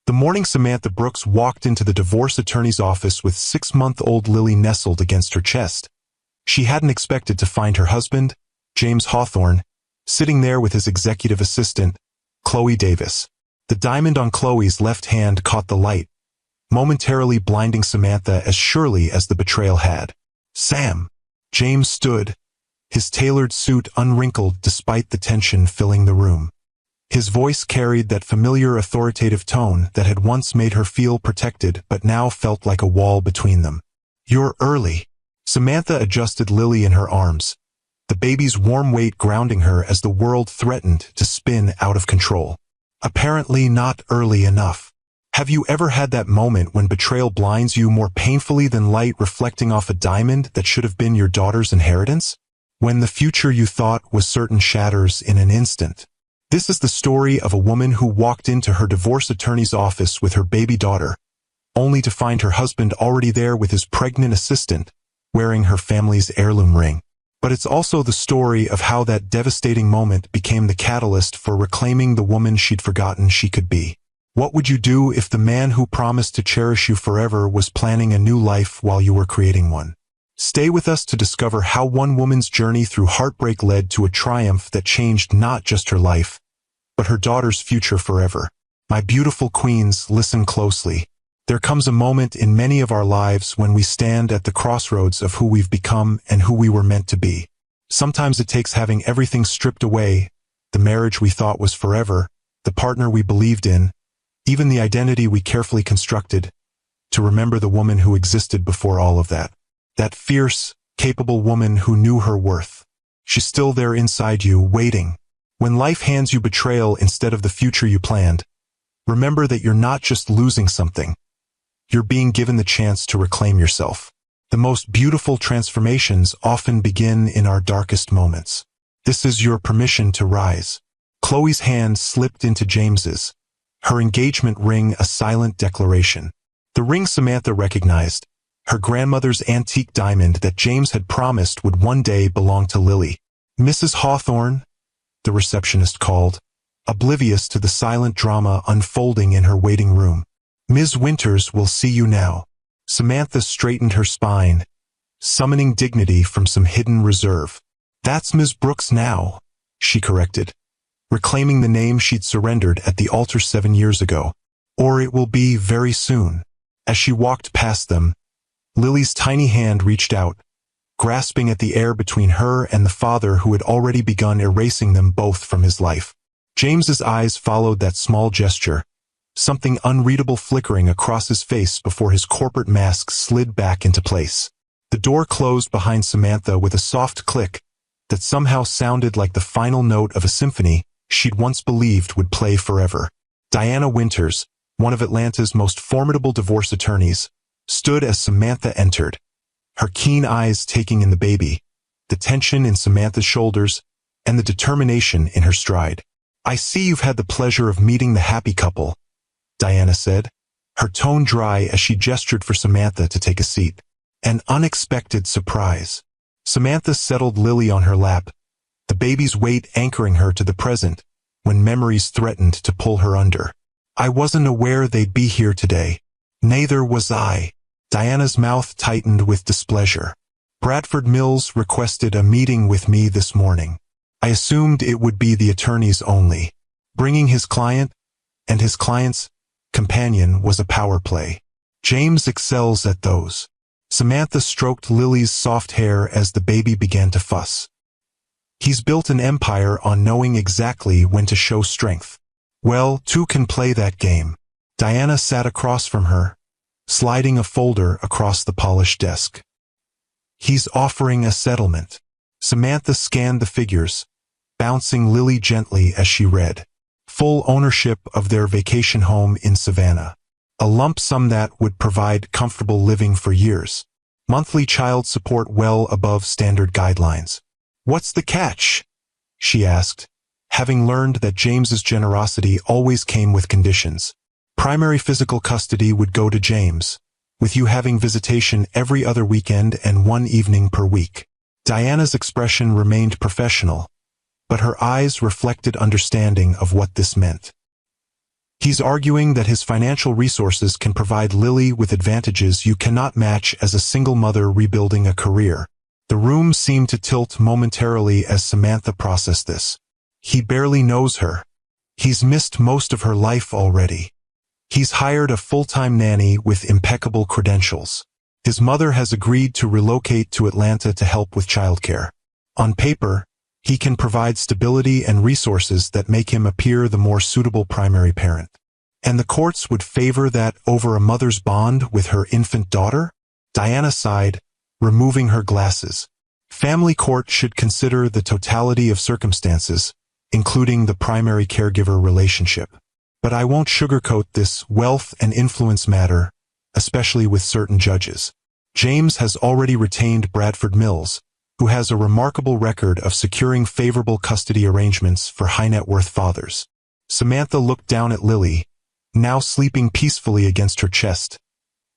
The morning Samantha Brooks walked into the divorce attorney's office with 6-month-old Lily nestled against her chest. She hadn't expected to find her husband, James Hawthorne, sitting there with his executive assistant, Chloe Davis. The diamond on Chloe's left hand caught the light, momentarily blinding Samantha as surely as the betrayal had. "Sam!" James stood, his tailored suit unwrinkled despite the tension filling the room. His voice carried that familiar authoritative tone that had once made her feel protected but now felt like a wall between them. "You're early." Samantha adjusted Lily in her arms, the baby's warm weight grounding her as the world threatened to spin out of control. "Apparently not early enough. Have you ever had that moment when betrayal blinds you more painfully than light reflecting off a diamond that should have been your daughter's inheritance? When the future you thought was certain shatters in an instant?" This is the story of a woman who walked into her divorce attorney's office with her baby daughter, only to find her husband already there with his pregnant assistant, wearing her family's heirloom ring. But it's also the story of how that devastating moment became the catalyst for reclaiming the woman she'd forgotten she could be. What would you do if the man who promised to cherish you forever was planning a new life while you were creating one? Stay with us to discover how one woman's journey through heartbreak led to a triumph that changed not just her life, but her daughter's future forever. My beautiful queens, listen closely. There comes a moment in many of our lives when we stand at the crossroads of who we've become and who we were meant to be. Sometimes it takes having everything stripped away, the marriage we thought was forever, the partner we believed in, even the identity we carefully constructed, to remember the woman who existed before all of that. That fierce, capable woman who knew her worth. She's still there inside you, waiting. When life hands you betrayal instead of the future you planned, remember that you're not just losing something. You're being given the chance to reclaim yourself. The most beautiful transformations often begin in our darkest moments. This is your permission to rise. Chloe's hand slipped into James's, her engagement ring a silent declaration. The ring Samantha recognized, her grandmother's antique diamond that James had promised would one day belong to Lily. "Mrs. Hawthorne," the receptionist called, oblivious to the silent drama unfolding in her waiting room. "Ms. Winters will see you now." Samantha straightened her spine, summoning dignity from some hidden reserve. "That's Ms. Brooks now," she corrected, reclaiming the name she'd surrendered at the altar 7 years ago. "Or it will be very soon." As she walked past them, Lily's tiny hand reached out, grasping at the air between her and the father who had already begun erasing them both from his life. James's eyes followed that small gesture, something unreadable flickering across his face before his corporate mask slid back into place. The door closed behind Samantha with a soft click that somehow sounded like the final note of a symphony she'd once believed would play forever. Diana Winters, one of Atlanta's most formidable divorce attorneys, stood as Samantha entered, her keen eyes taking in the baby, the tension in Samantha's shoulders, and the determination in her stride. "I see you've had the pleasure of meeting the happy couple," Diana said, her tone dry as she gestured for Samantha to take a seat. An unexpected surprise. Samantha settled Lily on her lap, the baby's weight anchoring her to the present when memories threatened to pull her under. "I wasn't aware they'd be here today." "Neither was I." Diana's mouth tightened with displeasure. "Bradford Mills requested a meeting with me this morning. I assumed it would be the attorneys only. Bringing his client and his client's companion was a power play. James excels at those." Samantha stroked Lily's soft hair as the baby began to fuss. "He's built an empire on knowing exactly when to show strength. Well, two can play that game." Diana sat across from her, sliding a folder across the polished desk. "He's offering a settlement." Samantha scanned the figures, bouncing Lily gently as she read. Full ownership of their vacation home in Savannah. A lump sum that would provide comfortable living for years. Monthly child support well above standard guidelines. "What's the catch?" she asked, having learned that James's generosity always came with conditions. Primary physical custody would go to James, with you having visitation every other weekend and one evening per week. Diana's expression remained professional, but her eyes reflected understanding of what this meant. He's arguing that his financial resources can provide Lily with advantages you cannot match as a single mother rebuilding a career. The room seemed to tilt momentarily as Samantha processed this. He barely knows her. He's missed most of her life already. He's hired a full-time nanny with impeccable credentials. His mother has agreed to relocate to Atlanta to help with childcare. On paper, he can provide stability and resources that make him appear the more suitable primary parent. And the courts would favor that over a mother's bond with her infant daughter? Diana sighed, removing her glasses. Family court should consider the totality of circumstances, including the primary caregiver relationship. But I won't sugarcoat this wealth and influence matter, especially with certain judges. James has already retained Bradford Mills, who has a remarkable record of securing favorable custody arrangements for high-net-worth fathers. Samantha looked down at Lily, now sleeping peacefully against her chest,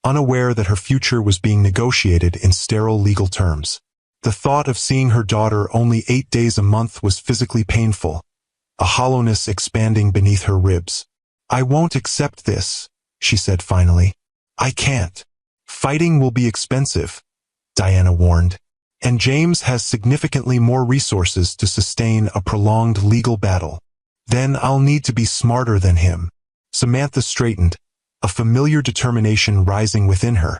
unaware that her future was being negotiated in sterile legal terms. The thought of seeing her daughter only 8 days a month was physically painful, a hollowness expanding beneath her ribs. "I won't accept this," she said finally. "I can't. Fighting will be expensive," Diana warned. "And James has significantly more resources to sustain a prolonged legal battle. Then I'll need to be smarter than him." Samantha straightened, a familiar determination rising within her.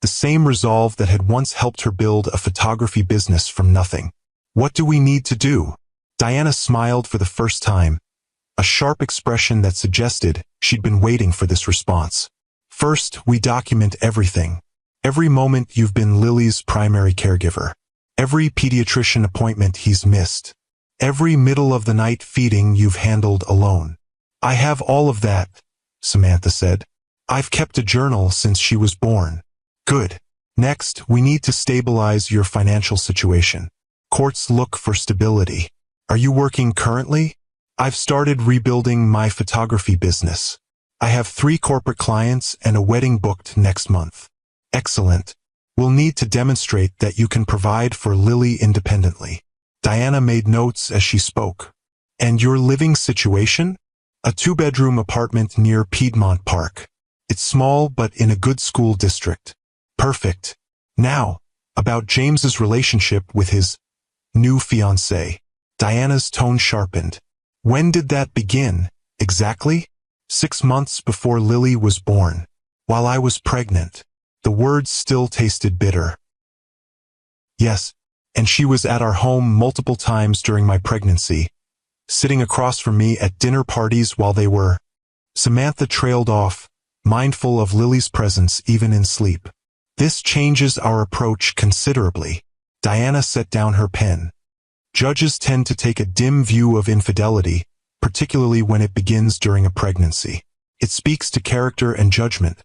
The same resolve that had once helped her build a photography business from nothing. "What do we need to do?" Diana smiled for the first time, a sharp expression that suggested she'd been waiting for this response. "First, we document everything. Every moment you've been Lily's primary caregiver. Every pediatrician appointment he's missed. Every middle-of-the-night feeding you've handled alone." "I have all of that," Samantha said. "I've kept a journal since she was born." "Good. Next, we need to stabilize your financial situation. Courts look for stability. Are you working currently?" "I've started rebuilding my photography business. I have 3 corporate clients and a wedding booked next month." "Excellent. We'll need to demonstrate that you can provide for Lily independently." Diana made notes as she spoke. "And your living situation?" "A 2-bedroom apartment near Piedmont Park. It's small but in a good school district." "Perfect. Now, about James's relationship with his new fiancée." Diana's tone sharpened. "When did that begin, exactly?" 6 months before Lily was born. While I was pregnant." The words still tasted bitter. "Yes, and she was at our home multiple times during my pregnancy, sitting across from me at dinner parties while they were—" Samantha trailed off, mindful of Lily's presence even in sleep. "This changes our approach considerably." Diana set down her pen. "Judges tend to take a dim view of infidelity, particularly when it begins during a pregnancy. It speaks to character and judgment,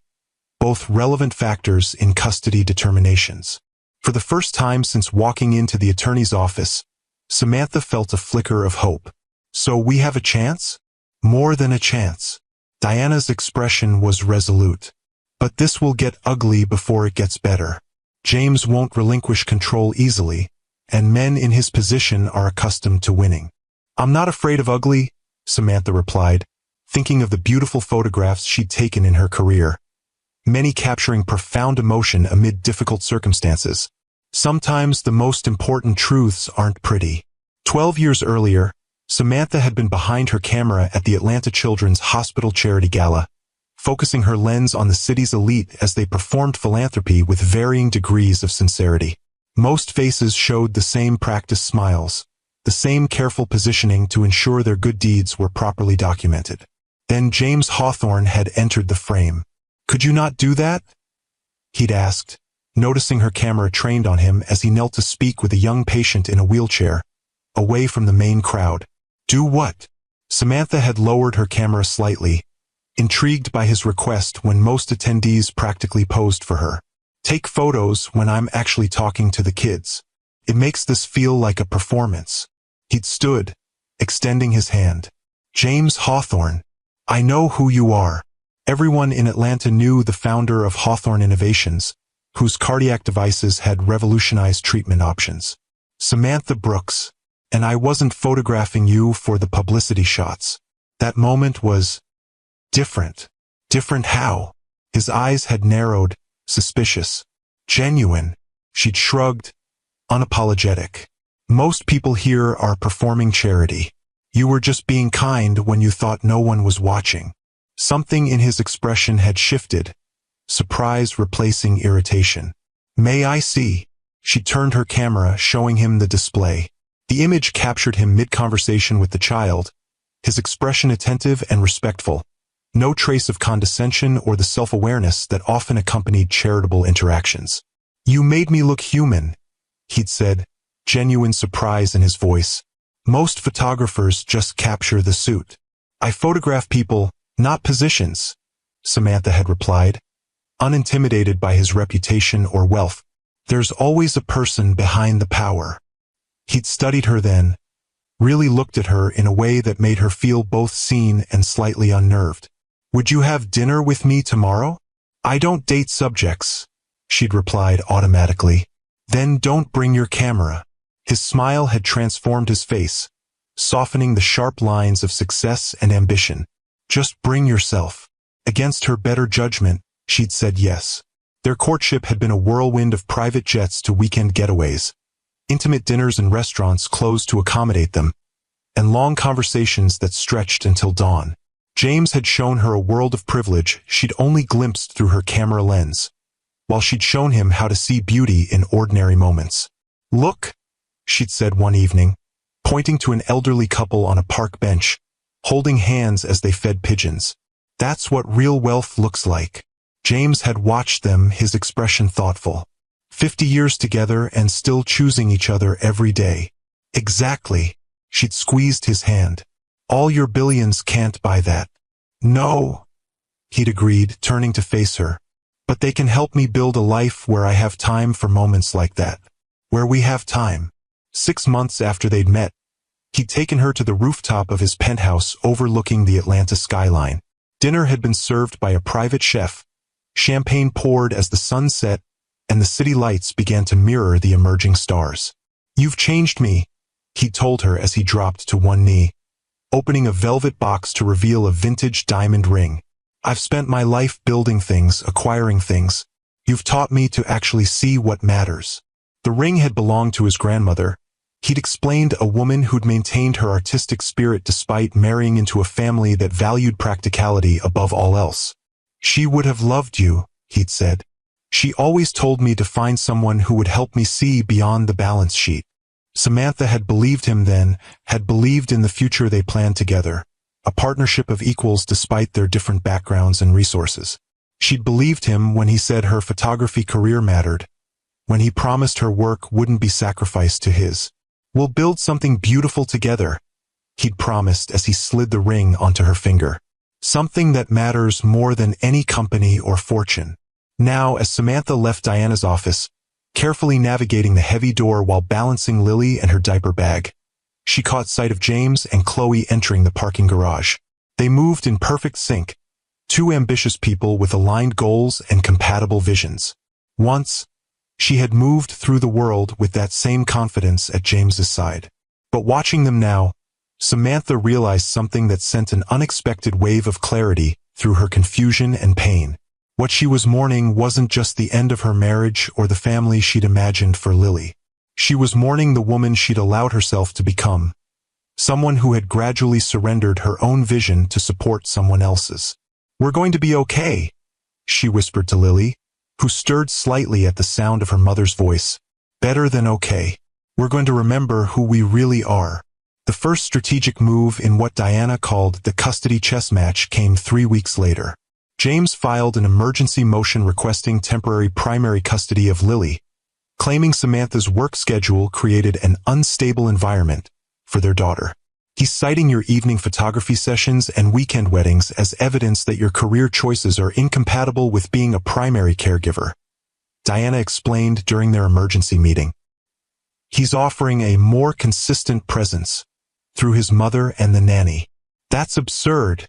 both relevant factors in custody determinations." For the first time since walking into the attorney's office, Samantha felt a flicker of hope. "So we have a chance?" "More than a chance." Diana's expression was resolute. "But this will get ugly before it gets better. James won't relinquish control easily, and men in his position are accustomed to winning." "I'm not afraid of ugly," Samantha replied, thinking of the beautiful photographs she'd taken in her career, many capturing profound emotion amid difficult circumstances. Sometimes the most important truths aren't pretty. 12 years earlier, Samantha had been behind her camera at the Atlanta Children's Hospital Charity Gala, focusing her lens on the city's elite as they performed philanthropy with varying degrees of sincerity. Most faces showed the same practiced smiles, the same careful positioning to ensure their good deeds were properly documented. Then James Hawthorne had entered the frame. "Could you not do that?" he'd asked, noticing her camera trained on him as he knelt to speak with a young patient in a wheelchair, away from the main crowd. "Do what?" Samantha had lowered her camera slightly, intrigued by his request when most attendees practically posed for her. "Take photos when I'm actually talking to the kids. It makes this feel like a performance." He'd stood, extending his hand. "James Hawthorne, I know who you are." Everyone in Atlanta knew the founder of Hawthorne Innovations, whose cardiac devices had revolutionized treatment options. "Samantha Brooks, and I wasn't photographing you for the publicity shots." That moment was Different. Different how? His eyes had narrowed, suspicious. Genuine. She'd shrugged, unapologetic. Most people here are performing charity. You were just being kind when you thought no one was watching. Something in his expression had shifted, surprise replacing irritation. May I see? She turned her camera, showing him the display. The image captured him mid-conversation with the child, his expression attentive and respectful. No trace of condescension or the self-awareness that often accompanied charitable interactions. You made me look human, he'd said, genuine surprise in his voice. Most photographers just capture the suit. I photograph people, not positions, Samantha had replied, unintimidated by his reputation or wealth. There's always a person behind the power. He'd studied her then, really looked at her in a way that made her feel both seen and slightly unnerved. Would you have dinner with me tomorrow? I don't date subjects, she'd replied automatically. Then don't bring your camera. His smile had transformed his face, softening the sharp lines of success and ambition. Just bring yourself. Against her better judgment, she'd said yes. Their courtship had been a whirlwind of private jets to weekend getaways, intimate dinners and restaurants closed to accommodate them, and long conversations that stretched until dawn. James had shown her a world of privilege she'd only glimpsed through her camera lens, while she'd shown him how to see beauty in ordinary moments. Look, she'd said one evening, pointing to an elderly couple on a park bench, holding hands as they fed pigeons. That's what real wealth looks like. James had watched them, his expression thoughtful. 50 years together and still choosing each other every day. Exactly. She'd squeezed his hand. All your billions can't buy that. No, he'd agreed, turning to face her. But they can help me build a life where I have time for moments like that. Where we have time. 6 months after they'd met, he'd taken her to the rooftop of his penthouse overlooking the Atlanta skyline. Dinner had been served by a private chef. Champagne poured as the sun set, and the city lights began to mirror the emerging stars. You've changed me, he told her as he dropped to one knee, opening a velvet box to reveal a vintage diamond ring. I've spent my life building things, acquiring things. You've taught me to actually see what matters. The ring had belonged to his grandmother. He'd explained, a woman who'd maintained her artistic spirit despite marrying into a family that valued practicality above all else. She would have loved you, he'd said. She always told me to find someone who would help me see beyond the balance sheet. Samantha had believed him then, had believed in the future they planned together, a partnership of equals despite their different backgrounds and resources. She'd believed him when he said her photography career mattered, when he promised her work wouldn't be sacrificed to his. We'll build something beautiful together, he'd promised as he slid the ring onto her finger. Something that matters more than any company or fortune. Now, as Samantha left Diana's office, carefully navigating the heavy door while balancing Lily and her diaper bag, she caught sight of James and Chloe entering the parking garage. They moved in perfect sync, two ambitious people with aligned goals and compatible visions. Once, she had moved through the world with that same confidence at James's side. But watching them now, Samantha realized something that sent an unexpected wave of clarity through her confusion and pain. What she was mourning wasn't just the end of her marriage or the family she'd imagined for Lily. She was mourning the woman she'd allowed herself to become, someone who had gradually surrendered her own vision to support someone else's. We're going to be okay, she whispered to Lily, who stirred slightly at the sound of her mother's voice. Better than okay. We're going to remember who we really are. The first strategic move in what Diana called the custody chess match came 3 weeks later. James filed an emergency motion requesting temporary primary custody of Lily, claiming Samantha's work schedule created an unstable environment for their daughter. He's citing your evening photography sessions and weekend weddings as evidence that your career choices are incompatible with being a primary caregiver, Diana explained during their emergency meeting. He's offering a more consistent presence through his mother and the nanny. That's absurd,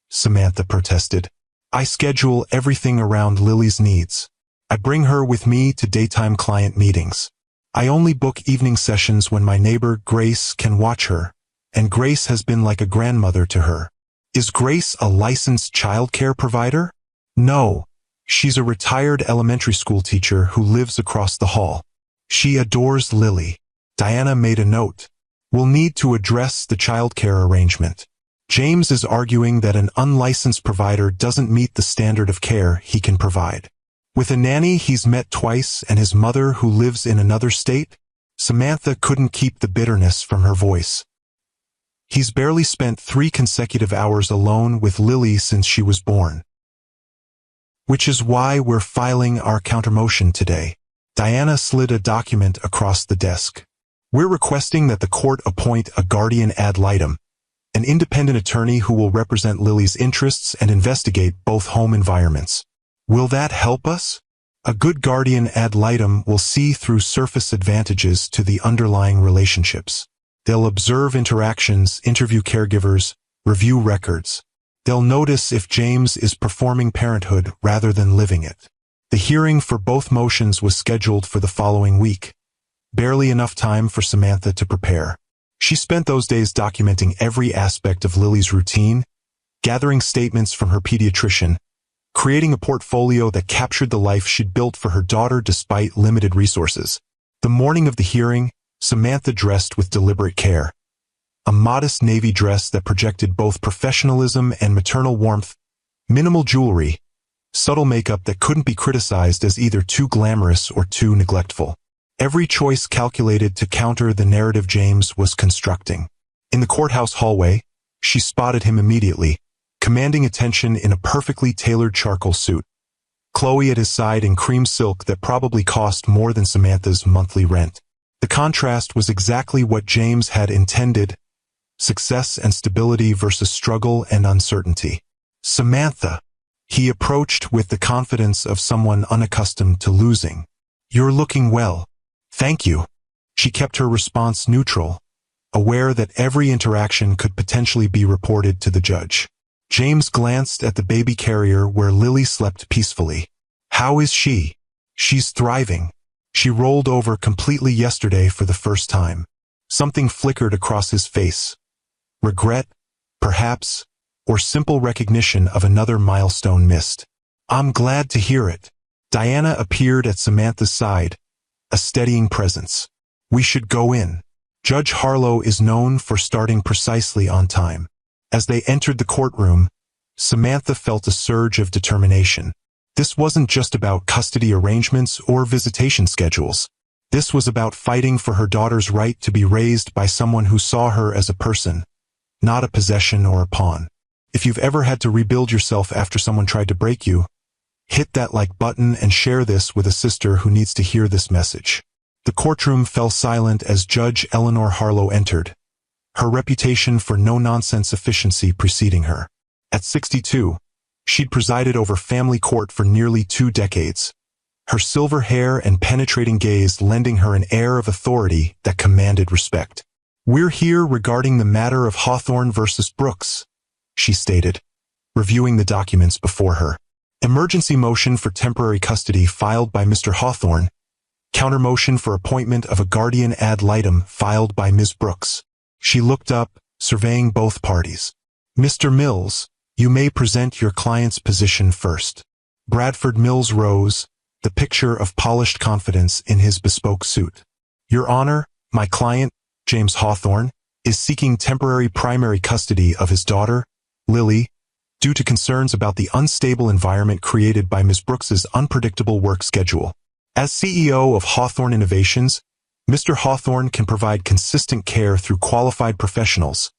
Samantha protested. I schedule everything around Lily's needs. I bring her with me to daytime client meetings. I only book evening sessions when my neighbor Grace can watch her, and Grace has been like a grandmother to her. Is Grace a licensed childcare provider? No. She's a retired elementary school teacher who lives across the hall. She adores Lily. Diana made a note. We'll need to address the childcare arrangement. James is arguing that an unlicensed provider doesn't meet the standard of care he can provide. With a nanny he's met twice and his mother who lives in another state, Samantha couldn't keep the bitterness from her voice. He's barely spent 3 consecutive hours alone with Lily since she was born. Which is why we're filing our countermotion today. Diana slid a document across the desk. We're requesting that the court appoint a guardian ad litem, an independent attorney who will represent Lily's interests and investigate both home environments. Will that help us? A good guardian ad litem will see through surface advantages to the underlying relationships. They'll observe interactions, interview caregivers, review records. They'll notice if James is performing parenthood rather than living it. The hearing for both motions was scheduled for the following week. Barely enough time for Samantha to prepare. She spent those days documenting every aspect of Lily's routine, gathering statements from her pediatrician, creating a portfolio that captured the life she'd built for her daughter despite limited resources. The morning of the hearing, Samantha dressed with deliberate care. A modest navy dress that projected both professionalism and maternal warmth, minimal jewelry, subtle makeup that couldn't be criticized as either too glamorous or too neglectful. Every choice calculated to counter the narrative James was constructing. In the courthouse hallway, she spotted him immediately, commanding attention in a perfectly tailored charcoal suit. Chloe at his side in cream silk that probably cost more than Samantha's monthly rent. The contrast was exactly what James had intended: success and stability versus struggle and uncertainty. Samantha, he approached with the confidence of someone unaccustomed to losing. You're looking well. Thank you. She kept her response neutral, aware that every interaction could potentially be reported to the judge. James glanced at the baby carrier where Lily slept peacefully. How is she? She's thriving. She rolled over completely yesterday for the first time. Something flickered across his face. Regret, perhaps, or simple recognition of another milestone missed. I'm glad to hear it. Diana appeared at Samantha's side, a steadying presence. We should go in. Judge Harlow is known for starting precisely on time. As they entered the courtroom, Samantha felt a surge of determination. This wasn't just about custody arrangements or visitation schedules. This was about fighting for her daughter's right to be raised by someone who saw her as a person, not a possession or a pawn. If you've ever had to rebuild yourself after someone tried to break you, hit that like button and share this with a sister who needs to hear this message. The courtroom fell silent as Judge Eleanor Harlow entered, her reputation for no-nonsense efficiency preceding her. At 62, she'd presided over family court for nearly 2 decades, her silver hair and penetrating gaze lending her an air of authority that commanded respect. We're here regarding the matter of Hawthorne versus Brooks, she stated, reviewing the documents before her. Emergency motion for temporary custody filed by Mr. Hawthorne. Counter motion for appointment of a guardian ad litem filed by Ms. Brooks. She looked up, surveying both parties. Mr. Mills, you may present your client's position first. Bradford Mills rose, the picture of polished confidence in his bespoke suit. Your Honor, my client, James Hawthorne, is seeking temporary primary custody of his daughter, Lily, due to concerns about the unstable environment created by Ms. Brooks's unpredictable work schedule. As CEO of Hawthorne Innovations, Mr. Hawthorne can provide consistent care through qualified professionals,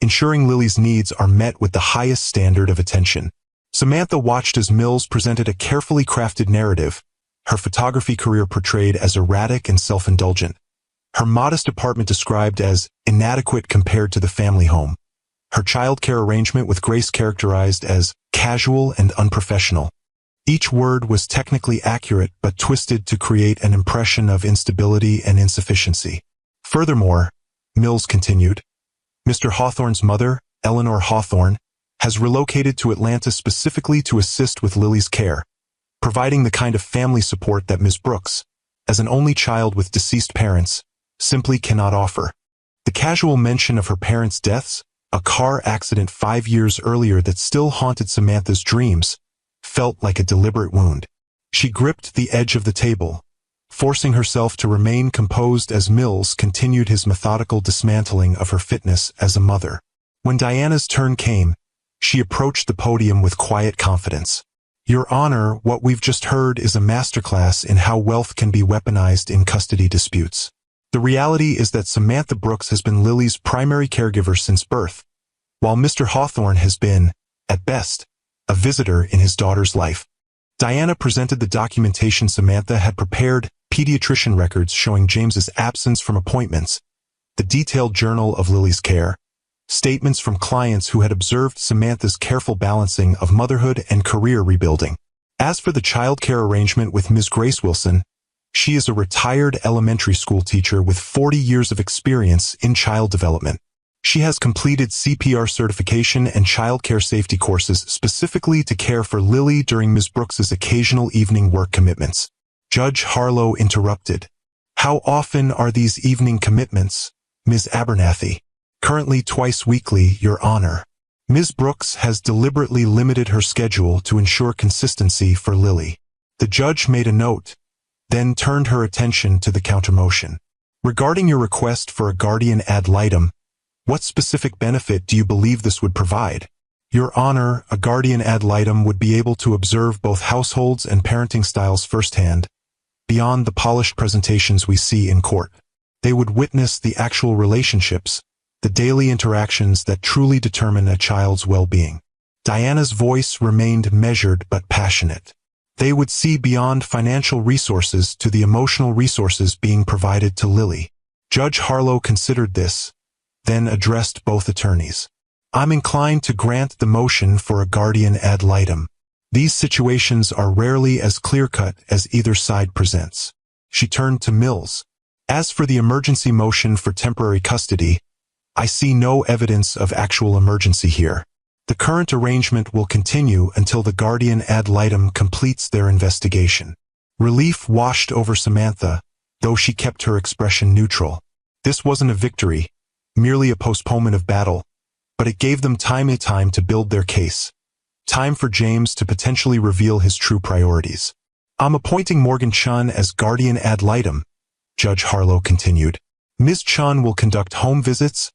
ensuring Lily's needs are met with the highest standard of attention. Samantha watched as Mills presented a carefully crafted narrative, her photography career portrayed as erratic and self-indulgent, her modest apartment described as inadequate compared to the family home, her childcare arrangement with Grace characterized as casual and unprofessional. Each word was technically accurate but twisted to create an impression of instability and insufficiency. Furthermore, Mills continued, Mr. Hawthorne's mother, Eleanor Hawthorne, has relocated to Atlanta specifically to assist with Lily's care, providing the kind of family support that Ms. Brooks, as an only child with deceased parents, simply cannot offer. The casual mention of her parents' deaths A car accident 5 years earlier that still haunted Samantha's dreams felt like a deliberate wound. She gripped the edge of the table, forcing herself to remain composed as Mills continued his methodical dismantling of her fitness as a mother. When Diana's turn came, she approached the podium with quiet confidence. "Your Honor, what we've just heard is a masterclass in how wealth can be weaponized in custody disputes. The reality is that Samantha Brooks has been Lily's primary caregiver since birth, while Mr. Hawthorne has been, at best, a visitor in his daughter's life." Diana presented the documentation Samantha had prepared, pediatrician records showing James's absence from appointments, the detailed journal of Lily's care, statements from clients who had observed Samantha's careful balancing of motherhood and career rebuilding. As for the child care arrangement with Ms. Grace Wilson, she is a retired elementary school teacher with 40 years of experience in child development. She has completed CPR certification and child care safety courses specifically to care for Lily during Ms. Brooks's occasional evening work commitments. Judge Harlow interrupted. "How often are these evening commitments, Ms. Abernathy?" "Currently twice weekly, Your Honor." Ms. Brooks has deliberately limited her schedule to ensure consistency for Lily. The judge made a note, then turned her attention to the countermotion. "Regarding your request for a guardian ad litem, what specific benefit do you believe this would provide?" "Your Honor, a guardian ad litem would be able to observe both households and parenting styles firsthand, beyond the polished presentations we see in court. They would witness the actual relationships, the daily interactions that truly determine a child's well-being." Diana's voice remained measured but passionate. "They would see beyond financial resources to the emotional resources being provided to Lily." Judge Harlow considered this, then addressed both attorneys. "I'm inclined to grant the motion for a guardian ad litem. These situations are rarely as clear-cut as either side presents." She turned to Mills. "As for the emergency motion for temporary custody, I see no evidence of actual emergency here. The current arrangement will continue until the guardian ad litem completes their investigation." Relief washed over Samantha, though she kept her expression neutral. This wasn't a victory, merely a postponement of battle, but it gave them time to build their case. Time for James to potentially reveal his true priorities. "I'm appointing Morgan Chun as guardian ad litem," Judge Harlow continued. "Ms. Chun will conduct home visits,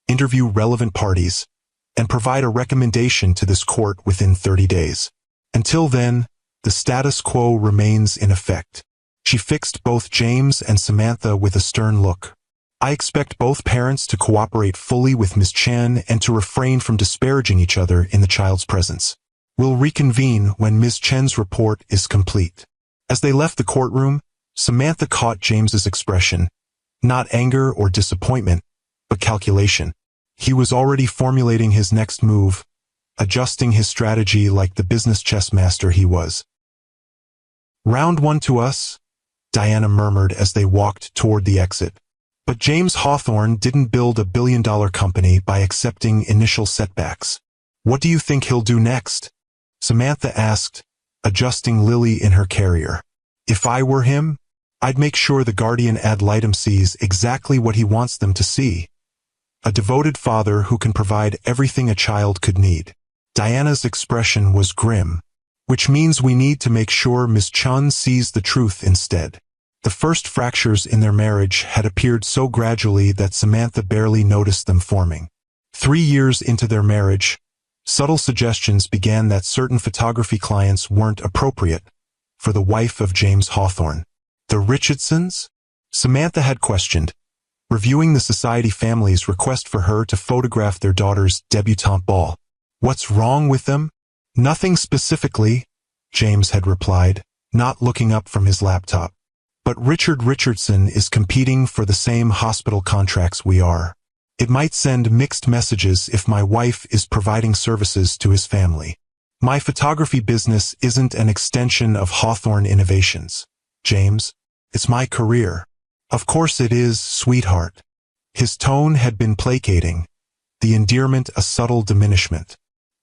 interview relevant parties, and provide a recommendation to this court within 30 days. Until then, the status quo remains in effect." She fixed both James and Samantha with a stern look. "I expect both parents to cooperate fully with Ms. Chen and to refrain from disparaging each other in the child's presence. We'll reconvene when Ms. Chen's report is complete." As they left the courtroom, Samantha caught James's expression, not anger or disappointment, but calculation. He was already formulating his next move, adjusting his strategy like the business chess master he was. "Round one to us," Diana murmured as they walked toward the exit. But James Hawthorne didn't build a billion-dollar company by accepting initial setbacks. "What do you think he'll do next?" Samantha asked, adjusting Lily in her carrier. "If I were him, I'd make sure the guardian ad litem sees exactly what he wants them to see. A devoted father who can provide everything a child could need." Diana's expression was grim. "Which means we need to make sure Miss Chun sees the truth instead." The first fractures in their marriage had appeared so gradually that Samantha barely noticed them forming. 3 years into their marriage, subtle suggestions began that certain photography clients weren't appropriate for the wife of James Hawthorne. The Richardsons? Samantha had questioned, reviewing the Society family's request for her to photograph their daughter's debutante ball. "What's wrong with them?" "Nothing specifically," James had replied, not looking up from his laptop. "But Richard Richardson is competing for the same hospital contracts we are. It might send mixed messages if my wife is providing services to his family. My photography business isn't an extension of Hawthorne Innovations, James. It's my career." "Of course it is, sweetheart." His tone had been placating, the endearment a subtle diminishment.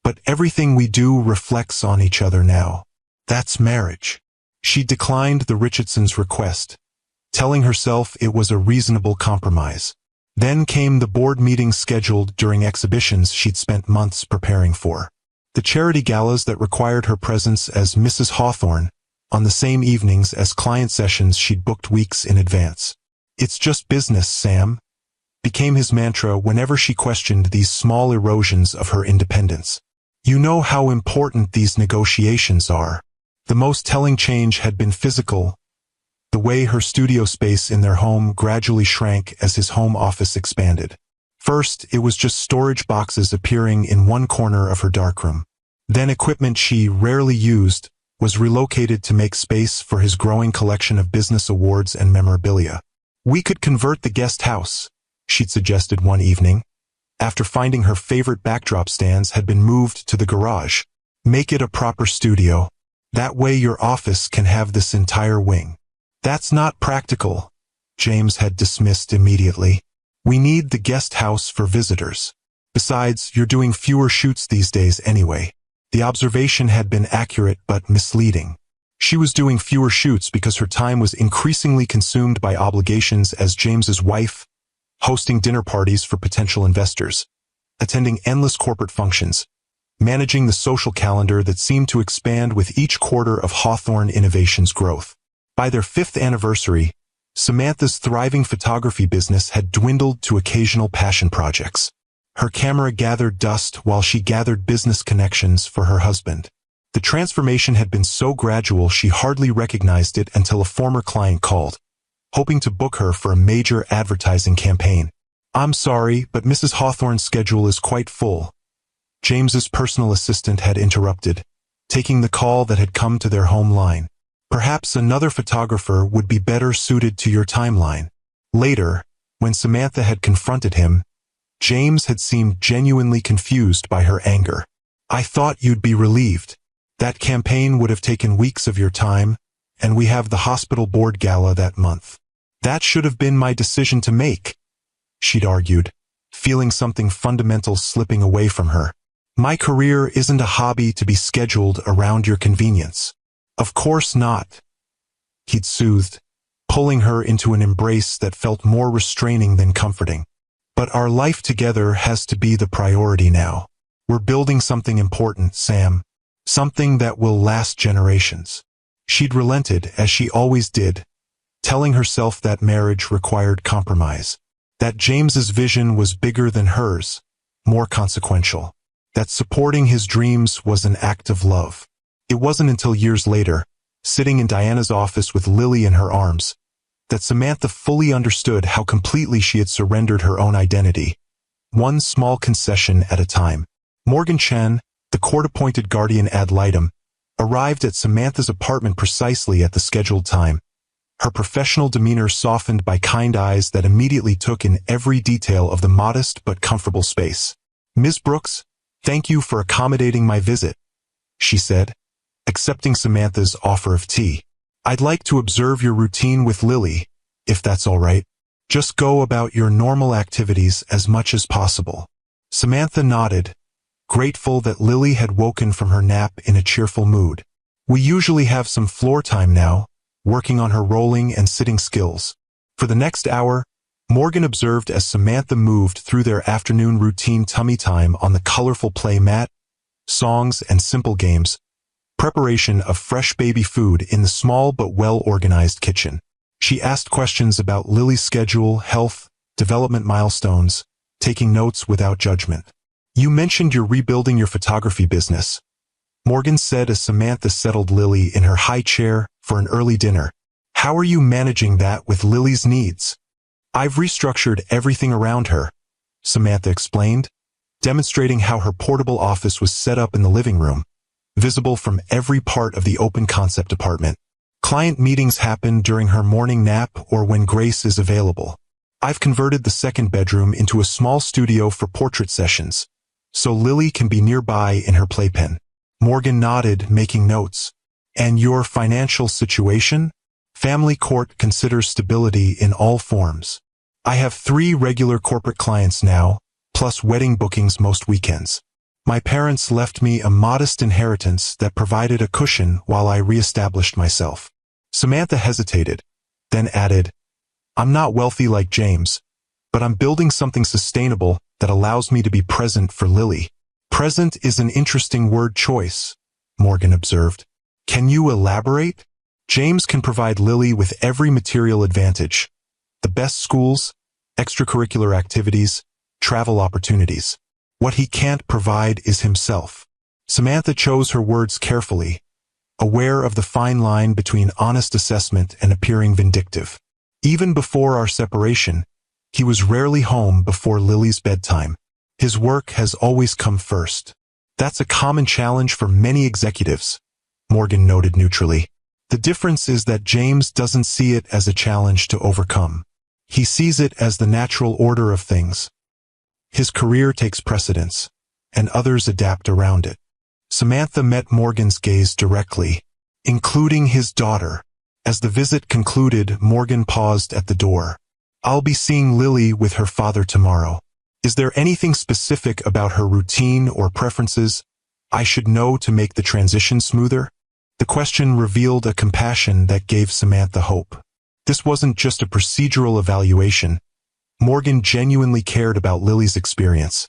"But everything we do reflects on each other now. That's marriage." She declined the Richardsons' request, telling herself it was a reasonable compromise. Then came the board meetings scheduled during exhibitions she'd spent months preparing for. The charity galas that required her presence as Mrs. Hawthorne on the same evenings as client sessions she'd booked weeks in advance. "It's just business, Sam," became his mantra whenever she questioned these small erosions of her independence. "You know how important these negotiations are." The most telling change had been physical, the way her studio space in their home gradually shrank as his home office expanded. First, it was just storage boxes appearing in one corner of her darkroom. Then equipment she rarely used was relocated to make space for his growing collection of business awards and memorabilia. "We could convert the guest house," she'd suggested one evening, after finding her favorite backdrop stands had been moved to the garage. "Make it a proper studio. That way your office can have this entire wing." "That's not practical," James had dismissed immediately. "We need the guest house for visitors. Besides, you're doing fewer shoots these days anyway." The observation had been accurate but misleading. She was doing fewer shoots because her time was increasingly consumed by obligations as James's wife, hosting dinner parties for potential investors, attending endless corporate functions, managing the social calendar that seemed to expand with each quarter of Hawthorne Innovations' growth. By their 5th anniversary, Samantha's thriving photography business had dwindled to occasional passion projects. Her camera gathered dust while she gathered business connections for her husband. The transformation had been so gradual she hardly recognized it until a former client called, hoping to book her for a major advertising campaign. "I'm sorry, but Mrs. Hawthorne's schedule is quite full," James's personal assistant had interrupted, taking the call that had come to their home line. "Perhaps another photographer would be better suited to your timeline." Later, when Samantha had confronted him, James had seemed genuinely confused by her anger. "I thought you'd be relieved. That campaign would have taken weeks of your time, and we have the hospital board gala that month." "That should have been my decision to make," she'd argued, feeling something fundamental slipping away from her. "My career isn't a hobby to be scheduled around your convenience." "Of course not," he'd soothed, pulling her into an embrace that felt more restraining than comforting. "But our life together has to be the priority now. We're building something important, Sam. Something that will last generations." She'd relented, as she always did, telling herself that marriage required compromise, that James's vision was bigger than hers, more consequential, that supporting his dreams was an act of love. It wasn't until years later, sitting in Diana's office with Lily in her arms, that Samantha fully understood how completely she had surrendered her own identity, one small concession at a time. Morgan Chen, the court-appointed guardian ad litem, arrived at Samantha's apartment precisely at the scheduled time, her professional demeanor softened by kind eyes that immediately took in every detail of the modest but comfortable space. "Ms. Brooks, thank you for accommodating my visit," she said, accepting Samantha's offer of tea. "I'd like to observe your routine with Lily, if that's all right. Just go about your normal activities as much as possible." Samantha nodded, grateful that Lily had woken from her nap in a cheerful mood. "We usually have some floor time now, working on her rolling and sitting skills." For the next hour, Morgan observed as Samantha moved through their afternoon routine tummy time on the colorful play mat, songs and simple games, preparation of fresh baby food in the small but well-organized kitchen. She asked questions about Lily's schedule, health, development milestones, taking notes without judgment. "You mentioned you're rebuilding your photography business," Morgan said as Samantha settled Lily in her high chair for an early dinner. "How are you managing that with Lily's needs?" "I've restructured everything around her," Samantha explained, demonstrating how her portable office was set up in the living room, visible from every part of the open concept apartment. "Client meetings happen during her morning nap or when Grace is available. I've converted the second bedroom into a small studio for portrait sessions, so Lily can be nearby in her playpen." Morgan nodded, making notes. "And your financial situation?" "Family court considers stability in all forms. I have 3 regular corporate clients now, plus wedding bookings most weekends. My parents left me a modest inheritance that provided a cushion while I re-established myself." Samantha hesitated, then added, "I'm not wealthy like James, but I'm building something sustainable that allows me to be present for Lily. Present is an interesting word choice, Morgan observed. Can you elaborate? James can provide Lily with every material advantage. The best schools, extracurricular activities, travel opportunities. What he can't provide is himself. Samantha chose her words carefully, aware of the fine line between honest assessment and appearing vindictive. Even before our separation, he was rarely home before Lily's bedtime. His work has always come first. That's a common challenge for many executives, Morgan noted neutrally. The difference is that James doesn't see it as a challenge to overcome. He sees it as the natural order of things. His career takes precedence, and others adapt around it. Samantha met Morgan's gaze directly, including his daughter. As the visit concluded, Morgan paused at the door. I'll be seeing Lily with her father tomorrow. Is there anything specific about her routine or preferences I should know to make the transition smoother? The question revealed a compassion that gave Samantha hope. This wasn't just a procedural evaluation. Morgan genuinely cared about Lily's experience.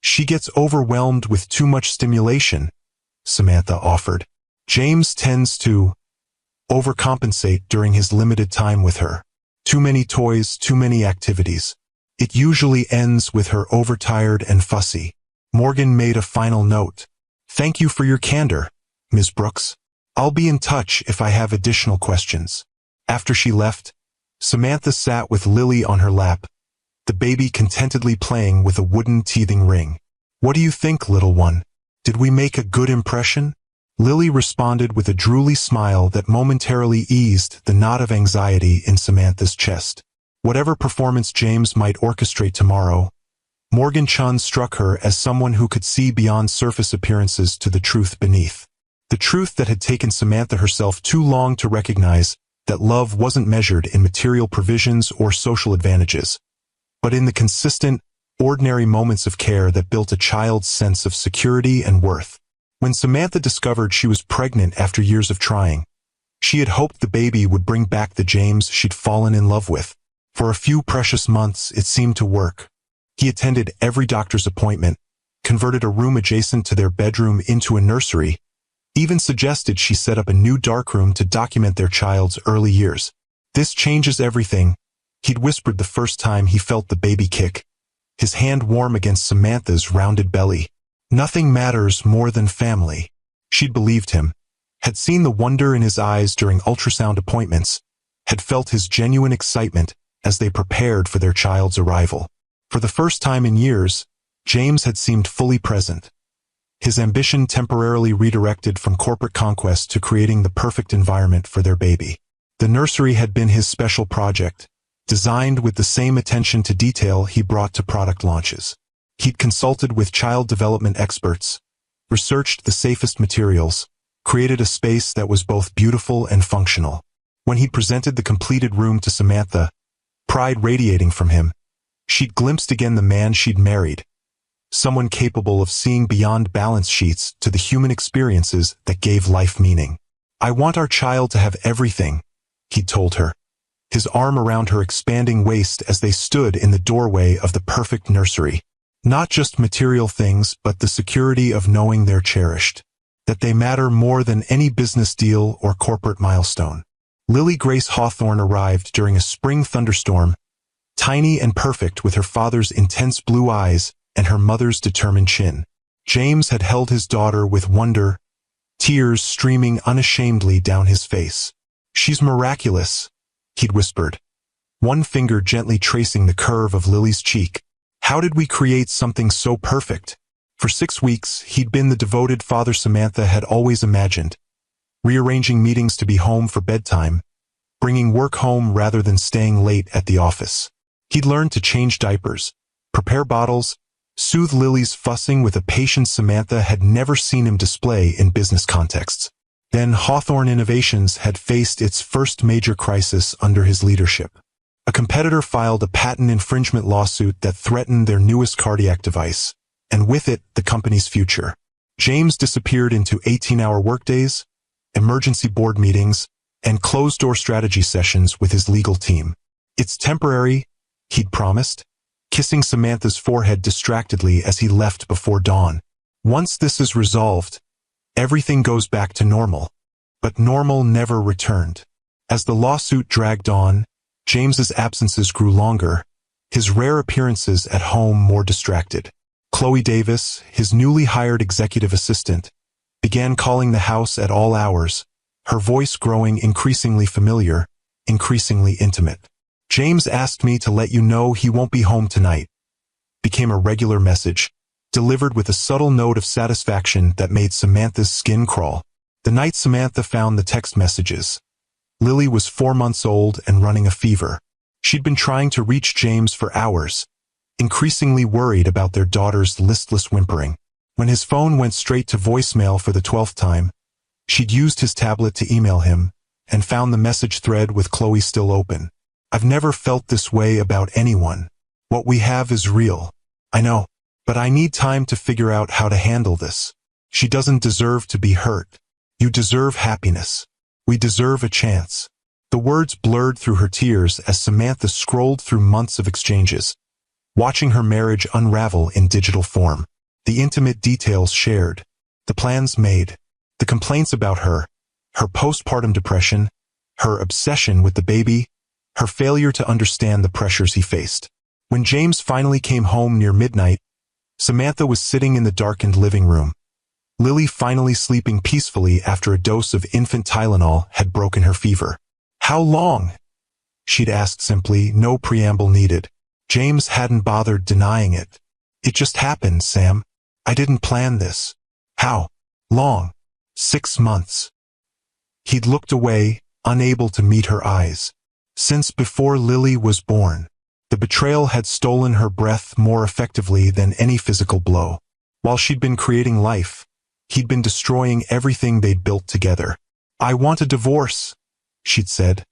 She gets overwhelmed with too much stimulation, Samantha offered. James tends to overcompensate during his limited time with her. Too many toys, too many activities. It usually ends with her overtired and fussy. Morgan made a final note. Thank you for your candor, Ms. Brooks. I'll be in touch if I have additional questions. After she left, Samantha sat with Lily on her lap, the baby contentedly playing with a wooden teething ring. What do you think, little one? Did we make a good impression? Lily responded with a drooly smile that momentarily eased the knot of anxiety in Samantha's chest. Whatever performance James might orchestrate tomorrow, Morgan Chun struck her as someone who could see beyond surface appearances to the truth beneath. The truth that had taken Samantha herself too long to recognize, that love wasn't measured in material provisions or social advantages, but in the consistent, ordinary moments of care that built a child's sense of security and worth. When Samantha discovered she was pregnant after years of trying, she had hoped the baby would bring back the James she'd fallen in love with. For a few precious months, it seemed to work. He attended every doctor's appointment, converted a room adjacent to their bedroom into a nursery, even suggested she set up a new darkroom to document their child's early years. This changes everything, he'd whispered the first time he felt the baby kick, his hand warm against Samantha's rounded belly. Nothing matters more than family. She'd believed him, had seen the wonder in his eyes during ultrasound appointments, had felt his genuine excitement as they prepared for their child's arrival. For the first time in years, James had seemed fully present. His ambition temporarily redirected from corporate conquest to creating the perfect environment for their baby. The nursery had been his special project, designed with the same attention to detail he brought to product launches. He'd consulted with child development experts, researched the safest materials, created a space that was both beautiful and functional. When he presented the completed room to Samantha, pride radiating from him, she'd glimpsed again the man she'd married, someone capable of seeing beyond balance sheets to the human experiences that gave life meaning. I want our child to have everything, he'd told her, his arm around her expanding waist as they stood in the doorway of the perfect nursery. Not just material things, but the security of knowing they're cherished, that they matter more than any business deal or corporate milestone. Lily Grace Hawthorne arrived during a spring thunderstorm, tiny and perfect with her father's intense blue eyes and her mother's determined chin. James had held his daughter with wonder, tears streaming unashamedly down his face. She's miraculous, he'd whispered, one finger gently tracing the curve of Lily's cheek. How did we create something so perfect? For 6 weeks, he'd been the devoted father Samantha had always imagined, rearranging meetings to be home for bedtime, bringing work home rather than staying late at the office. He'd learned to change diapers, prepare bottles, soothe Lily's fussing with a patience Samantha had never seen him display in business contexts. Then Hawthorne Innovations had faced its first major crisis under his leadership. A competitor filed a patent infringement lawsuit that threatened their newest cardiac device, and with it, the company's future. James disappeared into 18-hour workdays, emergency board meetings, and closed-door strategy sessions with his legal team. It's temporary, he'd promised, kissing Samantha's forehead distractedly as he left before dawn. Once this is resolved, everything goes back to normal. But normal never returned. As the lawsuit dragged on, James's absences grew longer, his rare appearances at home more distracted. Chloe Davis, his newly hired executive assistant, began calling the house at all hours, her voice growing increasingly familiar, increasingly intimate. "James asked me to let you know he won't be home tonight," became a regular message, delivered with a subtle note of satisfaction that made Samantha's skin crawl. The night Samantha found the text messages, Lily was 4 months old and running a fever. She'd been trying to reach James for hours, increasingly worried about their daughter's listless whimpering. When his phone went straight to voicemail for the 12th time, she'd used his tablet to email him, and found the message thread with Chloe still open. "I've never felt this way about anyone. What we have is real. I know, but I need time to figure out how to handle this. She doesn't deserve to be hurt. You deserve happiness. We deserve a chance." The words blurred through her tears as Samantha scrolled through months of exchanges, watching her marriage unravel in digital form. The intimate details shared, the plans made, the complaints about her postpartum depression, her obsession with the baby, her failure to understand the pressures he faced. When James finally came home near midnight, Samantha was sitting in the darkened living room. Lily finally sleeping peacefully after a dose of infant Tylenol had broken her fever. "How long?" she'd asked simply, no preamble needed. James hadn't bothered denying it. "It just happened, Sam. I didn't plan this." "How long?" 6 months. He'd looked away, unable to meet her eyes. Since before Lily was born. The betrayal had stolen her breath more effectively than any physical blow. While she'd been creating life, he'd been destroying everything they'd built together. "I want a divorce," she'd said,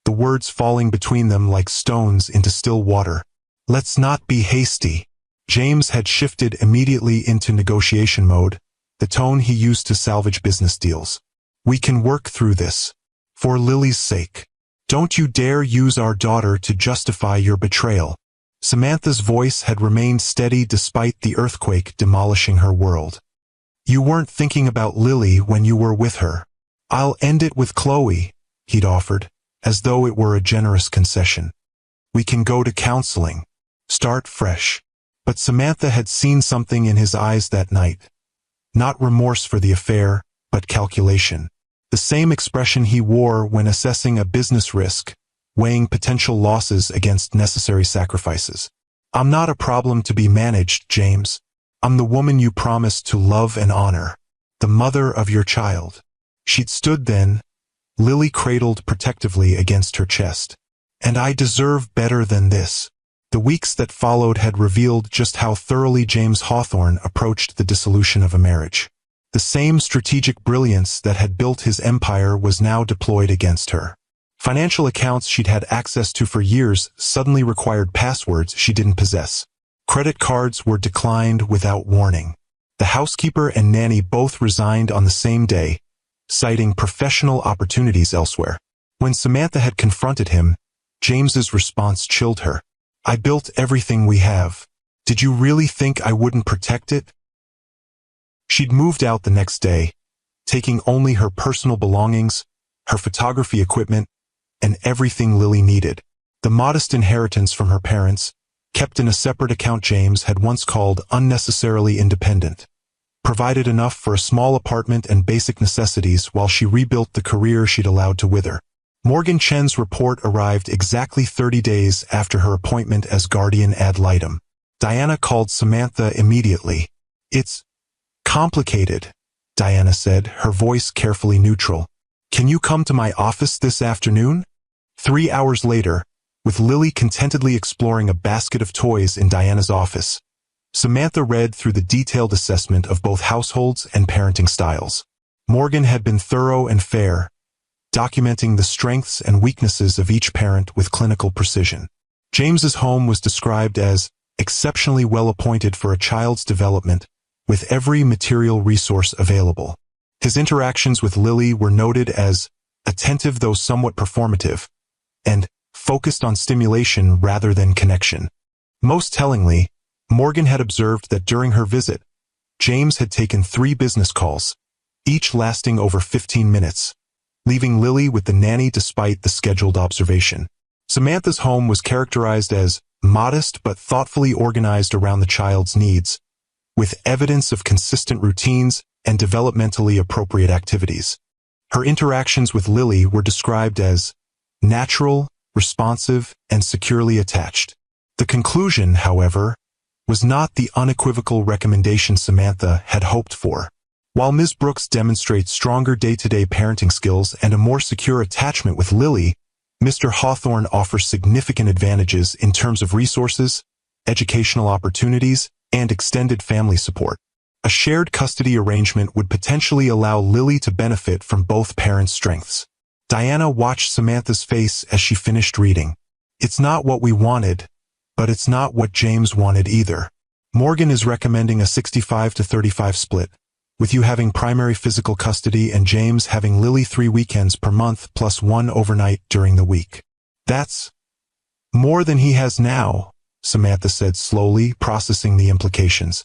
the words falling between them like stones into still water. "Let's not be hasty." James had shifted immediately into negotiation mode, the tone he used to salvage business deals. "We can work through this. For Lily's sake. Don't you dare use our daughter to justify your betrayal." Samantha's voice had remained steady despite the earthquake demolishing her world. "You weren't thinking about Lily when you were with her." "I'll end it with Chloe," he'd offered, as though it were a generous concession. "We can go to counseling. Start fresh." But Samantha had seen something in his eyes that night. Not remorse for the affair, but calculation. The same expression he wore when assessing a business risk, weighing potential losses against necessary sacrifices. "I'm not a problem to be managed, James. I'm the woman you promised to love and honor. The mother of your child." She'd stood then, Lily cradled protectively against her chest. "And I deserve better than this." The weeks that followed had revealed just how thoroughly James Hawthorne approached the dissolution of a marriage. The same strategic brilliance that had built his empire was now deployed against her. Financial accounts she'd had access to for years suddenly required passwords she didn't possess. Credit cards were declined without warning. The housekeeper and nanny both resigned on the same day, citing professional opportunities elsewhere. When Samantha had confronted him, James's response chilled her. "I built everything we have. Did you really think I wouldn't protect it?" She'd moved out the next day, taking only her personal belongings, her photography equipment, and everything Lily needed. The modest inheritance from her parents, kept in a separate account James had once called unnecessarily independent, provided enough for a small apartment and basic necessities while she rebuilt the career she'd allowed to wither. Morgan Chen's report arrived exactly 30 days after her appointment as guardian ad litem. Diana called Samantha immediately. "It's complicated," Diana said, her voice carefully neutral. "Can you come to my office this afternoon?" 3 hours later, with Lily contentedly exploring a basket of toys in Diana's office, Samantha read through the detailed assessment of both households and parenting styles. Morgan had been thorough and fair, documenting the strengths and weaknesses of each parent with clinical precision. James's home was described as exceptionally well appointed for a child's development, with every material resource available. His interactions with Lily were noted as attentive though somewhat performative, and focused on stimulation rather than connection. Most tellingly, Morgan had observed that during her visit, James had taken 3 business calls, each lasting over 15 minutes, leaving Lily with the nanny despite the scheduled observation. Samantha's home was characterized as modest but thoughtfully organized around the child's needs, with evidence of consistent routines and developmentally appropriate activities. Her interactions with Lily were described as natural, responsive, and securely attached. The conclusion, however, was not the unequivocal recommendation Samantha had hoped for. While Ms. Brooks demonstrates stronger day-to-day parenting skills and a more secure attachment with Lily, Mr. Hawthorne offers significant advantages in terms of resources, educational opportunities, and extended family support. A shared custody arrangement would potentially allow Lily to benefit from both parents' strengths. Diana watched Samantha's face as she finished reading. It's not what we wanted, but it's not what James wanted either. Morgan is recommending a 65-35 split, with you having primary physical custody and James having Lily 3 weekends per month plus 1 overnight during the week. That's more than he has now, Samantha said slowly, processing the implications.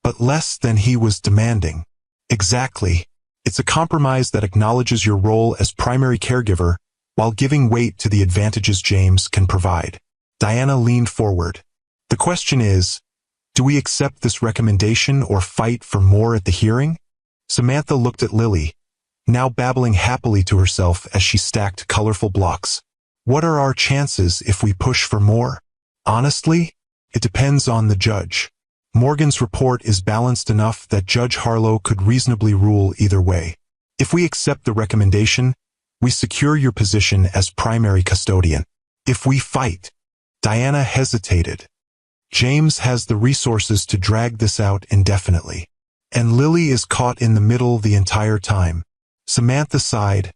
But less than he was demanding. Exactly. It's a compromise that acknowledges your role as primary caregiver while giving weight to the advantages James can provide. Diana leaned forward. The question is, do we accept this recommendation or fight for more at the hearing? Samantha looked at Lily, now babbling happily to herself as she stacked colorful blocks. What are our chances if we push for more? Honestly, it depends on the judge. Morgan's report is balanced enough that Judge Harlow could reasonably rule either way. If we accept the recommendation, we secure your position as primary custodian. If we fight, Diana hesitated. James has the resources to drag this out indefinitely. And Lily is caught in the middle the entire time. Samantha sighed,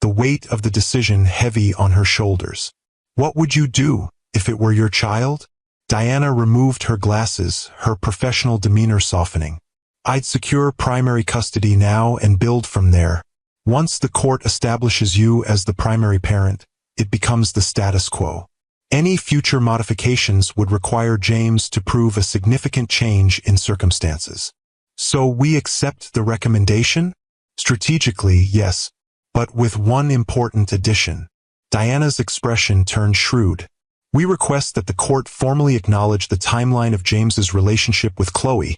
the weight of the decision heavy on her shoulders. What would you do if it were your child? Diana removed her glasses, her professional demeanor softening. I'd secure primary custody now and build from there. Once the court establishes you as the primary parent, it becomes the status quo. Any future modifications would require James to prove a significant change in circumstances. So we accept the recommendation? Strategically, yes, but with one important addition. Diana's expression turned shrewd. We request that the court formally acknowledge the timeline of James's relationship with Chloe,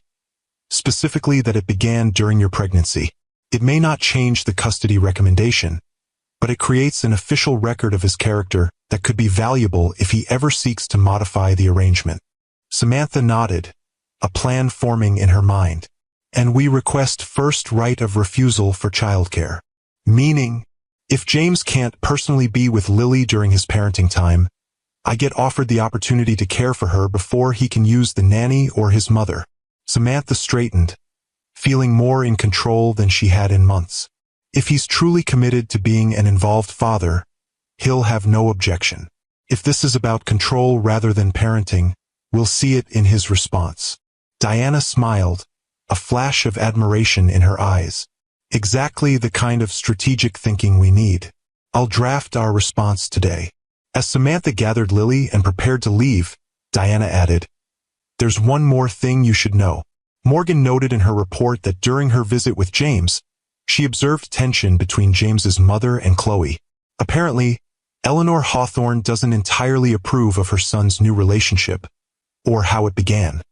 specifically that it began during your pregnancy. It may not change the custody recommendation, but it creates an official record of his character that could be valuable if he ever seeks to modify the arrangement. Samantha nodded, a plan forming in her mind. And we request first right of refusal for childcare. Meaning, if James can't personally be with Lily during his parenting time, I get offered the opportunity to care for her before he can use the nanny or his mother. Samantha straightened, feeling more in control than she had in months. If he's truly committed to being an involved father, he'll have no objection. If this is about control rather than parenting, we'll see it in his response. Diana smiled, a flash of admiration in her eyes. Exactly the kind of strategic thinking we need. I'll draft our response today. As Samantha gathered Lily and prepared to leave, Diana added, There's one more thing you should know. Morgan noted in her report that during her visit with James, she observed tension between James's mother and Chloe. Apparently, Eleanor Hawthorne doesn't entirely approve of her son's new relationship, or how it began.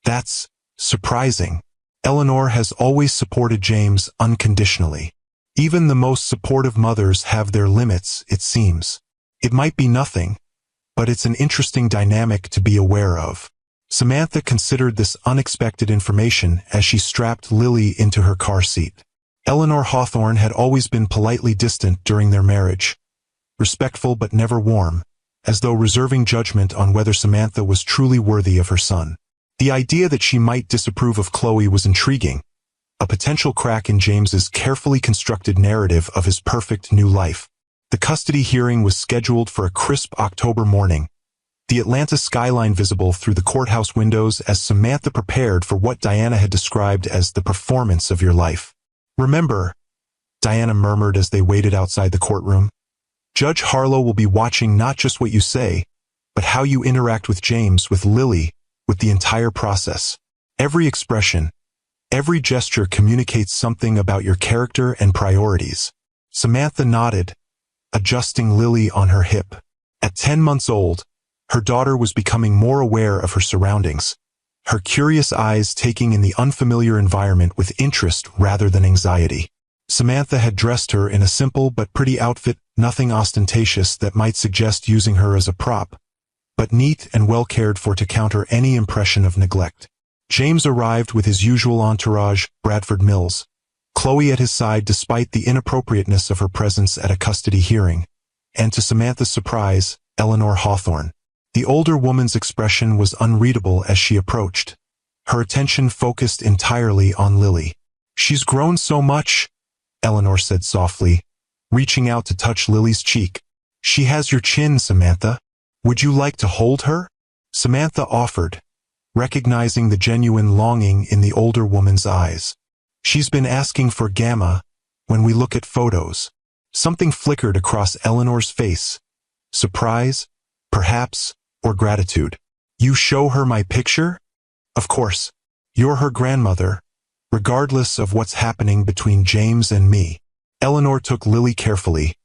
That's surprising. Eleanor has always supported James unconditionally. Even the most supportive mothers have their limits, it seems. It might be nothing, but it's an interesting dynamic to be aware of. Samantha considered this unexpected information as she strapped Lily into her car seat. Eleanor Hawthorne had always been politely distant during their marriage, respectful but never warm, as though reserving judgment on whether Samantha was truly worthy of her son. The idea that she might disapprove of Chloe was intriguing, a potential crack in James's carefully constructed narrative of his perfect new life. The custody hearing was scheduled for a crisp October morning, the Atlanta skyline visible through the courthouse windows as Samantha prepared for what Diana had described as the performance of your life. Remember, Diana murmured as they waited outside the courtroom, Judge Harlow will be watching not just what you say, but how you interact with James, with Lily, with the entire process. Every expression, every gesture communicates something about your character and priorities. Samantha nodded, adjusting Lily on her hip. At 10 months old, her daughter was becoming more aware of her surroundings, her curious eyes taking in the unfamiliar environment with interest rather than anxiety. Samantha had dressed her in a simple but pretty outfit, nothing ostentatious that might suggest using her as a prop, but neat and well cared for to counter any impression of neglect. James arrived with his usual entourage, Bradford Mills, Chloe at his side despite the inappropriateness of her presence at a custody hearing, and to Samantha's surprise, Eleanor Hawthorne. The older woman's expression was unreadable as she approached, her attention focused entirely on Lily. "She's grown so much," Eleanor said softly, reaching out to touch Lily's cheek. "She has your chin, Samantha. Would you like to hold her?" Samantha offered, recognizing the genuine longing in the older woman's eyes. "She's been asking for Gamma when we look at photos." Something flickered across Eleanor's face. Surprise, perhaps, or gratitude. "You show her my picture?" "Of course. You're her grandmother, regardless of what's happening between James and me." Eleanor took Lily carefully,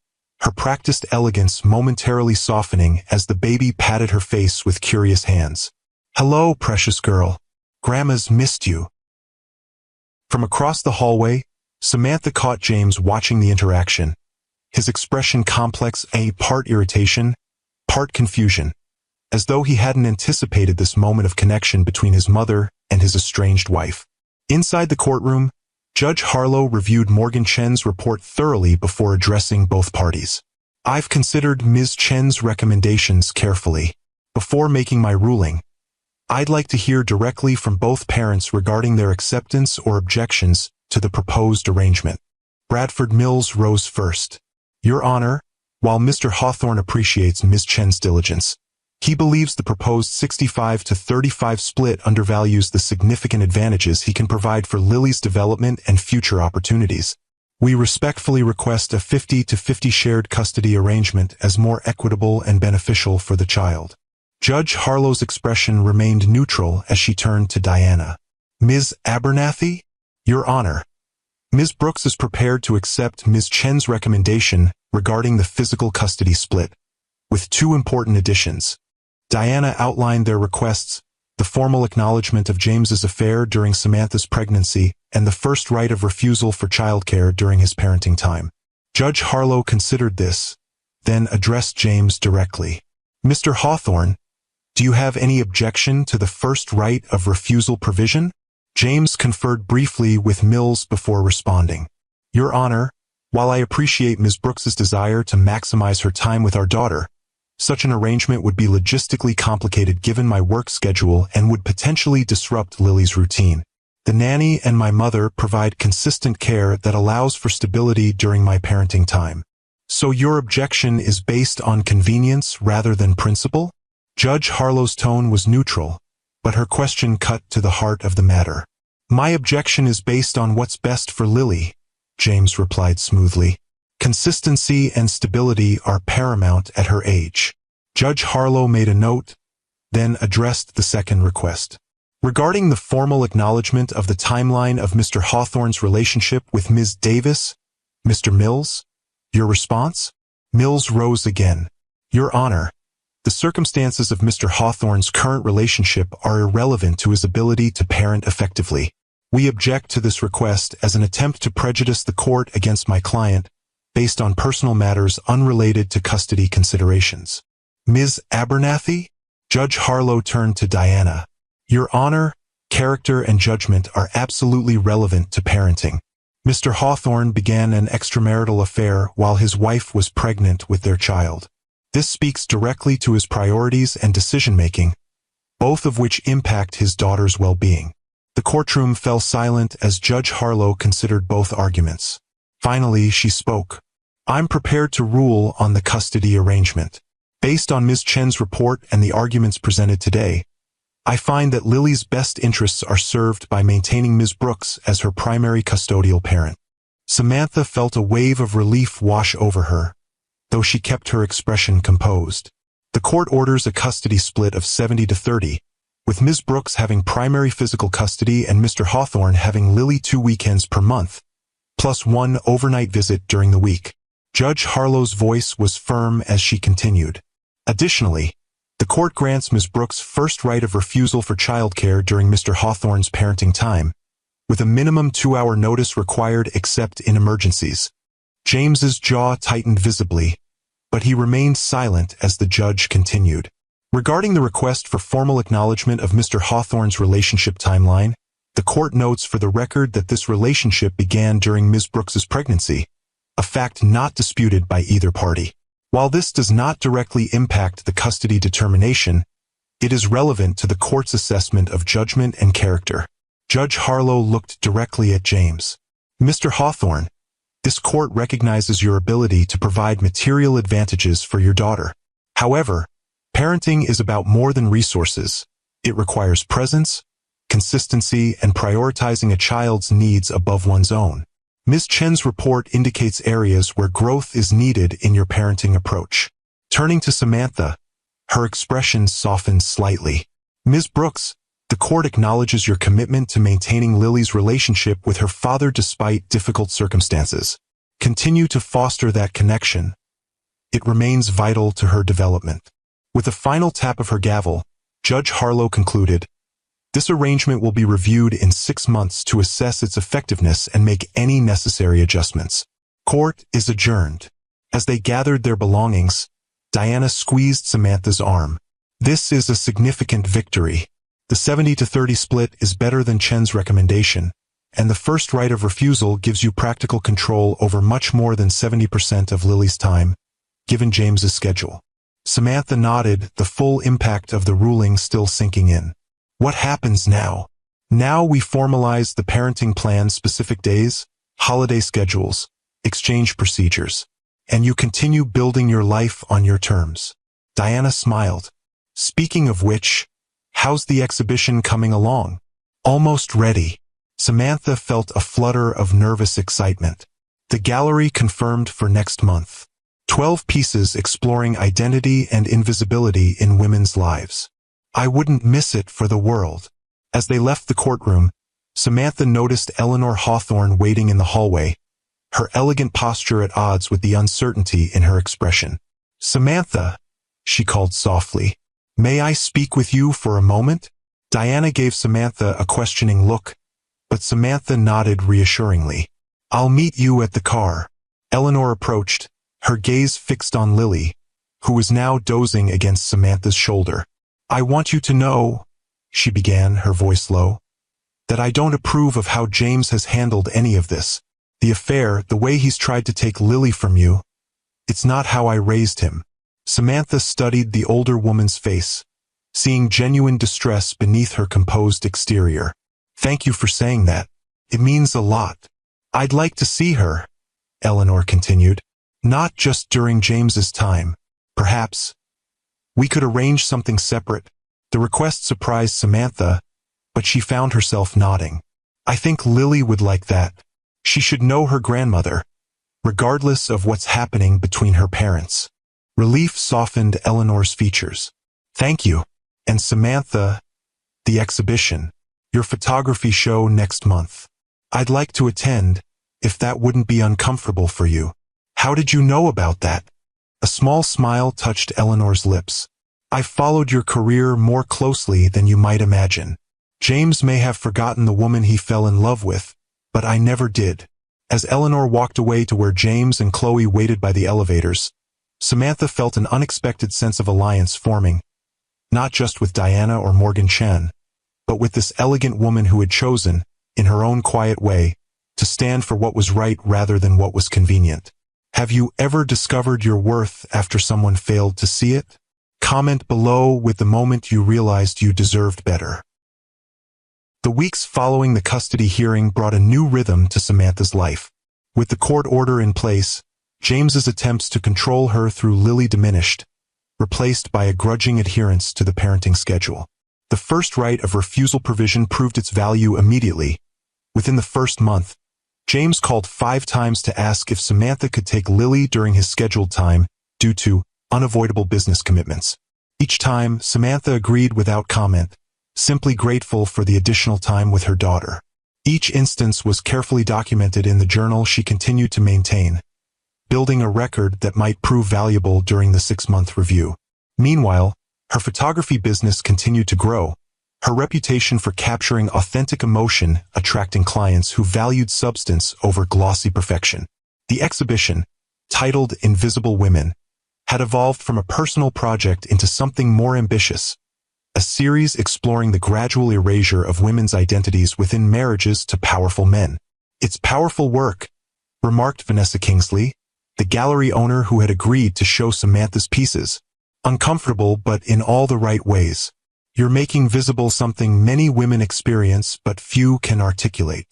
her practiced elegance momentarily softening as the baby patted her face with curious hands. "Hello, precious girl. Grandma's missed you." From across the hallway, Samantha caught James watching the interaction, his expression complex, part irritation, part confusion, as though he hadn't anticipated this moment of connection between his mother and his estranged wife. Inside the courtroom, Judge Harlow reviewed Morgan Chen's report thoroughly before addressing both parties. "I've considered Ms. Chen's recommendations carefully. Before making my ruling, I'd like to hear directly from both parents regarding their acceptance or objections to the proposed arrangement." Bradford Mills rose first. "Your Honor, while Mr. Hawthorne appreciates Ms. Chen's diligence, he believes the proposed 65-35 split undervalues the significant advantages he can provide for Lily's development and future opportunities. We respectfully request a 50-50 shared custody arrangement as more equitable and beneficial for the child." Judge Harlow's expression remained neutral as she turned to Diana. "Ms. Abernathy? Your Honor, Ms. Brooks is prepared to accept Ms. Chen's recommendation regarding the physical custody split, with two important additions." Diana outlined their requests: the formal acknowledgement of James's affair during Samantha's pregnancy and the first right of refusal for childcare during his parenting time. Judge Harlow considered this, then addressed James directly. "Mr. Hawthorne, do you have any objection to the first right of refusal provision?" James conferred briefly with Mills before responding. "Your Honor, while I appreciate Ms. Brooks's desire to maximize her time with our daughter, such an arrangement would be logistically complicated given my work schedule and would potentially disrupt Lily's routine. The nanny and my mother provide consistent care that allows for stability during my parenting time. So your objection is based on convenience rather than principle?" Judge Harlow's tone was neutral, but her question cut to the heart of the matter. "My objection is based on what's best for Lily," James replied smoothly. "Consistency and stability are paramount at her age." Judge Harlow made a note, then addressed the second request. "Regarding the formal acknowledgement of the timeline of Mr. Hawthorne's relationship with Ms. Davis, Mr. Mills, your response?" Mills rose again. "Your Honor, the circumstances of Mr. Hawthorne's current relationship are irrelevant to his ability to parent effectively. We object to this request as an attempt to prejudice the court against my client based on personal matters unrelated to custody considerations." "Ms. Abernathy?" Judge Harlow turned to Diana. "Your Honor, character and judgment are absolutely relevant to parenting. Mr. Hawthorne began an extramarital affair while his wife was pregnant with their child. This speaks directly to his priorities and decision-making, both of which impact his daughter's well-being." The courtroom fell silent as Judge Harlow considered both arguments. Finally, she spoke. "I'm prepared to rule on the custody arrangement. Based on Ms. Chen's report and the arguments presented today, I find that Lily's best interests are served by maintaining Ms. Brooks as her primary custodial parent." Samantha felt a wave of relief wash over her, though she kept her expression composed. The court orders a custody split of 70-30, with Ms. Brooks having primary physical custody and Mr. Hawthorne having Lily 2 weekends per month, plus 1 overnight visit during the week. Judge Harlow's voice was firm as she continued. Additionally, the court grants Ms. Brooks first right of refusal for childcare during Mr. Hawthorne's parenting time, with a minimum 2-hour notice required except in emergencies. James's jaw tightened visibly, but he remained silent as the judge continued. Regarding the request for formal acknowledgement of Mr. Hawthorne's relationship timeline, the court notes for the record that this relationship began during Ms. Brooks's pregnancy, a fact not disputed by either party. While this does not directly impact the custody determination, it is relevant to the court's assessment of judgment and character. Judge Harlow looked directly at James. Mr. Hawthorne, this court recognizes your ability to provide material advantages for your daughter. However, parenting is about more than resources. It requires presence, consistency, and prioritizing a child's needs above one's own. Ms. Chen's report indicates areas where growth is needed in your parenting approach. Turning to Samantha, her expression softened slightly. Ms. Brooks, the court acknowledges your commitment to maintaining Lily's relationship with her father despite difficult circumstances. Continue to foster that connection. It remains vital to her development. With a final tap of her gavel, Judge Harlow concluded, this arrangement will be reviewed in 6 months to assess its effectiveness and make any necessary adjustments. Court is adjourned. As they gathered their belongings, Diana squeezed Samantha's arm. This is a significant victory. The 70-30 split is better than Chen's recommendation, and the first right of refusal gives you practical control over much more than 70% of Lily's time, given James's schedule. Samantha nodded, the full impact of the ruling still sinking in. What happens now? Now we formalize the parenting plan, specific days, holiday schedules, exchange procedures, and you continue building your life on your terms. Diana smiled. Speaking of which, how's the exhibition coming along? Almost ready. Samantha felt a flutter of nervous excitement. The gallery confirmed for next month. 12 pieces exploring identity and invisibility in women's lives. I wouldn't miss it for the world. As they left the courtroom, Samantha noticed Eleanor Hawthorne waiting in the hallway, her elegant posture at odds with the uncertainty in her expression. Samantha, she called softly, may I speak with you for a moment? Diana gave Samantha a questioning look, but Samantha nodded reassuringly. I'll meet you at the car. Eleanor approached, her gaze fixed on Lily, who was now dozing against Samantha's shoulder. I want you to know, she began, her voice low, that I don't approve of how James has handled any of this. The affair, the way he's tried to take Lily from you, it's not how I raised him. Samantha studied the older woman's face, seeing genuine distress beneath her composed exterior. Thank you for saying that. It means a lot. I'd like to see her, Eleanor continued. Not just during James's time. Perhaps we could arrange something separate. The request surprised Samantha, but she found herself nodding. I think Lily would like that. She should know her grandmother, regardless of what's happening between her parents. Relief softened Eleanor's features. Thank you. And Samantha, the exhibition, your photography show next month. I'd like to attend, if that wouldn't be uncomfortable for you. How did you know about that? A small smile touched Eleanor's lips. I followed your career more closely than you might imagine. James may have forgotten the woman he fell in love with, but I never did. As Eleanor walked away to where James and Chloe waited by the elevators, Samantha felt an unexpected sense of alliance forming, not just with Diana or Morgan Chen, but with this elegant woman who had chosen, in her own quiet way, to stand for what was right rather than what was convenient. Have you ever discovered your worth after someone failed to see it? Comment below with the moment you realized you deserved better. The weeks following the custody hearing brought a new rhythm to Samantha's life. With the court order in place, James's attempts to control her through Lily diminished, replaced by a grudging adherence to the parenting schedule. The first right of refusal provision proved its value immediately. Within the first month, James called 5 times to ask if Samantha could take Lily during his scheduled time, due to unavoidable business commitments. Each time, Samantha agreed without comment, simply grateful for the additional time with her daughter. Each instance was carefully documented in the journal she continued to maintain, building a record that might prove valuable during the 6-month review. Meanwhile, her photography business continued to grow, her reputation for capturing authentic emotion attracting clients who valued substance over glossy perfection. The exhibition, titled Invisible Women, had evolved from a personal project into something more ambitious, a series exploring the gradual erasure of women's identities within marriages to powerful men. "It's powerful work," remarked Vanessa Kingsley, the gallery owner who had agreed to show Samantha's pieces. "Uncomfortable, but in all the right ways. You're making visible something many women experience but few can articulate."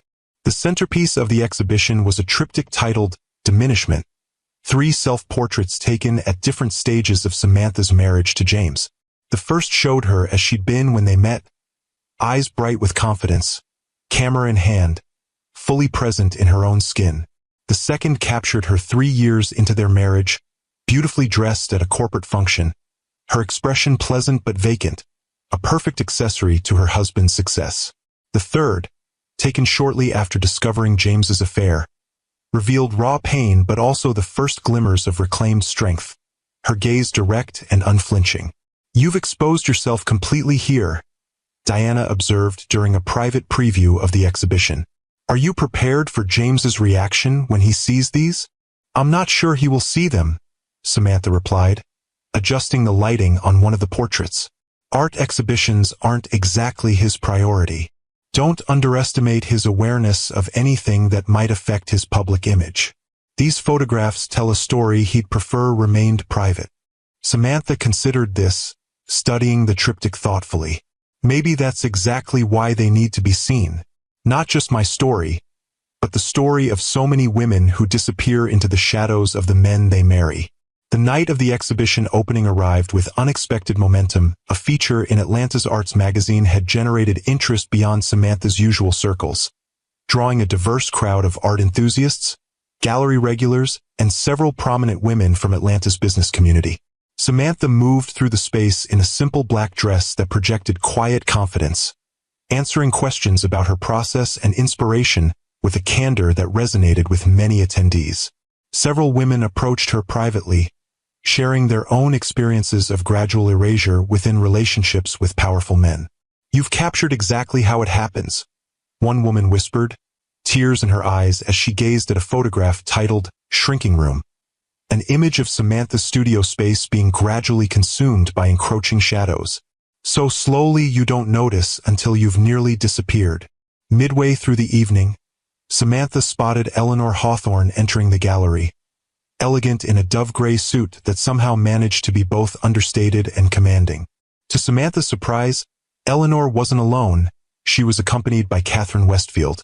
The centerpiece of the exhibition was a triptych titled Diminishment, 3 self-portraits taken at different stages of Samantha's marriage to James. The first showed her as she'd been when they met, eyes bright with confidence, camera in hand, fully present in her own skin. The second captured her 3 years into their marriage, beautifully dressed at a corporate function, her expression pleasant but vacant, a perfect accessory to her husband's success. The third, taken shortly after discovering James's affair, revealed raw pain but also the first glimmers of reclaimed strength, her gaze direct and unflinching. "You've exposed yourself completely here," Diana observed during a private preview of the exhibition. "Are you prepared for James's reaction when he sees these?" "I'm not sure he will see them," Samantha replied, adjusting the lighting on one of the portraits. "Art exhibitions aren't exactly his priority. Don't underestimate his awareness of anything that might affect his public image. These photographs tell a story he'd prefer remained private." Samantha considered this, studying the triptych thoughtfully. "Maybe that's exactly why they need to be seen. Not just my story, but the story of so many women who disappear into the shadows of the men they marry." The night of the exhibition opening arrived with unexpected momentum. A feature in Atlanta's Arts magazine had generated interest beyond Samantha's usual circles, drawing a diverse crowd of art enthusiasts, gallery regulars, and several prominent women from Atlanta's business community. Samantha moved through the space in a simple black dress that projected quiet confidence, answering questions about her process and inspiration with a candor that resonated with many attendees. Several women approached her privately, sharing their own experiences of gradual erasure within relationships with powerful men. "You've captured exactly how it happens," one woman whispered, tears in her eyes as she gazed at a photograph titled Shrinking Room, an image of Samantha's studio space being gradually consumed by encroaching shadows. "So slowly you don't notice until you've nearly disappeared." Midway through the evening, Samantha spotted Eleanor Hawthorne entering the gallery, elegant in a dove-gray suit that somehow managed to be both understated and commanding. To Samantha's surprise, Eleanor wasn't alone. She was accompanied by Catherine Westfield,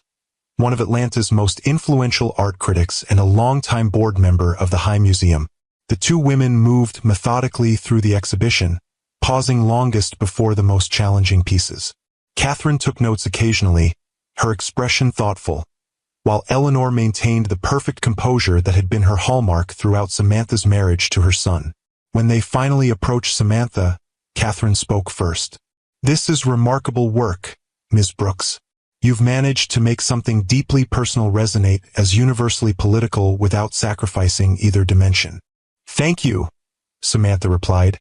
one of Atlanta's most influential art critics and a longtime board member of the High Museum. The two women moved methodically through the exhibition, pausing longest before the most challenging pieces. Catherine took notes occasionally, her expression thoughtful, while Eleanor maintained the perfect composure that had been her hallmark throughout Samantha's marriage to her son. When they finally approached Samantha, Catherine spoke first. "This is remarkable work, Ms. Brooks. You've managed to make something deeply personal resonate as universally political without sacrificing either dimension." "Thank you," Samantha replied,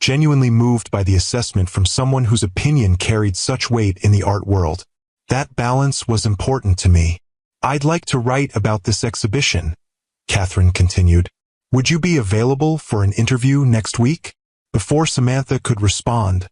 genuinely moved by the assessment from someone whose opinion carried such weight in the art world. "That balance was important to me. I'd like to write about this exhibition," Catherine continued. "Would you be available for an interview next week?" Before Samantha could respond,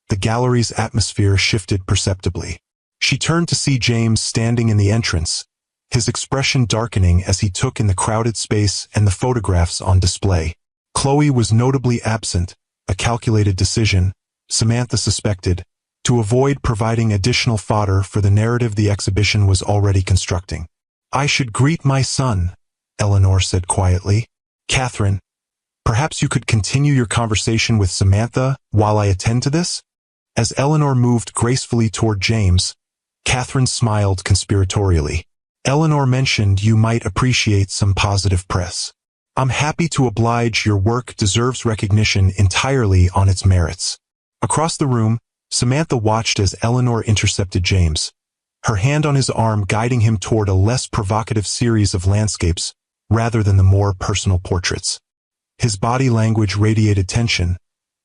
the gallery's atmosphere shifted perceptibly. She turned to see James standing in the entrance, his expression darkening as he took in the crowded space and the photographs on display. Chloe was notably absent, a calculated decision, Samantha suspected, to avoid providing additional fodder for the narrative the exhibition was already constructing. "I should greet my son," Eleanor said quietly. "Catherine, perhaps you could continue your conversation with Samantha while I attend to this?" As Eleanor moved gracefully toward James, Catherine smiled conspiratorially. "Eleanor mentioned you might appreciate some positive press." I'm happy to oblige. Your work deserves recognition entirely on its merits. Across the room, Samantha watched as Eleanor intercepted James, her hand on his arm guiding him toward a less provocative series of landscapes rather than the more personal portraits. His body language radiated tension,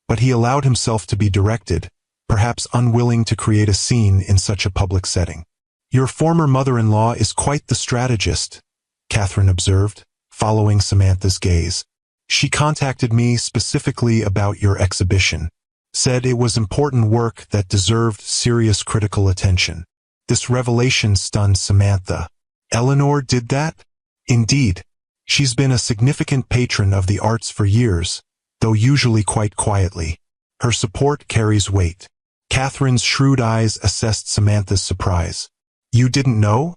but he allowed himself to be directed, perhaps unwilling to create a scene in such a public setting. Your former mother-in-law is quite the strategist, Catherine observed, following Samantha's gaze. She contacted me specifically about your exhibition, said it was important work that deserved serious critical attention. This revelation stunned Samantha. Eleanor did that? Indeed. She's been a significant patron of the arts for years, though usually quite quietly. Her support carries weight. Catherine's shrewd eyes assessed Samantha's surprise. You didn't know?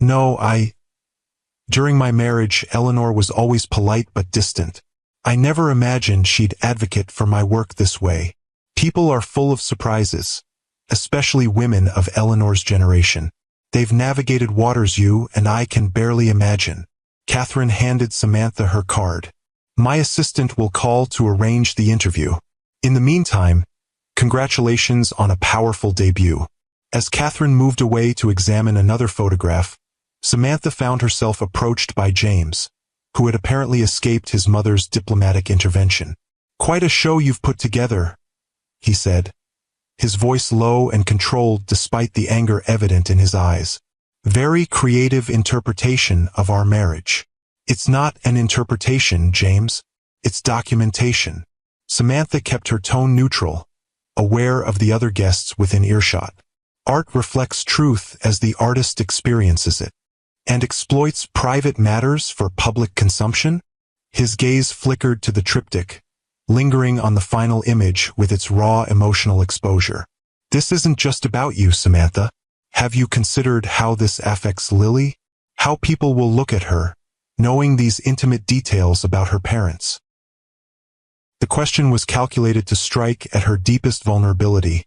No, During my marriage, Eleanor was always polite but distant. I never imagined she'd advocate for my work this way. People are full of surprises, especially women of Eleanor's generation. They've navigated waters you and I can barely imagine. Catherine handed Samantha her card. My assistant will call to arrange the interview. In the meantime, congratulations on a powerful debut. As Catherine moved away to examine another photograph, Samantha found herself approached by James, who had apparently escaped his mother's diplomatic intervention. Quite a show you've put together, he said, his voice low and controlled despite the anger evident in his eyes. Very creative interpretation of our marriage. It's not an interpretation, James. It's documentation. Samantha kept her tone neutral, aware of the other guests within earshot. Art reflects truth as the artist experiences it, and exploits private matters for public consumption? His gaze flickered to the triptych, lingering on the final image with its raw emotional exposure. This isn't just about you, Samantha. Have you considered how this affects Lily? How people will look at her, knowing these intimate details about her parents? The question was calculated to strike at her deepest vulnerability,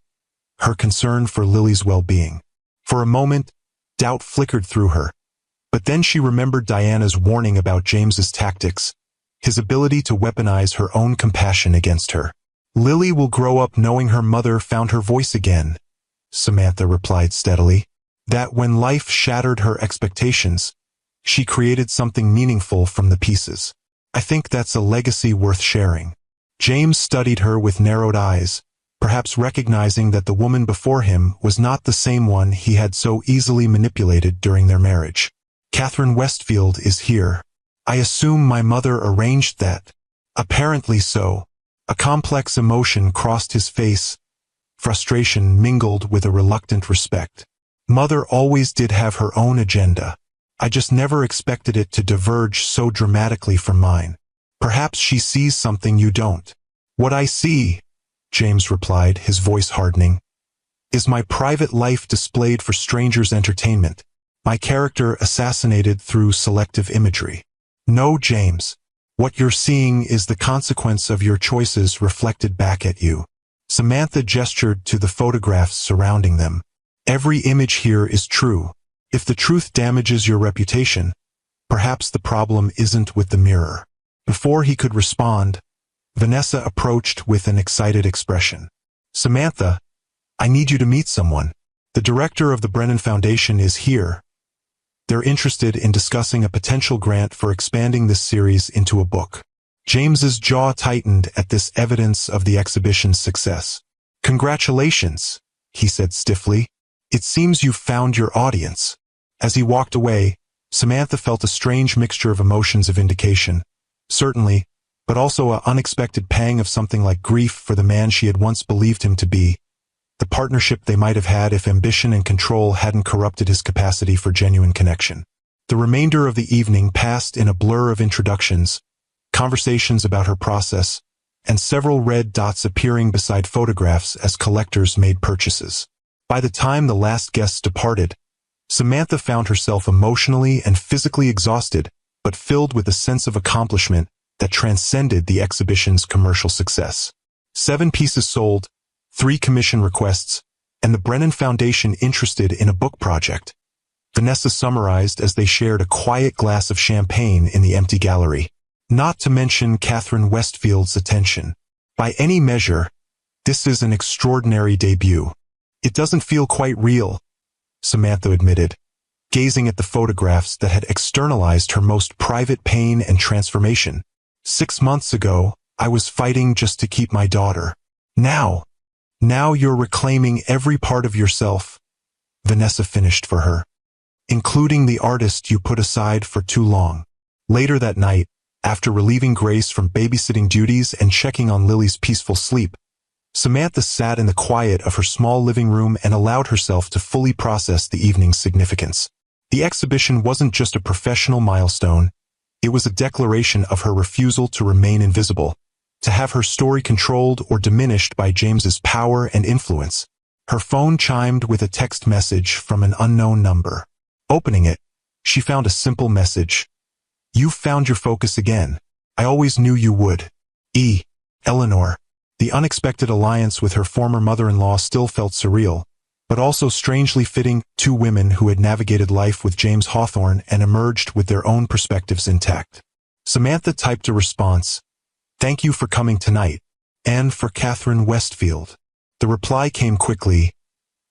her concern for Lily's well-being. For a moment, doubt flickered through her, but then she remembered Diana's warning about James's tactics, his ability to weaponize her own compassion against her. Lily will grow up knowing her mother found her voice again, Samantha replied steadily, that when life shattered her expectations, she created something meaningful from the pieces. I think that's a legacy worth sharing. James studied her with narrowed eyes, perhaps recognizing that the woman before him was not the same one he had so easily manipulated during their marriage. Catherine Westfield is here. I assume my mother arranged that. Apparently so. A complex emotion crossed his face, frustration mingled with a reluctant respect. Mother always did have her own agenda. I just never expected it to diverge so dramatically from mine. Perhaps she sees something you don't. What I see, James replied, his voice hardening, is my private life displayed for strangers' entertainment, my character assassinated through selective imagery. No, James. What you're seeing is the consequence of your choices reflected back at you. Samantha gestured to the photographs surrounding them. Every image here is true. If the truth damages your reputation, perhaps the problem isn't with the mirror. Before he could respond, Vanessa approached with an excited expression. Samantha, I need you to meet someone. The director of the Brennan Foundation is here. They're interested in discussing a potential grant for expanding this series into a book. James's jaw tightened at this evidence of the exhibition's success. Congratulations, he said stiffly. It seems you've found your audience. As he walked away, Samantha felt a strange mixture of emotions of vindication, certainly, but also an unexpected pang of something like grief for the man she had once believed him to be, the partnership they might have had if ambition and control hadn't corrupted his capacity for genuine connection. The remainder of the evening passed in a blur of introductions, conversations about her process, and several red dots appearing beside photographs as collectors made purchases. By the time the last guests departed, Samantha found herself emotionally and physically exhausted, but filled with a sense of accomplishment that transcended the exhibition's commercial success. 7 pieces sold, 3 commission requests, and the Brennan Foundation interested in a book project. Vanessa summarized as they shared a quiet glass of champagne in the empty gallery. not to mention Catherine Westfield's attention. By any measure, this is an extraordinary debut. It doesn't feel quite real, Samantha admitted, gazing at the photographs that had externalized her most private pain and transformation. 6 months ago, I was fighting just to keep my daughter. Now you're reclaiming every part of yourself, Vanessa finished for her, including the artist you put aside for too long. Later that night, after relieving Grace from babysitting duties and checking on Lily's peaceful sleep, Samantha sat in the quiet of her small living room and allowed herself to fully process the evening's significance. The exhibition wasn't just a professional milestone, it was a declaration of her refusal to remain invisible, to have her story controlled or diminished by James's power and influence. Her phone chimed with a text message from an unknown number. Opening it, she found a simple message. "You've found your focus again. I always knew you would. Eleanor." The unexpected alliance with her former mother-in-law still felt surreal, but also strangely fitting. Two women who had navigated life with James Hawthorne and emerged with their own perspectives intact. Samantha typed a response, "Thank you for coming tonight, and for Catherine Westfield." The reply came quickly,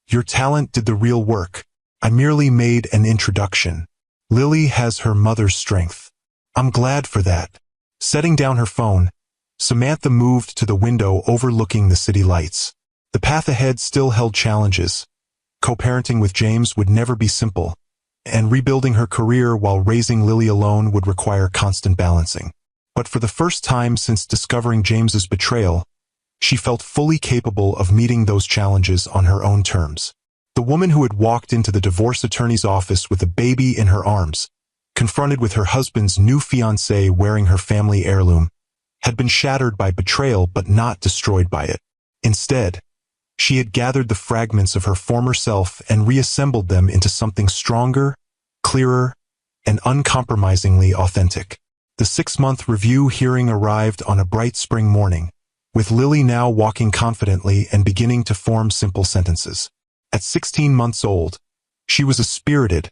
"Your talent did the real work. I merely made an introduction. Lily has her mother's strength. I'm glad for that." Setting down her phone, Samantha moved to the window overlooking the city lights. The path ahead still held challenges. Co-parenting with James would never be simple, and rebuilding her career while raising Lily alone would require constant balancing. But for the first time since discovering James's betrayal, she felt fully capable of meeting those challenges on her own terms. The woman who had walked into the divorce attorney's office with a baby in her arms, confronted with her husband's new fiancée wearing her family heirloom, had been shattered by betrayal but not destroyed by it. Instead, she had gathered the fragments of her former self and reassembled them into something stronger, clearer, and uncompromisingly authentic. The 6-month review hearing arrived on a bright spring morning, with Lily now walking confidently and beginning to form simple sentences. At 16 months old, she was a spirited,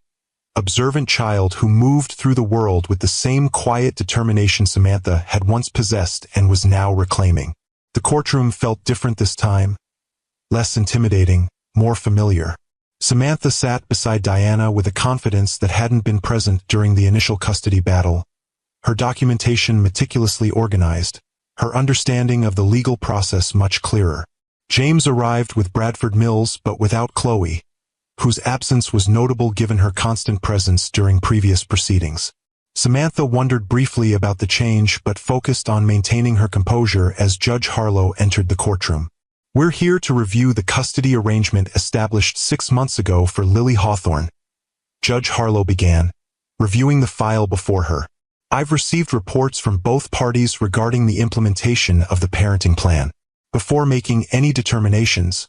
observant child who moved through the world with the same quiet determination Samantha had once possessed and was now reclaiming. The courtroom felt different this time, less intimidating, more familiar. Samantha sat beside Diana with a confidence that hadn't been present during the initial custody battle, her documentation meticulously organized, her understanding of the legal process much clearer. James arrived with Bradford Mills but without Chloe, whose absence was notable given her constant presence during previous proceedings. Samantha wondered briefly about the change but focused on maintaining her composure as Judge Harlow entered the courtroom. "We're here to review the custody arrangement established 6 months ago for Lily Hawthorne," Judge Harlow began, reviewing the file before her. "I've received reports from both parties regarding the implementation of the parenting plan. Before making any determinations,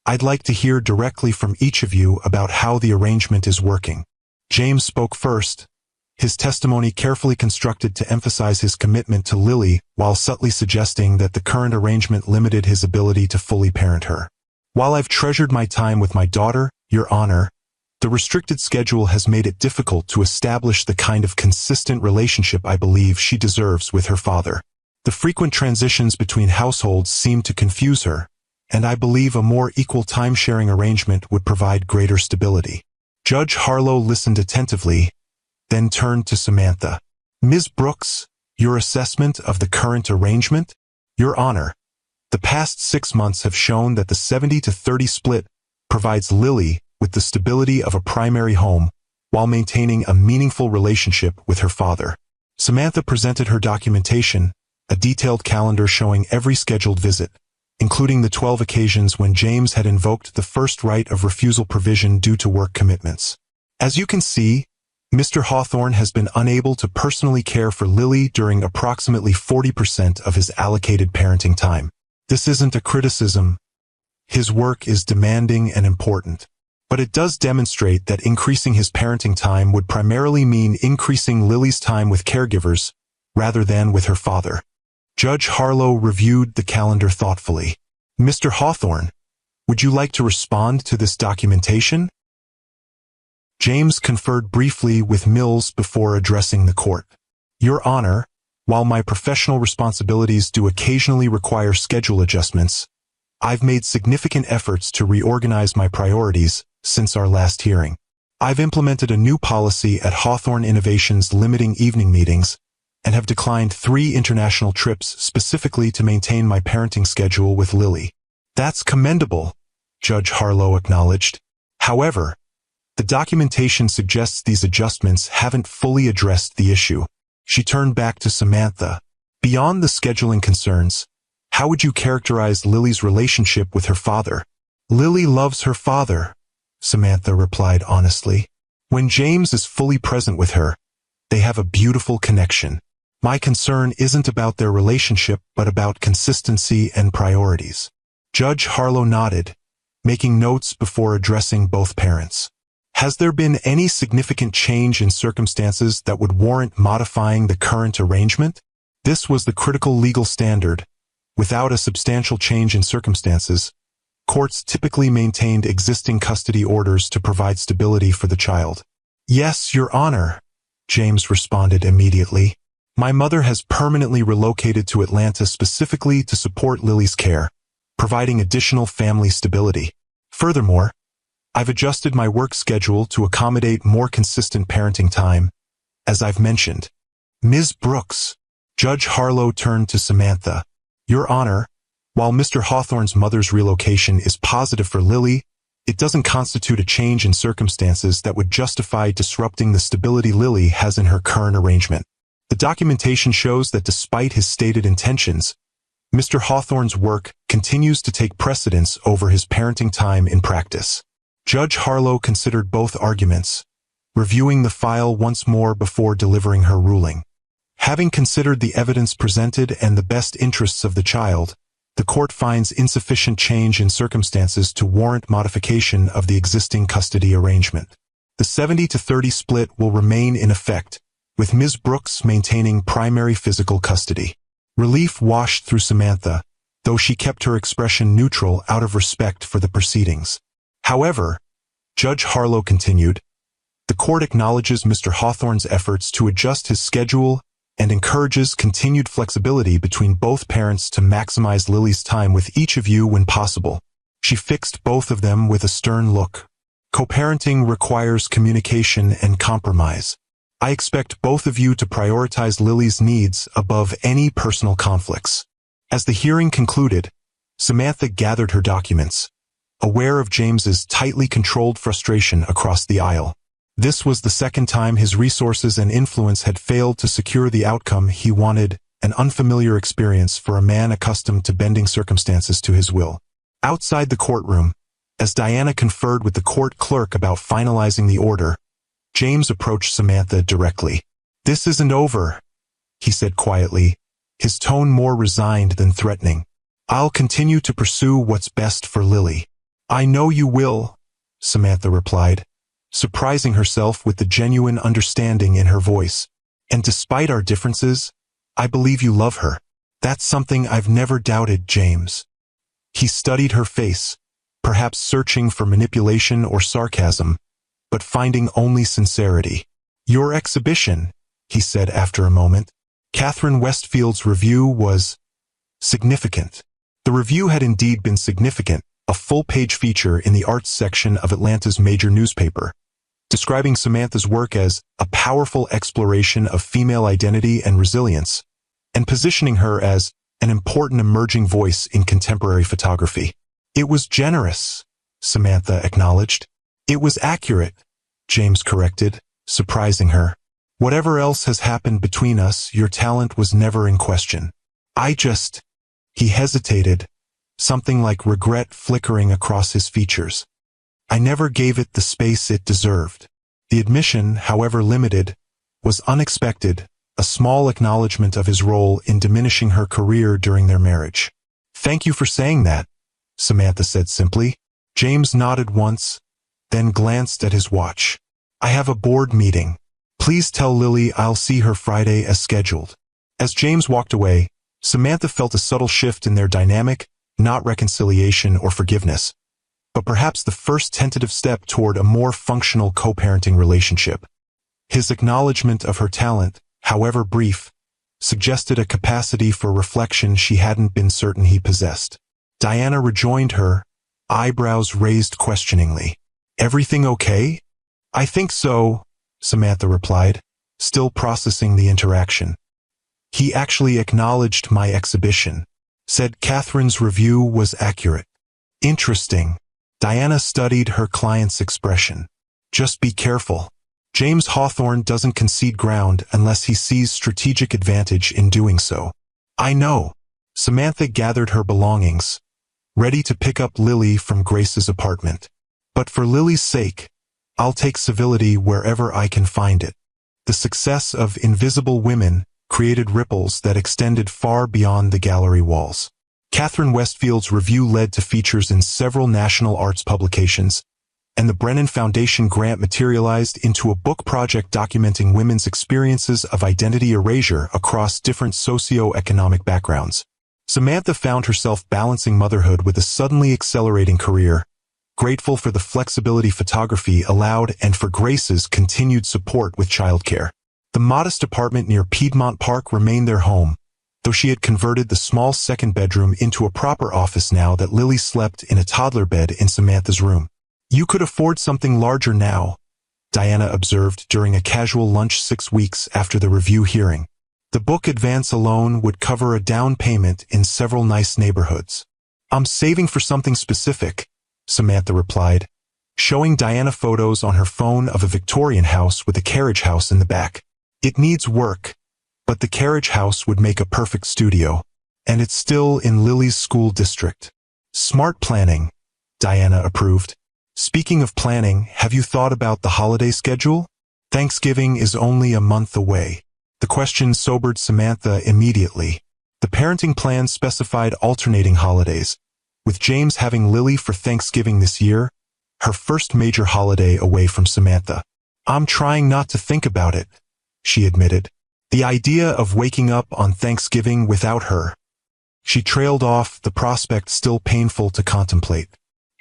I'd like to hear directly from each of you about how the arrangement is working." James spoke first, his testimony carefully constructed to emphasize his commitment to Lily while subtly suggesting that the current arrangement limited his ability to fully parent her. "While I've treasured my time with my daughter, Your Honor, the restricted schedule has made it difficult to establish the kind of consistent relationship I believe she deserves with her father. The frequent transitions between households seem to confuse her, and I believe a more equal time-sharing arrangement would provide greater stability." Judge Harlow listened attentively, then turned to Samantha. "Ms. Brooks, your assessment of the current arrangement?" "Your Honor, the past 6 months have shown that the 70-30 split provides Lily with the stability of a primary home while maintaining a meaningful relationship with her father." Samantha presented her documentation, a detailed calendar showing every scheduled visit, including the 12 occasions when James had invoked the first right of refusal provision due to work commitments. "As you can see, Mr. Hawthorne has been unable to personally care for Lily during approximately 40% of his allocated parenting time. This isn't a criticism. His work is demanding and important, but it does demonstrate that increasing his parenting time would primarily mean increasing Lily's time with caregivers rather than with her father." Judge Harlow reviewed the calendar thoughtfully. "Mr. Hawthorne, would you like to respond to this documentation?" James conferred briefly with Mills before addressing the court. "Your Honor, While my professional responsibilities do occasionally require schedule adjustments, I've made significant efforts to reorganize my priorities since our last hearing. I've implemented a new policy at Hawthorne Innovations limiting evening meetings and have declined 3 international trips specifically to maintain my parenting schedule with Lily. That's commendable, Judge Harlow acknowledged. However, the documentation suggests these adjustments haven't fully addressed the issue. She turned back to Samantha. Beyond the scheduling concerns, how would you characterize Lily's relationship with her father? Lily loves her father, Samantha replied honestly. When James is fully present with her, they have a beautiful connection. My concern isn't about their relationship but about consistency and priorities. Judge Harlow nodded, making notes before addressing both parents. Has there been any significant change in circumstances that would warrant modifying the current arrangement? This was the critical legal standard. Without a substantial change in circumstances, courts typically maintained existing custody orders to provide stability for the child. Yes, Your Honor, James responded immediately. My mother has permanently relocated to Atlanta specifically to support Lily's care, providing additional family stability. Furthermore, I've adjusted my work schedule to accommodate more consistent parenting time, as I've mentioned. Ms. Brooks, Judge Harlow turned to Samantha. Your Honor, while Mr. Hawthorne's mother's relocation is positive for Lily, it doesn't constitute a change in circumstances that would justify disrupting the stability Lily has in her current arrangement. The documentation shows that despite his stated intentions, Mr. Hawthorne's work continues to take precedence over his parenting time in practice. Judge Harlow considered both arguments, reviewing the file once more before delivering her ruling. Having considered the evidence presented and the best interests of the child, the court finds insufficient change in circumstances to warrant modification of the existing custody arrangement. The 70-30 split will remain in effect, with Ms. Brooks maintaining primary physical custody. Relief washed through Samantha, though she kept her expression neutral out of respect for the proceedings. However, Judge Harlow continued, the court acknowledges Mr. Hawthorne's efforts to adjust his schedule and encourages continued flexibility between both parents to maximize Lily's time with each of you when possible. She fixed both of them with a stern look. Co-parenting requires communication and compromise. I expect both of you to prioritize Lily's needs above any personal conflicts. As the hearing concluded, Samantha gathered her documents, aware of James's tightly controlled frustration across the aisle. This was the second time his resources and influence had failed to secure the outcome he wanted, an unfamiliar experience for a man accustomed to bending circumstances to his will. Outside the courtroom, as Diana conferred with the court clerk about finalizing the order, James approached Samantha directly. This isn't over, he said quietly, his tone more resigned than threatening. I'll continue to pursue what's best for Lily. I know you will, Samantha replied, surprising herself with the genuine understanding in her voice. And despite our differences, I believe you love her. That's something I've never doubted, James. He studied her face, perhaps searching for manipulation or sarcasm, but finding only sincerity. Your exhibition, he said after a moment. Catherine Westfield's review was significant. The review had indeed been significant, a full-page feature in the arts section of Atlanta's major newspaper, describing Samantha's work as a powerful exploration of female identity and resilience, and positioning her as an important emerging voice in contemporary photography. It was generous, Samantha acknowledged. It was accurate, James corrected, surprising her. Whatever else has happened between us, your talent was never in question. He hesitated, something like regret flickering across his features. I never gave it the space it deserved. The admission, however limited, was unexpected, a small acknowledgement of his role in diminishing her career during their marriage. Thank you for saying that, Samantha said simply. James nodded once, then glanced at his watch. I have a board meeting. Please tell Lily I'll see her Friday as scheduled. As James walked away, Samantha felt a subtle shift in their dynamic, not reconciliation or forgiveness, but perhaps the first tentative step toward a more functional co-parenting relationship. His acknowledgement of her talent, however brief, suggested a capacity for reflection she hadn't been certain he possessed. Diana rejoined her, eyebrows raised questioningly. "Everything okay?" "I think so," Samantha replied, still processing the interaction. "He actually acknowledged my exhibition. Said Catherine's review was accurate." "Interesting." Diana studied her client's expression. "Just be careful. James Hawthorne doesn't concede ground unless he sees strategic advantage in doing so." "I know." Samantha gathered her belongings, ready to pick up Lily from Grace's apartment. "But for Lily's sake, I'll take civility wherever I can find it." The success of Invisible Women created ripples that extended far beyond the gallery walls. Catherine Westfield's review led to features in several national arts publications, and the Brennan Foundation grant materialized into a book project documenting women's experiences of identity erasure across different socio-economic backgrounds. Samantha found herself balancing motherhood with a suddenly accelerating career, grateful for the flexibility photography allowed and for Grace's continued support with childcare. The modest apartment near Piedmont Park remained their home, though she had converted the small second bedroom into a proper office now that Lily slept in a toddler bed in Samantha's room. "You could afford something larger now," Diana observed during a casual lunch 6 weeks after the review hearing. "The book advance alone would cover a down payment in several nice neighborhoods." "I'm saving for something specific," Samantha replied, showing Diana photos on her phone of a Victorian house with a carriage house in the back. "It needs work, but the carriage house would make a perfect studio, and it's still in Lily's school district." "Smart planning," Diana approved. "Speaking of planning, have you thought about the holiday schedule? Thanksgiving is only a month away." The question sobered Samantha immediately. The parenting plan specified alternating holidays, with James having Lily for Thanksgiving this year, her first major holiday away from Samantha. "I'm trying not to think about it," she admitted. "The idea of waking up on Thanksgiving without her." She trailed off, the prospect still painful to contemplate.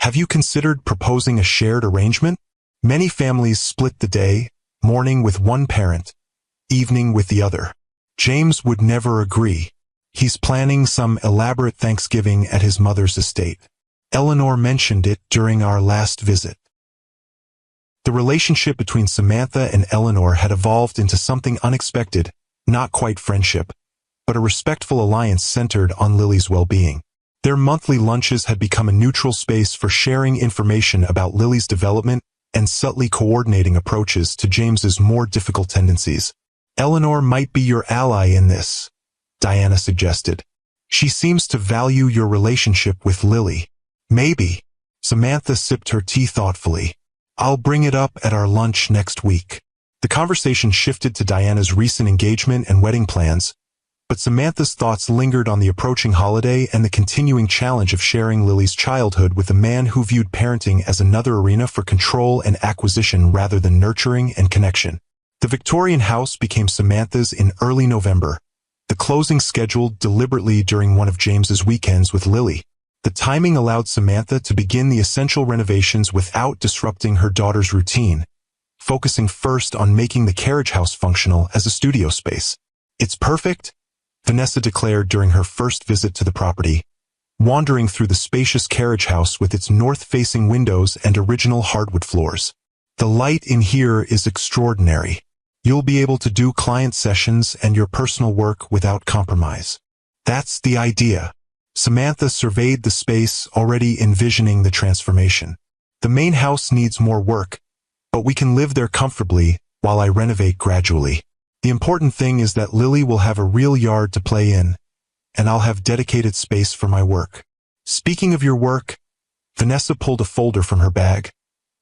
"Have you considered proposing a shared arrangement? Many families split the day, morning with one parent, evening with the other." James would never agree. He's planning some elaborate Thanksgiving at his mother's estate. Eleanor mentioned it during our last visit. The relationship between Samantha and Eleanor had evolved into something unexpected, not quite friendship, but a respectful alliance centered on Lily's well-being. Their monthly lunches had become a neutral space for sharing information about Lily's development and subtly coordinating approaches to James's more difficult tendencies. "Eleanor might be your ally in this," Diana suggested. "She seems to value your relationship with Lily." "Maybe." Samantha sipped her tea thoughtfully. "I'll bring it up at our lunch next week." The conversation shifted to Diana's recent engagement and wedding plans, but Samantha's thoughts lingered on the approaching holiday and the continuing challenge of sharing Lily's childhood with a man who viewed parenting as another arena for control and acquisition rather than nurturing and connection. The Victorian house became Samantha's in early November, the closing scheduled deliberately during one of James's weekends with Lily. The timing allowed Samantha to begin the essential renovations without disrupting her daughter's routine, focusing first on making the carriage house functional as a studio space. "It's perfect," Vanessa declared during her first visit to the property, wandering through the spacious carriage house with its north-facing windows and original hardwood floors. "The light in here is extraordinary. You'll be able to do client sessions and your personal work without compromise." "That's the idea." Samantha surveyed the space, already envisioning the transformation. "The main house needs more work, but we can live there comfortably while I renovate gradually. The important thing is that Lily will have a real yard to play in, and I'll have dedicated space for my work." "Speaking of your work," Vanessa pulled a folder from her bag.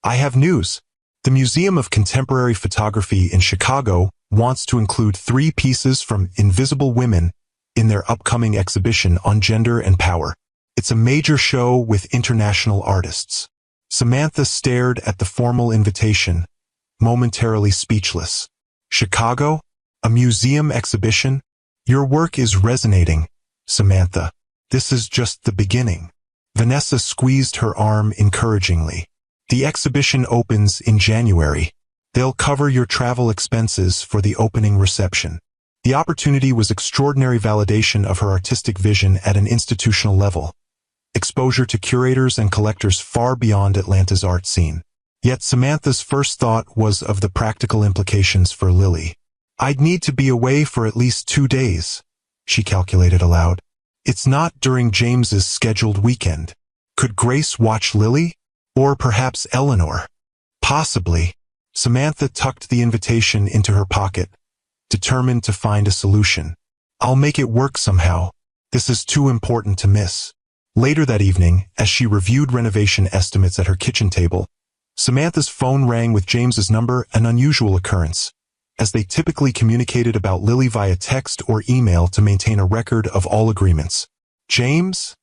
"I have news. The Museum of Contemporary Photography in Chicago wants to include 3 pieces from Invisible Women in their upcoming exhibition on gender and power. It's a major show with international artists." Samantha stared at the formal invitation, momentarily speechless. "Chicago? A museum exhibition? Your work is resonating, Samantha. This is just the beginning." Vanessa squeezed her arm encouragingly. "The exhibition opens in January. They'll cover your travel expenses for the opening reception." The opportunity was extraordinary validation of her artistic vision at an institutional level, exposure to curators and collectors far beyond Atlanta's art scene. Yet Samantha's first thought was of the practical implications for Lily. "I'd need to be away for at least 2 days," she calculated aloud. "It's not during James's scheduled weekend. Could Grace watch Lily? Or perhaps Eleanor? Possibly." Samantha tucked the invitation into her pocket, determined to find a solution. "I'll make it work somehow. This is too important to miss." Later that evening, as she reviewed renovation estimates at her kitchen table, Samantha's phone rang with James's number, an unusual occurrence, as they typically communicated about Lily via text or email to maintain a record of all agreements. "James?"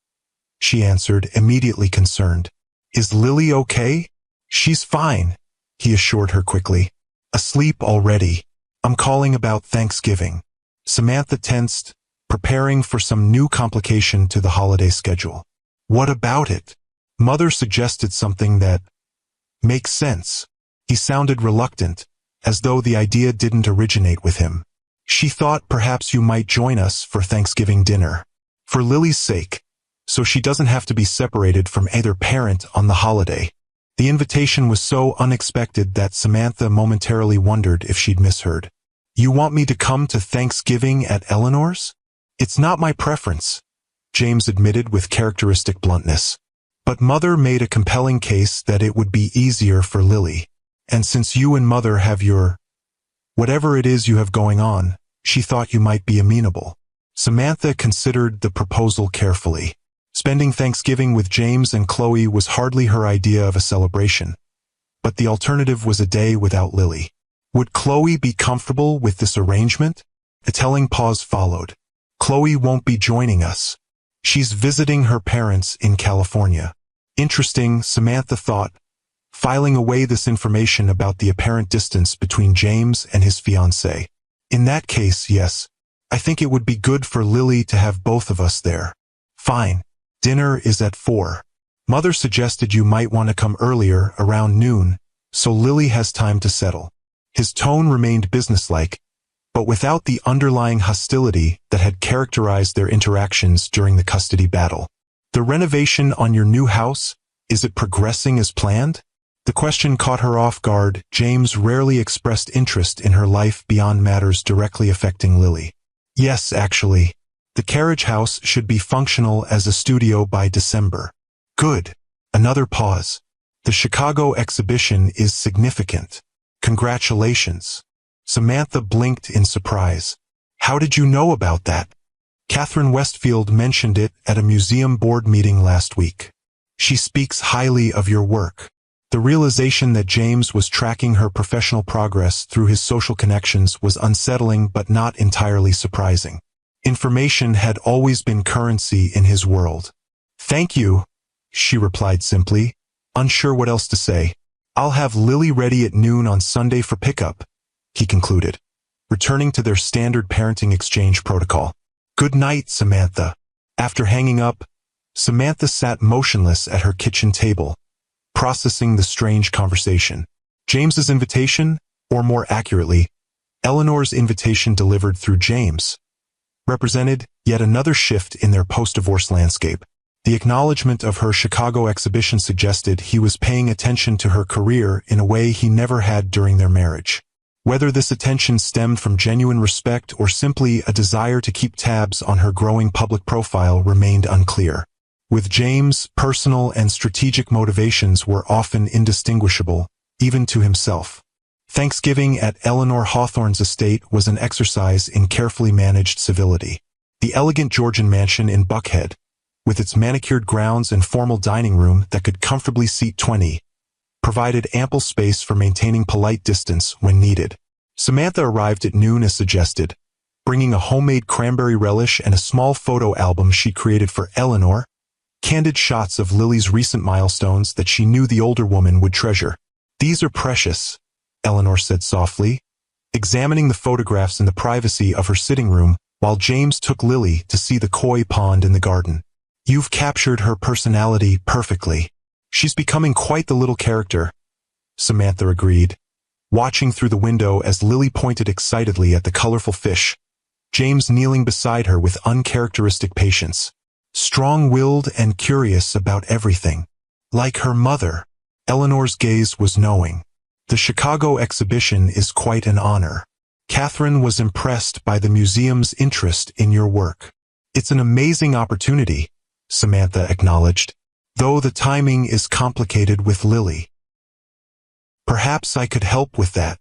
she answered, immediately concerned. "Is Lily okay?" "She's fine," he assured her quickly. "Asleep already. I'm calling about Thanksgiving." Samantha tensed, preparing for some new complication to the holiday schedule. "What about it?" Mother suggested something that makes sense. He sounded reluctant, as though the idea didn't originate with him. "She thought perhaps you might join us for Thanksgiving dinner. For Lily's sake, so she doesn't have to be separated from either parent on the holiday." The invitation was so unexpected that Samantha momentarily wondered if she'd misheard. "You want me to come to Thanksgiving at Eleanor's?" "It's not my preference," James admitted with characteristic bluntness. "But Mother made a compelling case that it would be easier for Lily. And since you and Mother have whatever it is you have going on, she thought you might be amenable." Samantha considered the proposal carefully. Spending Thanksgiving with James and Chloe was hardly her idea of a celebration, but the alternative was a day without Lily. Would Chloe be comfortable with this arrangement? A telling pause followed. "Chloe won't be joining us. She's visiting her parents in California." Interesting, Samantha thought, filing away this information about the apparent distance between James and his fiancée. "In that case, yes, I think it would be good for Lily to have both of us there." "Fine. Dinner is at 4. Mother suggested you might want to come earlier, around noon, so Lily has time to settle." His tone remained businesslike, but without the underlying hostility that had characterized their interactions during the custody battle. "The renovation on your new house, is it progressing as planned?" The question caught her off guard. James rarely expressed interest in her life beyond matters directly affecting Lily. "Yes, actually. The carriage house should be functional as a studio by December." "Good." Another pause. "The Chicago exhibition is significant. Congratulations." Samantha blinked in surprise. "How did you know about that?" "Catherine Westfield mentioned it at a museum board meeting last week. She speaks highly of your work." The realization that James was tracking her professional progress through his social connections was unsettling but not entirely surprising. Information had always been currency in his world. "Thank you," she replied simply, unsure what else to say. "I'll have Lily ready at noon on Sunday for pickup," he concluded, returning to their standard parenting exchange protocol. "Good night, Samantha." After hanging up, Samantha sat motionless at her kitchen table, processing the strange conversation. James's invitation, or more accurately, Eleanor's invitation delivered through James, represented yet another shift in their post-divorce landscape. The acknowledgement of her Chicago exhibition suggested he was paying attention to her career in a way he never had during their marriage. Whether this attention stemmed from genuine respect or simply a desire to keep tabs on her growing public profile remained unclear. With James, personal and strategic motivations were often indistinguishable, even to himself. Thanksgiving at Eleanor Hawthorne's estate was an exercise in carefully managed civility. The elegant Georgian mansion in Buckhead, with its manicured grounds and formal dining room that could comfortably seat 20, provided ample space for maintaining polite distance when needed. Samantha arrived at noon as suggested, bringing a homemade cranberry relish and a small photo album she created for Eleanor, candid shots of Lily's recent milestones that she knew the older woman would treasure. "These are precious," Eleanor said softly, examining the photographs in the privacy of her sitting room while James took Lily to see the koi pond in the garden. "You've captured her personality perfectly." "She's becoming quite the little character," Samantha agreed, watching through the window as Lily pointed excitedly at the colorful fish, James kneeling beside her with uncharacteristic patience. Strong-willed and curious about everything. Like her mother. Eleanor's gaze was knowing. The Chicago exhibition is quite an honor. Catherine was impressed by the museum's interest in your work. It's an amazing opportunity, Samantha acknowledged, though the timing is complicated with Lily. Perhaps I could help with that.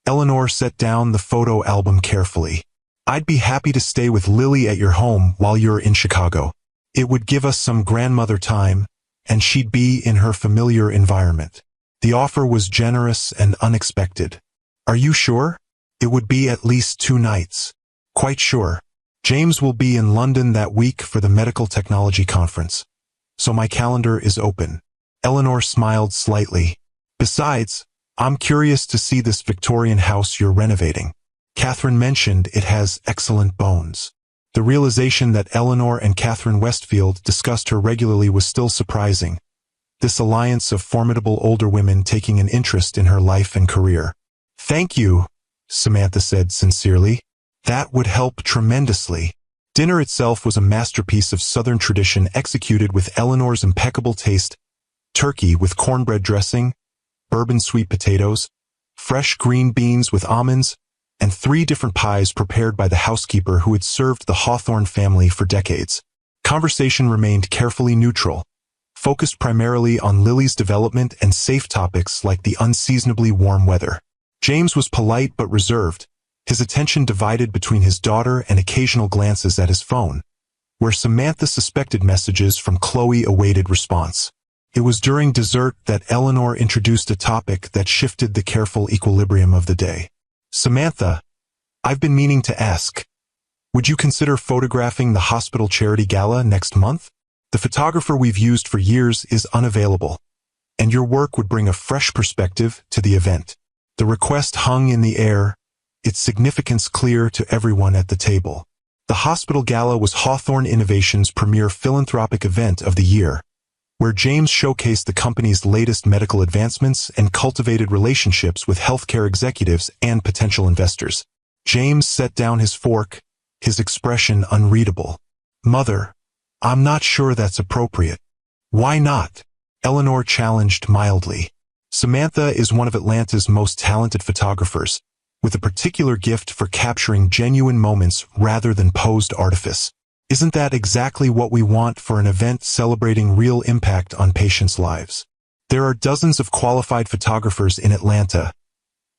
Eleanor set down the photo album carefully. I'd be happy to stay with Lily at your home while you're in Chicago. It would give us some grandmother time, and she'd be in her familiar environment. The offer was generous and unexpected. Are you sure? It would be at least 2 nights. Quite sure. James will be in London that week for the medical technology conference, so my calendar is open. Eleanor smiled slightly. Besides, I'm curious to see this Victorian house you're renovating. Catherine mentioned it has excellent bones. The realization that Eleanor and Catherine Westfield discussed her regularly was still surprising. This alliance of formidable older women taking an interest in her life and career. Thank you, Samantha said sincerely. That would help tremendously. Dinner itself was a masterpiece of Southern tradition executed with Eleanor's impeccable taste. Turkey with cornbread dressing, bourbon sweet potatoes, fresh green beans with almonds, and 3 different pies prepared by the housekeeper who had served the Hawthorne family for decades. Conversation remained carefully neutral, focused primarily on Lily's development and safe topics like the unseasonably warm weather. James was polite but reserved, his attention divided between his daughter and occasional glances at his phone, where Samantha suspected messages from Chloe awaited response. It was during dessert that Eleanor introduced a topic that shifted the careful equilibrium of the day. Samantha, I've been meaning to ask, would you consider photographing the hospital charity gala next month? The photographer we've used for years is unavailable, and your work would bring a fresh perspective to the event. The request hung in the air, its significance clear to everyone at the table. The hospital gala was Hawthorne Innovations' premier philanthropic event of the year, where James showcased the company's latest medical advancements and cultivated relationships with healthcare executives and potential investors. James set down his fork, his expression unreadable. Mother, I'm not sure that's appropriate. Why not? Eleanor challenged mildly. Samantha is one of Atlanta's most talented photographers, with a particular gift for capturing genuine moments rather than posed artifice. Isn't that exactly what we want for an event celebrating real impact on patients' lives? There are dozens of qualified photographers in Atlanta,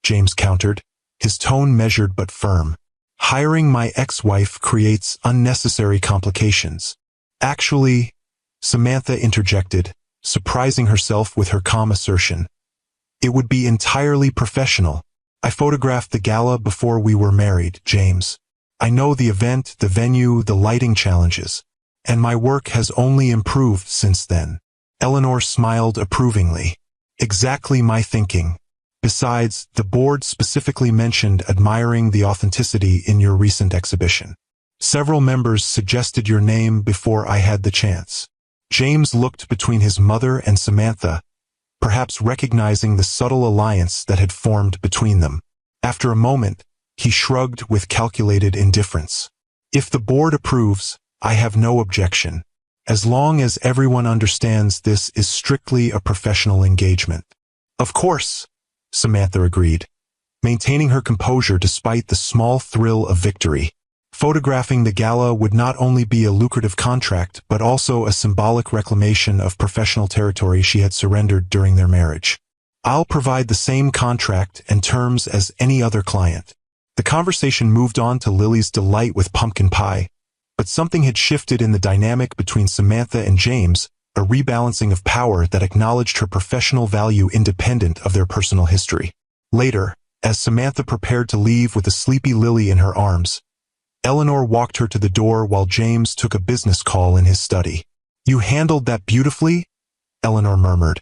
James countered, his tone measured but firm. Hiring my ex-wife creates unnecessary complications. Actually, Samantha interjected, surprising herself with her calm assertion. It would be entirely professional. I photographed the gala before we were married, James. I know the event, the venue, the lighting challenges, and my work has only improved since then. Eleanor smiled approvingly. Exactly my thinking. Besides, the board specifically mentioned admiring the authenticity in your recent exhibition. Several members suggested your name before I had the chance. James looked between his mother and Samantha, perhaps recognizing the subtle alliance that had formed between them. After a moment, he shrugged with calculated indifference. If the board approves, I have no objection, as long as everyone understands this is strictly a professional engagement. Of course, Samantha agreed, maintaining her composure despite the small thrill of victory. Photographing the gala would not only be a lucrative contract, but also a symbolic reclamation of professional territory she had surrendered during their marriage. I'll provide the same contract and terms as any other client. The conversation moved on to Lily's delight with pumpkin pie, but something had shifted in the dynamic between Samantha and James, a rebalancing of power that acknowledged her professional value independent of their personal history. Later, as Samantha prepared to leave with a sleepy Lily in her arms, Eleanor walked her to the door while James took a business call in his study. You handled that beautifully? Eleanor murmured,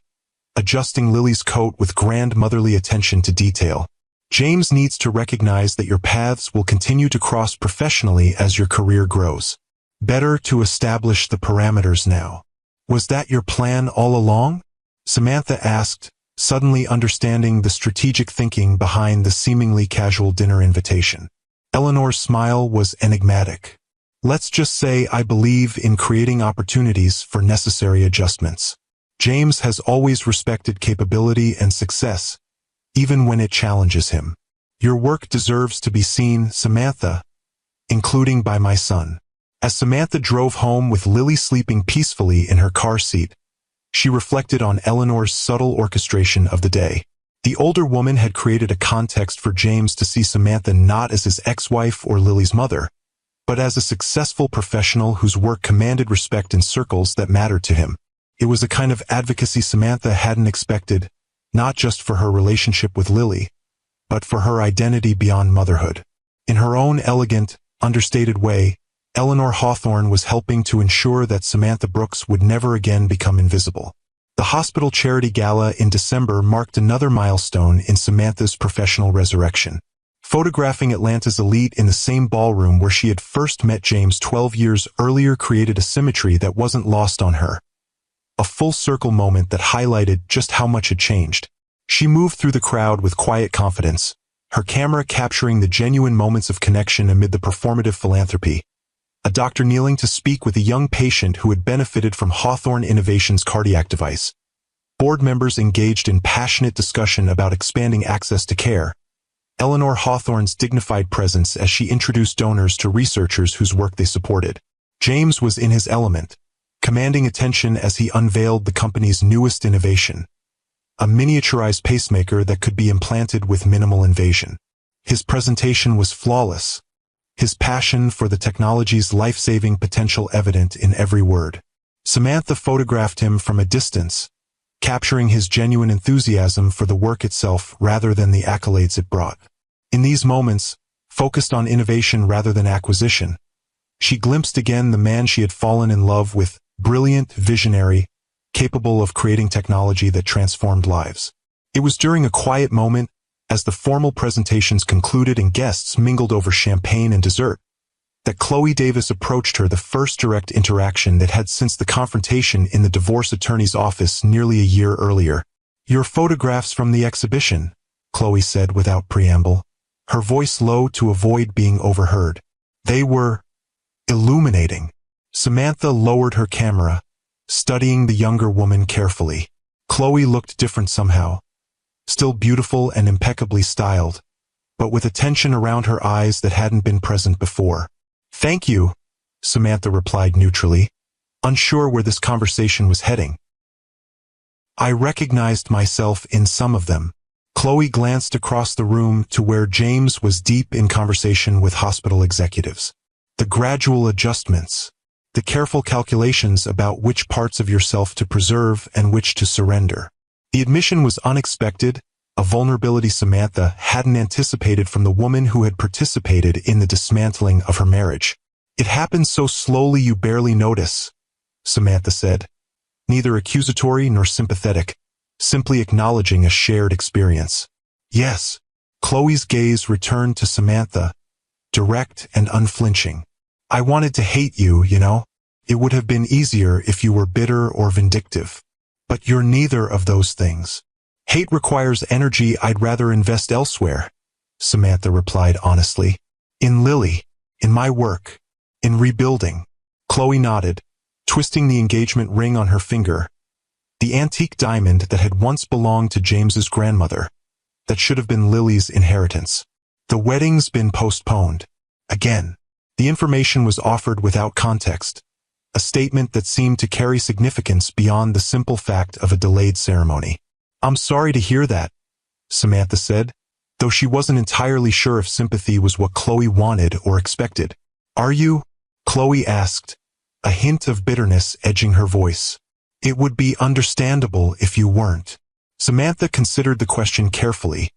adjusting Lily's coat with grandmotherly attention to detail. James needs to recognize that your paths will continue to cross professionally as your career grows. Better to establish the parameters now. Was that your plan all along? Samantha asked, suddenly understanding the strategic thinking behind the seemingly casual dinner invitation. Eleanor's smile was enigmatic. Let's just say I believe in creating opportunities for necessary adjustments. James has always respected capability and success, even when it challenges him. Your work deserves to be seen, Samantha, including by my son. As Samantha drove home with Lily sleeping peacefully in her car seat, she reflected on Eleanor's subtle orchestration of the day. The older woman had created a context for James to see Samantha not as his ex-wife or Lily's mother, but as a successful professional whose work commanded respect in circles that mattered to him. It was a kind of advocacy Samantha hadn't expected, not just for her relationship with Lily, but for her identity beyond motherhood. In her own elegant, understated way, Eleanor Hawthorne was helping to ensure that Samantha Brooks would never again become invisible. The hospital charity gala in December marked another milestone in Samantha's professional resurrection. Photographing Atlanta's elite in the same ballroom where she had first met James 12 years earlier created a symmetry that wasn't lost on her. A full-circle moment that highlighted just how much had changed. She moved through the crowd with quiet confidence, her camera capturing the genuine moments of connection amid the performative philanthropy. A doctor kneeling to speak with a young patient who had benefited from Hawthorne Innovations' cardiac device. Board members engaged in passionate discussion about expanding access to care. Eleanor Hawthorne's dignified presence as she introduced donors to researchers whose work they supported. James was in his element, commanding attention as he unveiled the company's newest innovation, a miniaturized pacemaker that could be implanted with minimal invasion. His presentation was flawless, his passion for the technology's life-saving potential evident in every word. Samantha photographed him from a distance, capturing his genuine enthusiasm for the work itself rather than the accolades it brought. In these moments, focused on innovation rather than acquisition, she glimpsed again the man she had fallen in love with, brilliant, visionary, capable of creating technology that transformed lives. It was during a quiet moment, as the formal presentations concluded and guests mingled over champagne and dessert, that Chloe Davis approached her, the first direct interaction that had since the confrontation in the divorce attorney's office nearly a year earlier. "Your photographs from the exhibition," Chloe said without preamble, her voice low to avoid being overheard. "They were illuminating." Samantha lowered her camera, studying the younger woman carefully. Chloe looked different somehow, still beautiful and impeccably styled, but with a tension around her eyes that hadn't been present before. "Thank you," Samantha replied neutrally, unsure where this conversation was heading. "I recognized myself in some of them." Chloe glanced across the room to where James was deep in conversation with hospital executives. The gradual adjustments, the careful calculations about which parts of yourself to preserve and which to surrender. The admission was unexpected, a vulnerability Samantha hadn't anticipated from the woman who had participated in the dismantling of her marriage. "It happened so slowly you barely notice," Samantha said, neither accusatory nor sympathetic, simply acknowledging a shared experience. "Yes." Chloe's gaze returned to Samantha, direct and unflinching. "I wanted to hate you, you know. It would have been easier if you were bitter or vindictive. But you're neither of those things. Hate requires energy I'd rather invest elsewhere," Samantha replied honestly. "In Lily, in my work, in rebuilding." Chloe nodded, twisting the engagement ring on her finger, the antique diamond that had once belonged to James's grandmother, that should have been Lily's inheritance. "The wedding's been postponed. Again." The information was offered without context, a statement that seemed to carry significance beyond the simple fact of a delayed ceremony. "I'm sorry to hear that," Samantha said, though she wasn't entirely sure if sympathy was what Chloe wanted or expected. "Are you?" Chloe asked, a hint of bitterness edging her voice. "It would be understandable if you weren't." Samantha considered the question carefully,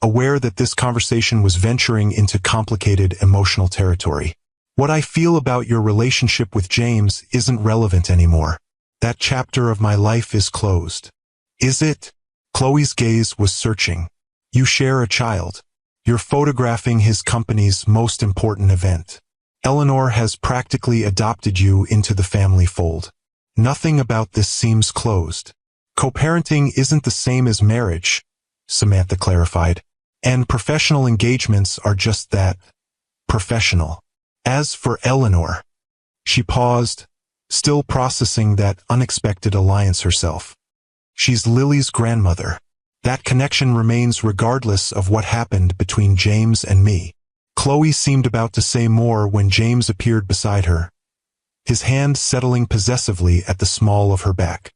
aware that this conversation was venturing into complicated emotional territory. "What I feel about your relationship with James isn't relevant anymore. That chapter of my life is closed." "Is it?" Chloe's gaze was searching. "You share a child. You're photographing his company's most important event. Eleanor has practically adopted you into the family fold. Nothing about this seems closed." "Co-parenting isn't the same as marriage," Samantha clarified. "And professional engagements are just that, professional. As for Eleanor, she paused, still processing that unexpected alliance herself. She's Lily's grandmother. That connection remains regardless of what happened between James and me. Chloe seemed about to say more when James appeared beside her, his hand settling possessively at the small of her back.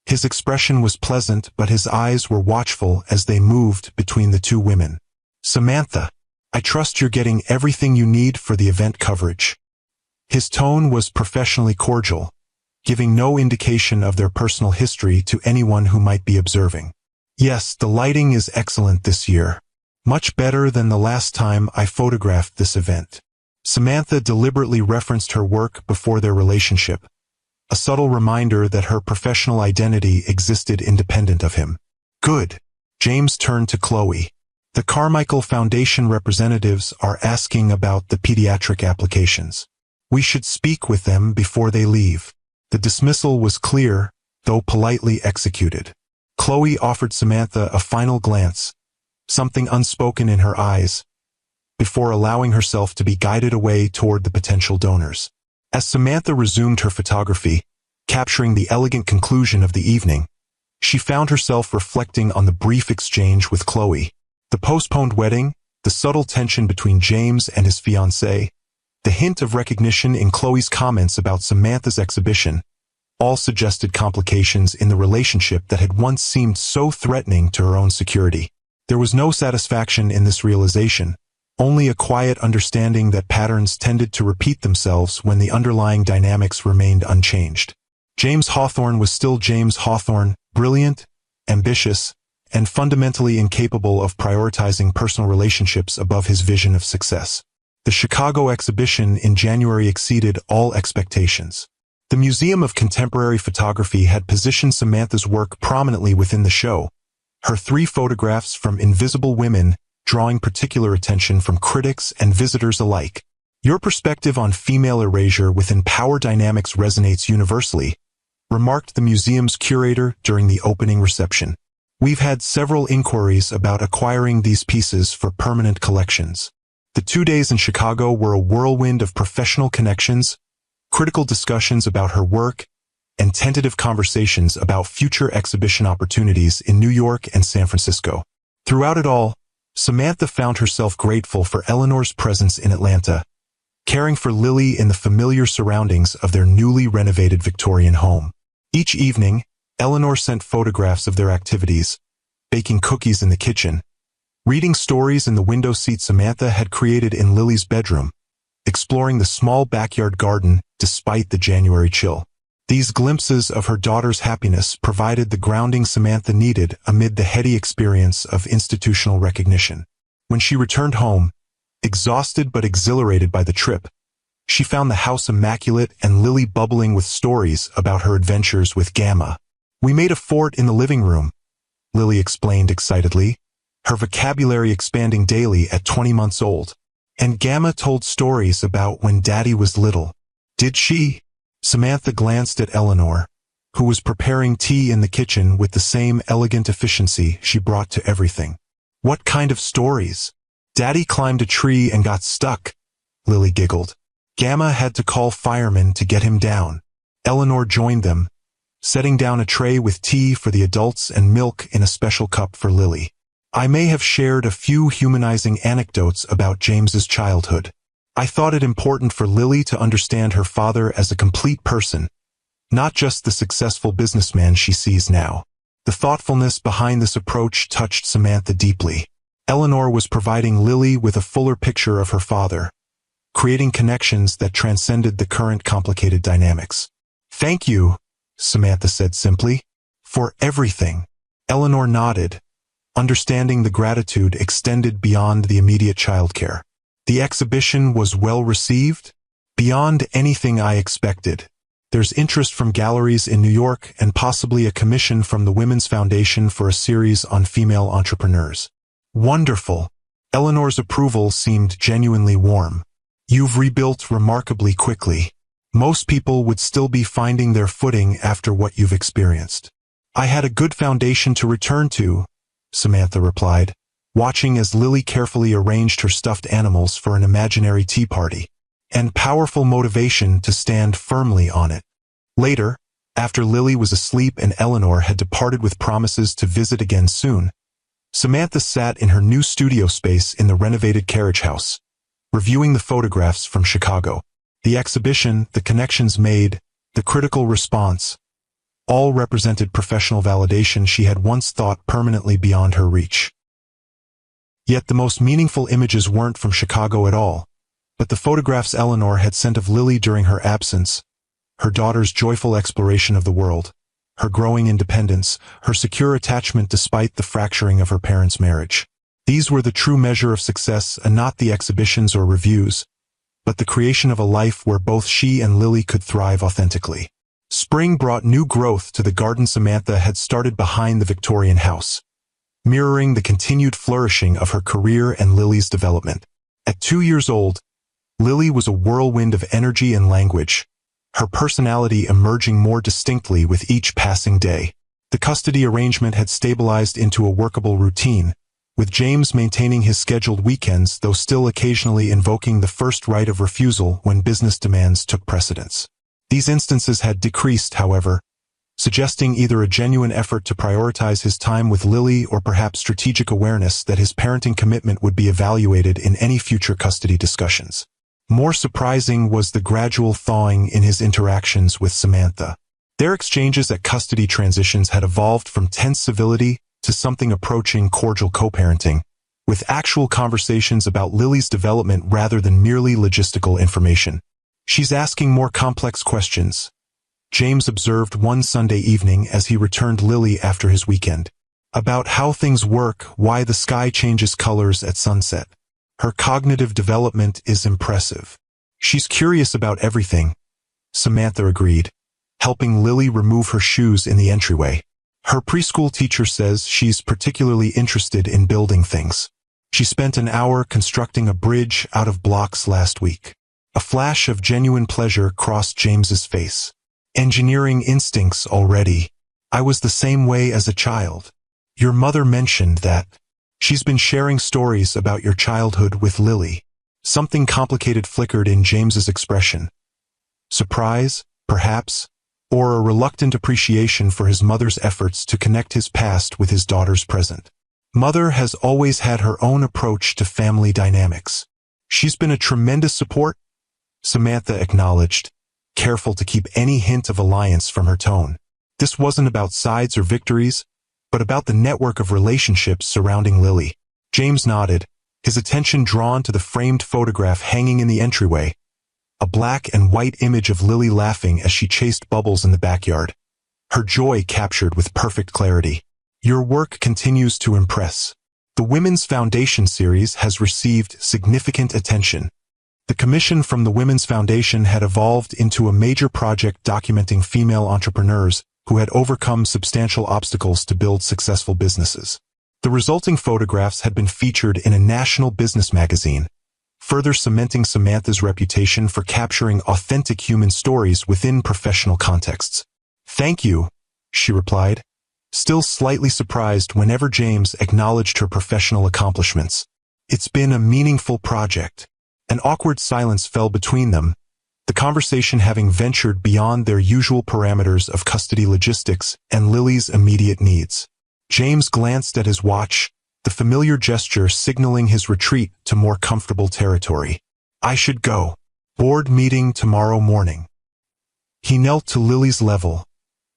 His expression was pleasant, but his eyes were watchful as they moved between the two women. "Samantha, I trust you're getting everything you need for the event coverage." His tone was professionally cordial, giving no indication of their personal history to anyone who might be observing. "Yes, the lighting is excellent this year. Much better than the last time I photographed this event." Samantha deliberately referenced her work before their relationship, a subtle reminder that her professional identity existed independent of him. "Good." James turned to Chloe. "The Carmichael Foundation representatives are asking about the pediatric applications. We should speak with them before they leave." The dismissal was clear, though politely executed. Chloe offered Samantha a final glance, something unspoken in her eyes, before allowing herself to be guided away toward the potential donors. As Samantha resumed her photography, capturing the elegant conclusion of the evening, she found herself reflecting on the brief exchange with Chloe. The postponed wedding, the subtle tension between James and his fiancée, the hint of recognition in Chloe's comments about Samantha's exhibition, all suggested complications in the relationship that had once seemed so threatening to her own security. There was no satisfaction in this realization, only a quiet understanding that patterns tended to repeat themselves when the underlying dynamics remained unchanged. James Hawthorne was still James Hawthorne, brilliant, ambitious, and fundamentally incapable of prioritizing personal relationships above his vision of success. The Chicago exhibition in January exceeded all expectations. The Museum of Contemporary Photography had positioned Samantha's work prominently within the show, her 3 photographs from Invisible Women drawing particular attention from critics and visitors alike. "Your perspective on female erasure within power dynamics resonates universally," remarked the museum's curator during the opening reception. "We've had several inquiries about acquiring these pieces for permanent collections." The 2 days in Chicago were a whirlwind of professional connections, critical discussions about her work, and tentative conversations about future exhibition opportunities in New York and San Francisco. Throughout it all, Samantha found herself grateful for Eleanor's presence in Atlanta, caring for Lily in the familiar surroundings of their newly renovated Victorian home. Each evening, Eleanor sent photographs of their activities, baking cookies in the kitchen, reading stories in the window seat Samantha had created in Lily's bedroom, exploring the small backyard garden despite the January chill. These glimpses of her daughter's happiness provided the grounding Samantha needed amid the heady experience of institutional recognition. When she returned home, exhausted but exhilarated by the trip, she found the house immaculate and Lily bubbling with stories about her adventures with Gamma. "We made a fort in the living room," Lily explained excitedly, her vocabulary expanding daily at 20 months old. "And Gamma told stories about when Daddy was little." "Did she?" Samantha glanced at Eleanor, who was preparing tea in the kitchen with the same elegant efficiency she brought to everything. "What kind of stories?" "Daddy climbed a tree and got stuck," Lily giggled. "Gamma had to call firemen to get him down." Eleanor joined them, setting down a tray with tea for the adults and milk in a special cup for Lily. "I may have shared a few humanizing anecdotes about James's childhood. I thought it important for Lily to understand her father as a complete person, not just the successful businessman she sees now." The thoughtfulness behind this approach touched Samantha deeply. Eleanor was providing Lily with a fuller picture of her father, creating connections that transcended the current complicated dynamics. "Thank you," Samantha said simply, "for everything." Eleanor nodded, understanding the gratitude extended beyond the immediate childcare. "The exhibition was well received? Beyond anything I expected. There's interest from galleries in New York and possibly a commission from the Women's Foundation for a series on female entrepreneurs." "Wonderful." Eleanor's approval seemed genuinely warm. "You've rebuilt remarkably quickly. Most people would still be finding their footing after what you've experienced." "I had a good foundation to return to," Samantha replied, watching as Lily carefully arranged her stuffed animals for an imaginary tea party, and powerful motivation to stand firmly on it. Later, after Lily was asleep and Eleanor had departed with promises to visit again soon, Samantha sat in her new studio space in the renovated carriage house, reviewing the photographs from Chicago. The exhibition, the connections made, the critical response, all represented professional validation she had once thought permanently beyond her reach. Yet the most meaningful images weren't from Chicago at all, but the photographs Eleanor had sent of Lily during her absence, her daughter's joyful exploration of the world, her growing independence, her secure attachment despite the fracturing of her parents' marriage. These were the true measure of success, and not the exhibitions or reviews, but the creation of a life where both she and Lily could thrive authentically. Spring brought new growth to the garden Samantha had started behind the Victorian house, mirroring the continued flourishing of her career and Lily's development. At 2 years old, Lily was a whirlwind of energy and language, her personality emerging more distinctly with each passing day. The custody arrangement had stabilized into a workable routine, with James maintaining his scheduled weekends though still occasionally invoking the first right of refusal when business demands took precedence. These instances had decreased, however, suggesting either a genuine effort to prioritize his time with Lily or perhaps strategic awareness that his parenting commitment would be evaluated in any future custody discussions. More surprising was the gradual thawing in his interactions with Samantha. Their exchanges at custody transitions had evolved from tense civility to something approaching cordial co-parenting, with actual conversations about Lily's development rather than merely logistical information. "She's asking more complex questions," James observed one Sunday evening as he returned Lily after his weekend. "About how things work, why the sky changes colors at sunset. Her cognitive development is impressive. She's curious about everything," Samantha agreed, helping Lily remove her shoes in the entryway. "Her preschool teacher says she's particularly interested in building things. She spent an hour constructing a bridge out of blocks last week." A flash of genuine pleasure crossed James's face. "Engineering instincts already. I was the same way as a child. Your mother mentioned that. She's been sharing stories about your childhood with Lily." Something complicated flickered in James's expression. Surprise, perhaps, or a reluctant appreciation for his mother's efforts to connect his past with his daughter's present. Mother has always had her own approach to family dynamics. "She's been a tremendous support," Samantha acknowledged, careful to keep any hint of alliance from her tone. This wasn't about sides or victories, but about the network of relationships surrounding Lily. James nodded, his attention drawn to the framed photograph hanging in the entryway, a black and white image of Lily laughing as she chased bubbles in the backyard, her joy captured with perfect clarity. "Your work continues to impress. The Women's Foundation series has received significant attention." The commission from the Women's Foundation had evolved into a major project documenting female entrepreneurs who had overcome substantial obstacles to build successful businesses. The resulting photographs had been featured in a national business magazine, further cementing Samantha's reputation for capturing authentic human stories within professional contexts. "Thank you," she replied, still slightly surprised whenever James acknowledged her professional accomplishments. "It's been a meaningful project." An awkward silence fell between them, the conversation having ventured beyond their usual parameters of custody logistics and Lily's immediate needs. James glanced at his watch, the familiar gesture signaling his retreat to more comfortable territory. "I should go. Board meeting tomorrow morning." He knelt to Lily's level,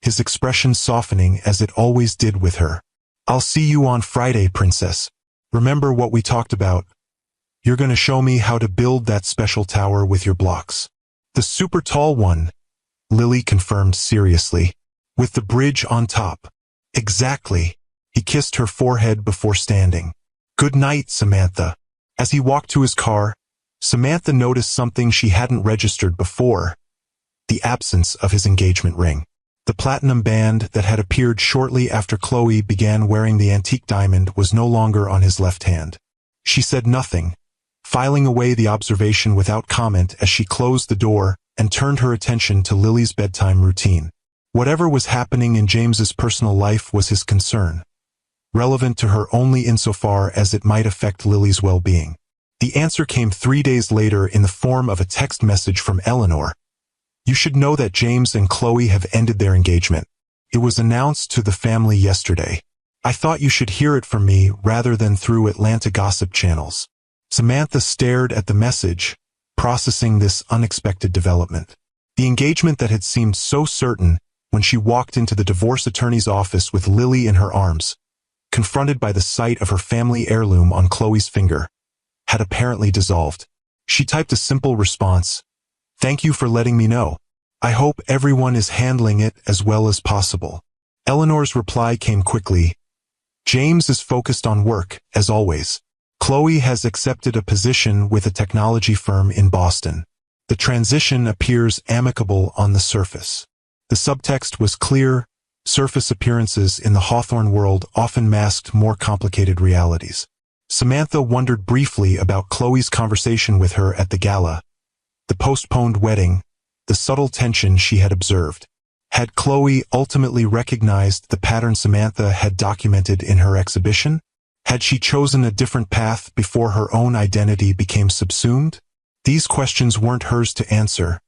his expression softening as it always did with her. "I'll see you on Friday, Princess. Remember what we talked about. You're going to show me how to build that special tower with your blocks." "The super tall one," Lily confirmed seriously, "with the bridge on top." "Exactly." He kissed her forehead before standing. "Good night, Samantha." As he walked to his car, Samantha noticed something she hadn't registered before: the absence of his engagement ring. The platinum band that had appeared shortly after Chloe began wearing the antique diamond was no longer on his left hand. She said nothing, filing away the observation without comment as she closed the door and turned her attention to Lily's bedtime routine. Whatever was happening in James's personal life was his concern, relevant to her only insofar as it might affect Lily's well-being. The answer came 3 days later in the form of a text message from Eleanor. You should know that James and Chloe have ended their engagement. It was announced to the family yesterday. I thought you should hear it from me rather than through Atlanta gossip channels. Samantha stared at the message, processing this unexpected development. The engagement that had seemed so certain when she walked into the divorce attorney's office with Lily in her arms, confronted by the sight of her family heirloom on Chloe's finger, had apparently dissolved. She typed a simple response. Thank you for letting me know. I hope everyone is handling it as well as possible. Eleanor's reply came quickly. James is focused on work, as always. Chloe has accepted a position with a technology firm in Boston. The transition appears amicable on the surface. The subtext was clear. Surface appearances in the Hawthorne world often masked more complicated realities. Samantha wondered briefly about Chloe's conversation with her at the gala, the postponed wedding, the subtle tension she had observed. Had Chloe ultimately recognized the pattern Samantha had documented in her exhibition? Had she chosen a different path before her own identity became subsumed? These questions weren't hers to answer,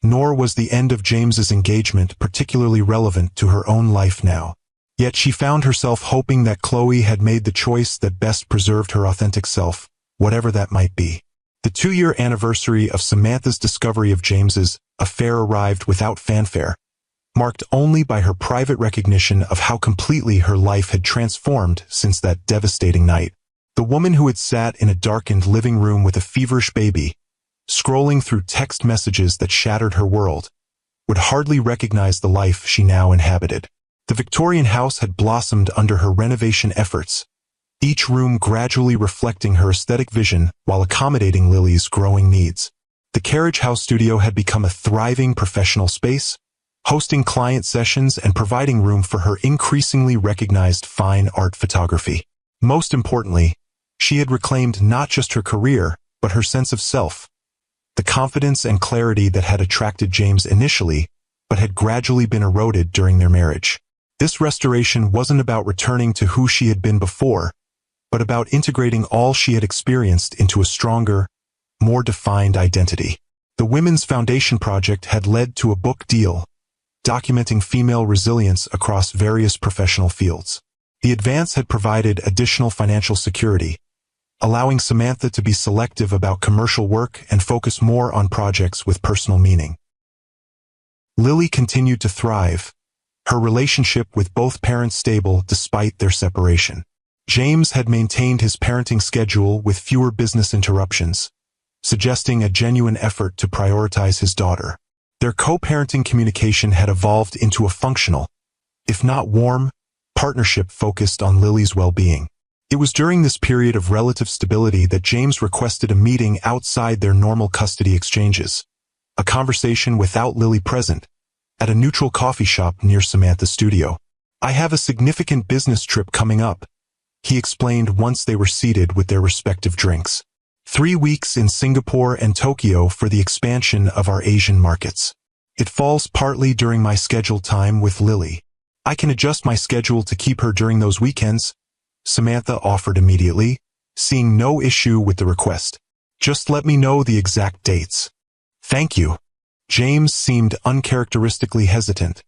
nor was the end of James's engagement particularly relevant to her own life now. Yet she found herself hoping that Chloe had made the choice that best preserved her authentic self, whatever that might be. The 2-year anniversary of Samantha's discovery of James's affair arrived without fanfare, marked only by her private recognition of how completely her life had transformed since that devastating night. The woman who had sat in a darkened living room with a feverish baby, scrolling through text messages that shattered her world, would hardly recognize the life she now inhabited. The Victorian house had blossomed under her renovation efforts, each room gradually reflecting her aesthetic vision while accommodating Lily's growing needs. The Carriage House studio had become a thriving professional space, hosting client sessions and providing room for her increasingly recognized fine art photography. Most importantly, she had reclaimed not just her career, but her sense of self. The confidence and clarity that had attracted James initially, but had gradually been eroded during their marriage. This restoration wasn't about returning to who she had been before, but about integrating all she had experienced into a stronger, more defined identity. The Women's Foundation Project had led to a book deal, documenting female resilience across various professional fields. The advance had provided additional financial security, allowing Samantha to be selective about commercial work and focus more on projects with personal meaning. Lily continued to thrive, her relationship with both parents stable despite their separation. James had maintained his parenting schedule with fewer business interruptions, suggesting a genuine effort to prioritize his daughter. Their co-parenting communication had evolved into a functional, if not warm, partnership focused on Lily's well-being. It was during this period of relative stability that James requested a meeting outside their normal custody exchanges, a conversation without Lily present, at a neutral coffee shop near Samantha's studio. I have a significant business trip coming up, he explained once they were seated with their respective drinks. 3 weeks in Singapore and Tokyo for the expansion of our Asian markets. It falls partly during my scheduled time with Lily. I can adjust my schedule to keep her during those weekends, Samantha offered immediately, seeing no issue with the request. Just let me know the exact dates. Thank you. James seemed uncharacteristically hesitant,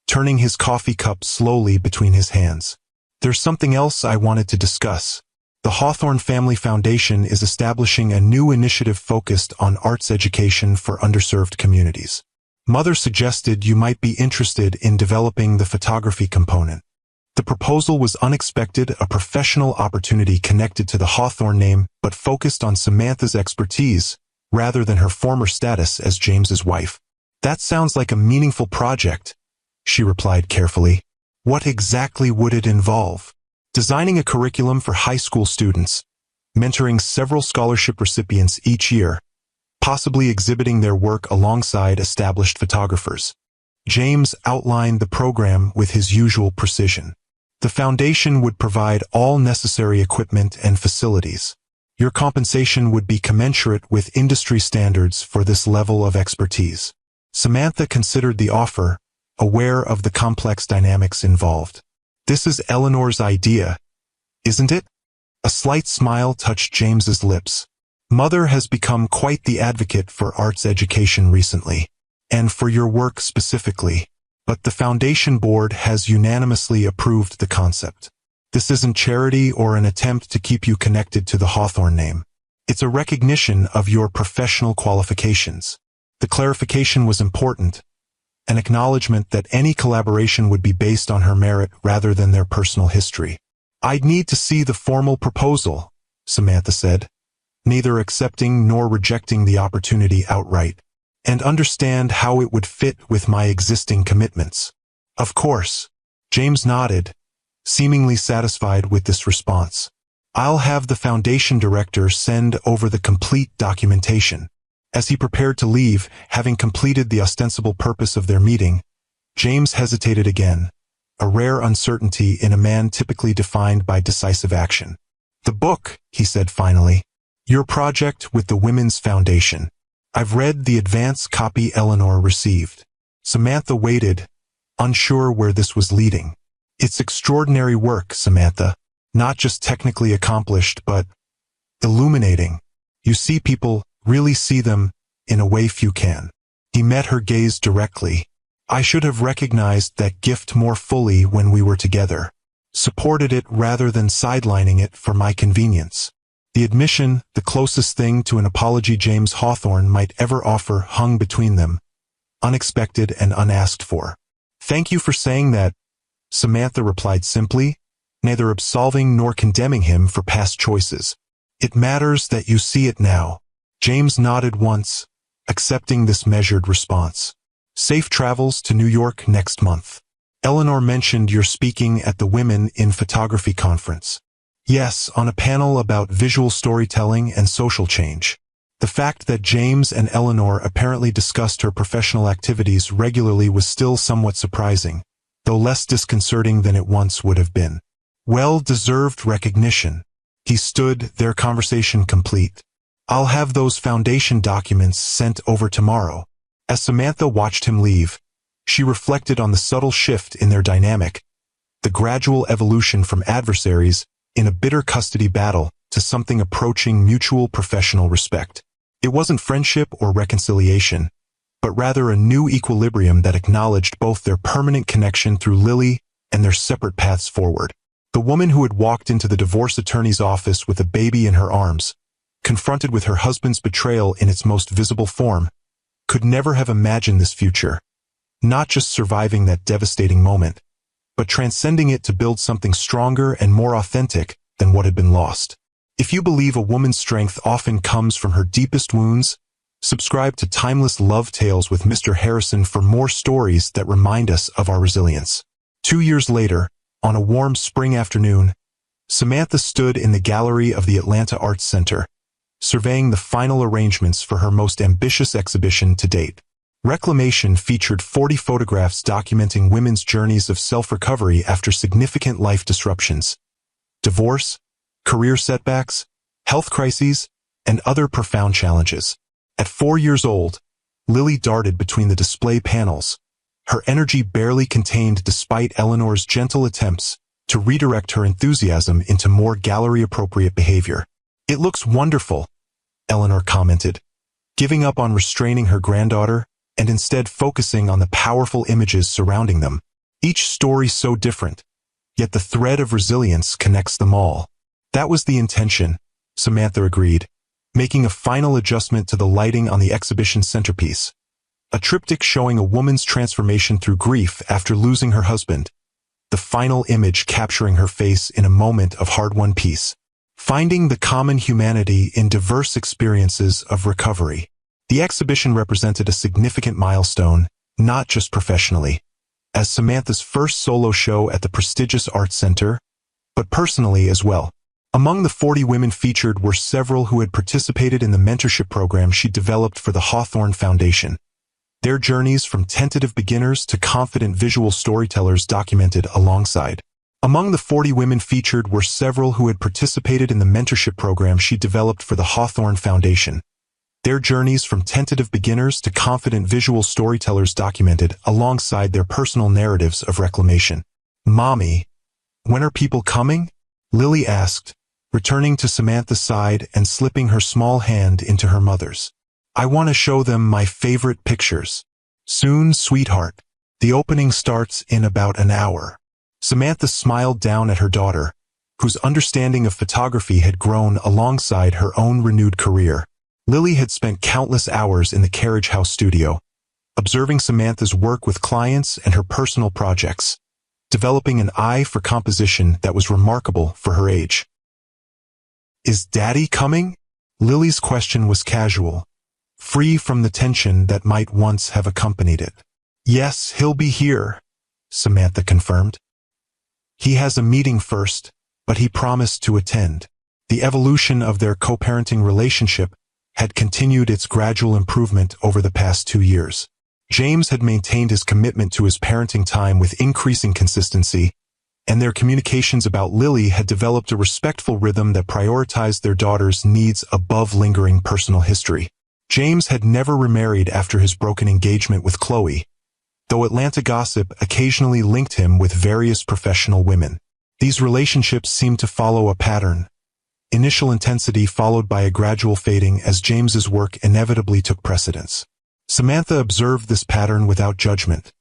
turning his coffee cup slowly between his hands. There's something else I wanted to discuss. The Hawthorne Family Foundation is establishing a new initiative focused on arts education for underserved communities. Mother suggested you might be interested in developing the photography component. The proposal was unexpected, a professional opportunity connected to the Hawthorne name but focused on Samantha's expertise rather than her former status as James's wife. That sounds like a meaningful project, she replied carefully. What exactly would it involve? Designing a curriculum for high school students, mentoring several scholarship recipients each year, possibly exhibiting their work alongside established photographers. James outlined the program with his usual precision. The foundation would provide all necessary equipment and facilities. Your compensation would be commensurate with industry standards for this level of expertise. Samantha considered the offer, aware of the complex dynamics involved. This is Eleanor's idea, isn't it? A slight smile touched James's lips. Mother has become quite the advocate for arts education recently, and for your work specifically, but the Foundation Board has unanimously approved the concept. This isn't charity or an attempt to keep you connected to the Hawthorne name. It's a recognition of your professional qualifications. The clarification was important, an acknowledgement that any collaboration would be based on her merit rather than their personal history. I'd need to see the formal proposal, Samantha said, neither accepting nor rejecting the opportunity outright, and understand how it would fit with my existing commitments. Of course, James nodded, seemingly satisfied with this response. I'll have the Foundation director send over the complete documentation. As he prepared to leave, having completed the ostensible purpose of their meeting, James hesitated again, a rare uncertainty in a man typically defined by decisive action. The book, he said finally. Your project with the Women's Foundation. I've read the advance copy Eleanor received. Samantha waited, unsure where this was leading. It's extraordinary work, Samantha. Not just technically accomplished, but illuminating. You see people, really see them, in a way few can. He met her gaze directly. I should have recognized that gift more fully when we were together. Supported it rather than sidelining it for my convenience. The admission, the closest thing to an apology James Hawthorne might ever offer, hung between them, unexpected and unasked for. Thank you for saying that, Samantha replied simply, neither absolving nor condemning him for past choices. It matters that you see it now. James nodded once, accepting this measured response. Safe travels to New York next month. Eleanor mentioned you're speaking at the Women in Photography conference. Yes, on a panel about visual storytelling and social change. The fact that James and Eleanor apparently discussed her professional activities regularly was still somewhat surprising, though less disconcerting than it once would have been. Well-deserved recognition. He stood, their conversation complete. I'll have those Foundation documents sent over tomorrow. As Samantha watched him leave, she reflected on the subtle shift in their dynamic, the gradual evolution from adversaries in a bitter custody battle to something approaching mutual professional respect. It wasn't friendship or reconciliation, but rather a new equilibrium that acknowledged both their permanent connection through Lily and their separate paths forward. The woman who had walked into the divorce attorney's office with a baby in her arms, confronted with her husband's betrayal in its most visible form, could never have imagined this future, not just surviving that devastating moment, but transcending it to build something stronger and more authentic than what had been lost. If you believe a woman's strength often comes from her deepest wounds, subscribe to Timeless Love Tales with Mr. Harrison for more stories that remind us of our resilience. 2 years later, on a warm spring afternoon, Samantha stood in the gallery of the Atlanta Arts Center, surveying the final arrangements for her most ambitious exhibition to date. Reclamation featured 40 photographs documenting women's journeys of self-recovery after significant life disruptions, divorce, career setbacks, health crises, and other profound challenges. At 4 years old, Lily darted between the display panels, her energy barely contained despite Eleanor's gentle attempts to redirect her enthusiasm into more gallery-appropriate behavior. It looks wonderful, Eleanor commented, giving up on restraining her granddaughter and instead focusing on the powerful images surrounding them. Each story so different, yet the thread of resilience connects them all. That was the intention, Samantha agreed, making a final adjustment to the lighting on the exhibition centerpiece. A triptych showing a woman's transformation through grief after losing her husband, the final image capturing her face in a moment of hard-won peace. Finding the common humanity in diverse experiences of recovery. The exhibition represented a significant milestone, not just professionally, as Samantha's first solo show at the prestigious Arts Center, but personally as well. Among the 40 women featured were several who had participated in the mentorship program she developed for the Hawthorne Foundation. Their journeys from tentative beginners to confident visual storytellers documented alongside. Among the 40 women featured were several who had participated in the mentorship program she developed for the Hawthorne Foundation. Their journeys from tentative beginners to confident visual storytellers documented alongside their personal narratives of reclamation. Mommy, when are people coming? Lily asked, returning to Samantha's side and slipping her small hand into her mother's. I want to show them my favorite pictures. Soon, sweetheart. The opening starts in about an hour. Samantha smiled down at her daughter, whose understanding of photography had grown alongside her own renewed career. Lily had spent countless hours in the Carriage House studio, observing Samantha's work with clients and her personal projects, developing an eye for composition that was remarkable for her age. Is Daddy coming? Lily's question was casual, free from the tension that might once have accompanied it. Yes, he'll be here, Samantha confirmed. He has a meeting first, but he promised to attend. The evolution of their co-parenting relationship had continued its gradual improvement over the past 2 years. James had maintained his commitment to his parenting time with increasing consistency, and their communications about Lily had developed a respectful rhythm that prioritized their daughter's needs above lingering personal history. James had never remarried after his broken engagement with Chloe, though Atlanta gossip occasionally linked him with various professional women. These relationships seemed to follow a pattern. Initial intensity followed by a gradual fading as James's work inevitably took precedence. Samantha observed this pattern without judgment,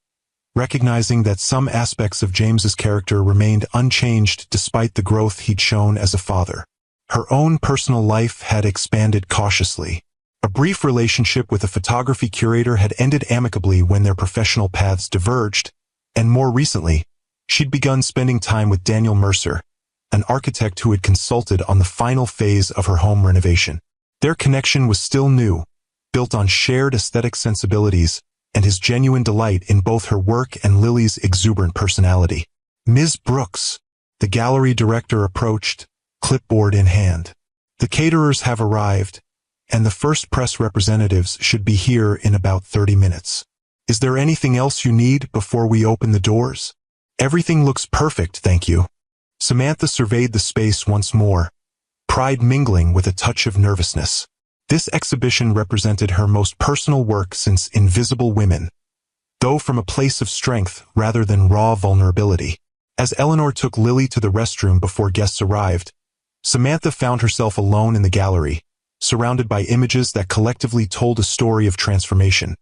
recognizing that some aspects of James's character remained unchanged despite the growth he'd shown as a father. Her own personal life had expanded cautiously. A brief relationship with a photography curator had ended amicably when their professional paths diverged, and more recently, she'd begun spending time with Daniel Mercer, an architect who had consulted on the final phase of her home renovation. Their connection was still new, built on shared aesthetic sensibilities and his genuine delight in both her work and Lily's exuberant personality. Ms. Brooks, the gallery director approached, clipboard in hand. The caterers have arrived, and the first press representatives should be here in about 30 minutes. Is there anything else you need before we open the doors? Everything looks perfect, thank you. Samantha surveyed the space once more, pride mingling with a touch of nervousness. This exhibition represented her most personal work since Invisible Women, though from a place of strength rather than raw vulnerability. As Eleanor took Lily to the restroom before guests arrived, Samantha found herself alone in the gallery, surrounded by images that collectively told a story of transformation.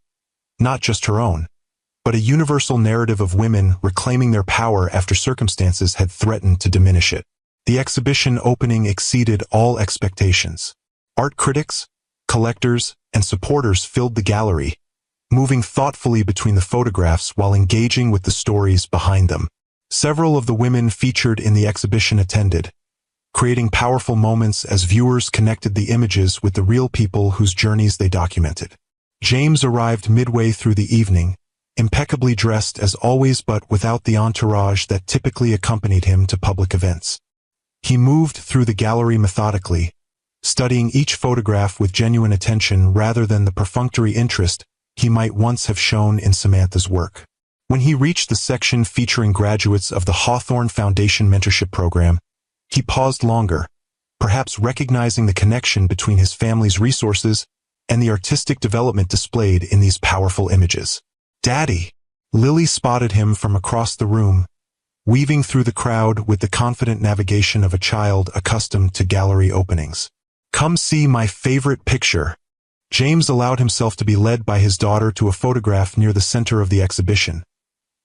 Not just her own, but a universal narrative of women reclaiming their power after circumstances had threatened to diminish it. The exhibition opening exceeded all expectations. Art critics, collectors, and supporters filled the gallery, moving thoughtfully between the photographs while engaging with the stories behind them. Several of the women featured in the exhibition attended, creating powerful moments as viewers connected the images with the real people whose journeys they documented. James arrived midway through the evening, impeccably dressed as always but without the entourage that typically accompanied him to public events. He moved through the gallery methodically, studying each photograph with genuine attention rather than the perfunctory interest he might once have shown in Samantha's work. When he reached the section featuring graduates of the Hawthorne Foundation Mentorship Program, he paused longer, perhaps recognizing the connection between his family's resources and the artistic development displayed in these powerful images. Daddy! Lily spotted him from across the room, weaving through the crowd with the confident navigation of a child accustomed to gallery openings. Come see my favorite picture. James allowed himself to be led by his daughter to a photograph near the center of the exhibition,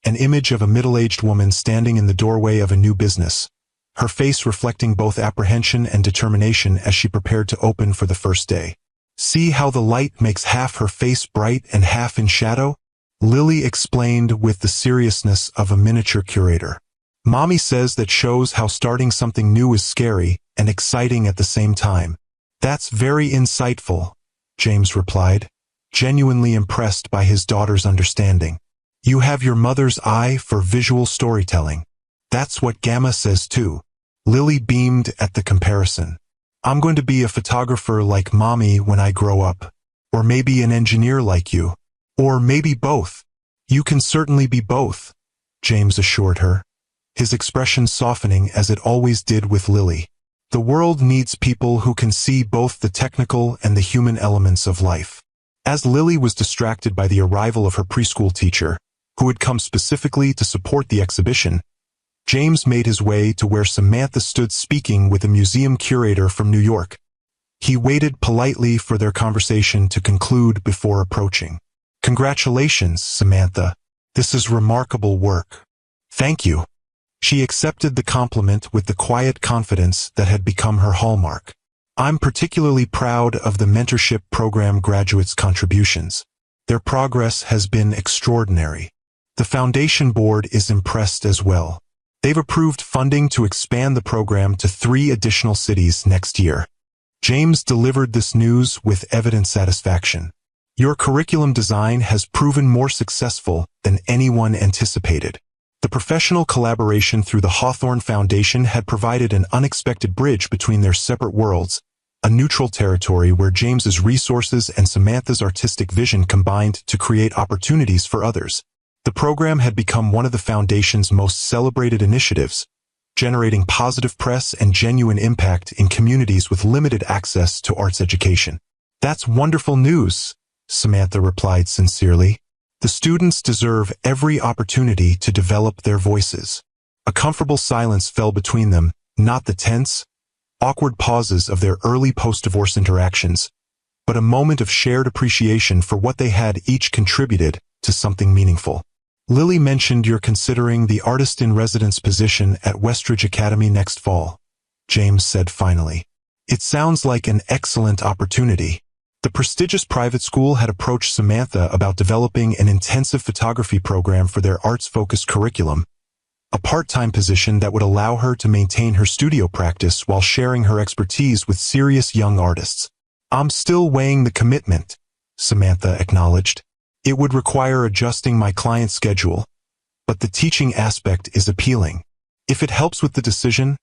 an image of a middle-aged woman standing in the doorway of a new business, her face reflecting both apprehension and determination as she prepared to open for the first day. See how the light makes half her face bright and half in shadow? Lily explained with the seriousness of a miniature curator. Mommy says that shows how starting something new is scary and exciting at the same time. That's very insightful, James replied, genuinely impressed by his daughter's understanding. You have your mother's eye for visual storytelling. That's what Gamma says too. Lily beamed at the comparison. I'm going to be a photographer like Mommy when I grow up. Or maybe an engineer like you. Or maybe both. You can certainly be both, James assured her, his expression softening as it always did with Lily. The world needs people who can see both the technical and the human elements of life. As Lily was distracted by the arrival of her preschool teacher, who had come specifically to support the exhibition, James made his way to where Samantha stood speaking with a museum curator from New York. He waited politely for their conversation to conclude before approaching. "Congratulations, Samantha. This is remarkable work." "Thank you." She accepted the compliment with the quiet confidence that had become her hallmark. "I'm particularly proud of the mentorship program graduates' contributions. Their progress has been extraordinary. The foundation board is impressed as well. They've approved funding to expand the program to 3 additional cities next year." James delivered this news with evident satisfaction. "Your curriculum design has proven more successful than anyone anticipated." The professional collaboration through the Hawthorne Foundation had provided an unexpected bridge between their separate worlds, a neutral territory where James's resources and Samantha's artistic vision combined to create opportunities for others. The program had become one of the Foundation's most celebrated initiatives, generating positive press and genuine impact in communities with limited access to arts education. "That's wonderful news," Samantha replied sincerely. "The students deserve every opportunity to develop their voices." A comfortable silence fell between them, not the tense, awkward pauses of their early post-divorce interactions, but a moment of shared appreciation for what they had each contributed to something meaningful. "Lily mentioned you're considering the artist-in-residence position at Westridge Academy next fall," James said finally. "It sounds like an excellent opportunity." The prestigious private school had approached Samantha about developing an intensive photography program for their arts-focused curriculum, a part-time position that would allow her to maintain her studio practice while sharing her expertise with serious young artists. "I'm still weighing the commitment," Samantha acknowledged. "It would require adjusting my client's schedule, but the teaching aspect is appealing. If it helps with the decision,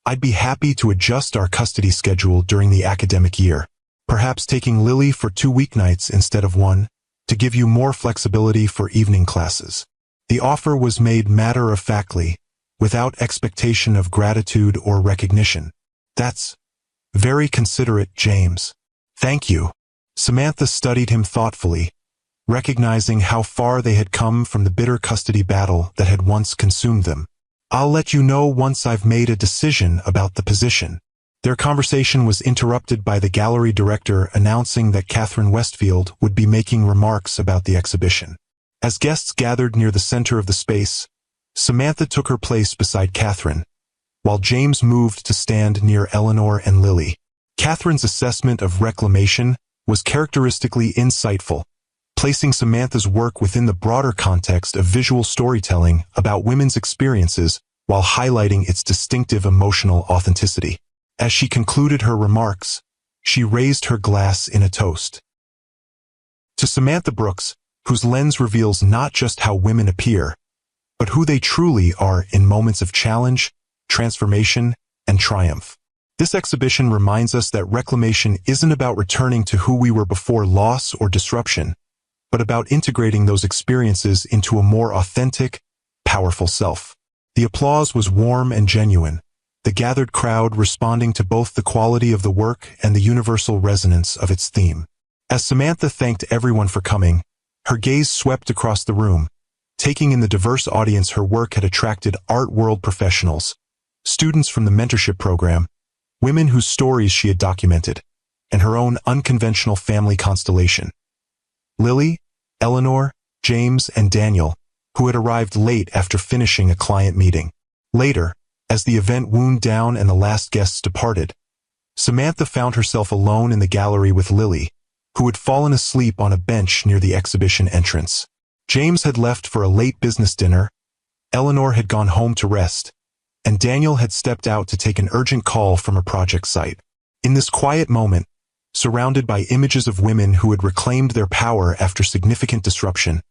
I'd be happy to adjust our custody schedule during the academic year, perhaps taking Lily for 2 weeknights instead of 1, to give you more flexibility for evening classes." The offer was made matter-of-factly, without expectation of gratitude or recognition. "That's very considerate, James. Thank you." Samantha studied him thoughtfully, recognizing how far they had come from the bitter custody battle that had once consumed them. "I'll let you know once I've made a decision about the position." Their conversation was interrupted by the gallery director announcing that Catherine Westfield would be making remarks about the exhibition. As guests gathered near the center of the space, Samantha took her place beside Catherine, while James moved to stand near Eleanor and Lily. Catherine's assessment of reclamation was characteristically insightful, placing Samantha's work within the broader context of visual storytelling about women's experiences while highlighting its distinctive emotional authenticity. As she concluded her remarks, she raised her glass in a toast. To Samantha Brooks, whose lens reveals not just how women appear, but who they truly are in moments of challenge, transformation, and triumph. This exhibition reminds us that reclamation isn't about returning to who we were before loss or disruption, but about integrating those experiences into a more authentic, powerful self. The applause was warm and genuine, the gathered crowd responding to both the quality of the work and the universal resonance of its theme. As Samantha thanked everyone for coming, her gaze swept across the room, taking in the diverse audience her work had attracted: art world professionals, students from the mentorship program, women whose stories she had documented, and her own unconventional family constellation. Lily, Eleanor, James, and Daniel, who had arrived late after finishing a client meeting. Later, as the event wound down and the last guests departed, Samantha found herself alone in the gallery with Lily, who had fallen asleep on a bench near the exhibition entrance. James had left for a late business dinner, Eleanor had gone home to rest, and Daniel had stepped out to take an urgent call from a project site. In this quiet moment, surrounded by images of women who had reclaimed their power after significant disruption,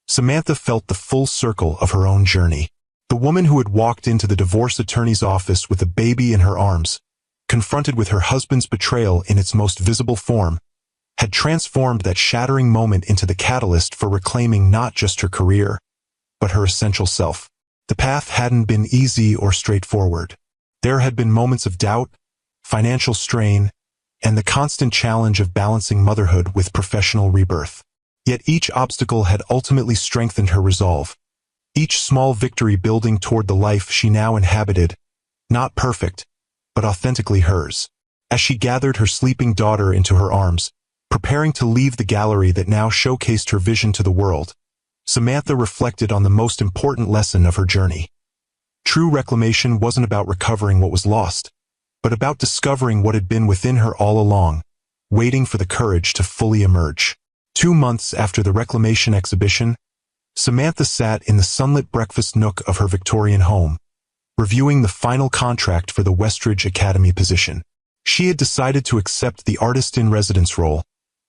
Samantha felt the full circle of her own journey. The woman who had walked into the divorce attorney's office with a baby in her arms, confronted with her husband's betrayal in its most visible form, had transformed that shattering moment into the catalyst for reclaiming not just her career, but her essential self. The path hadn't been easy or straightforward. There had been moments of doubt, financial strain, and the constant challenge of balancing motherhood with professional rebirth. Yet each obstacle had ultimately strengthened her resolve, each small victory building toward the life she now inhabited, not perfect, but authentically hers. As she gathered her sleeping daughter into her arms, preparing to leave the gallery that now showcased her vision to the world, Samantha reflected on the most important lesson of her journey. True reclamation wasn't about recovering what was lost, but about discovering what had been within her all along, waiting for the courage to fully emerge. 2 months after the reclamation exhibition, Samantha sat in the sunlit breakfast nook of her Victorian home, reviewing the final contract for the Westridge Academy position. She had decided to accept the artist-in-residence role,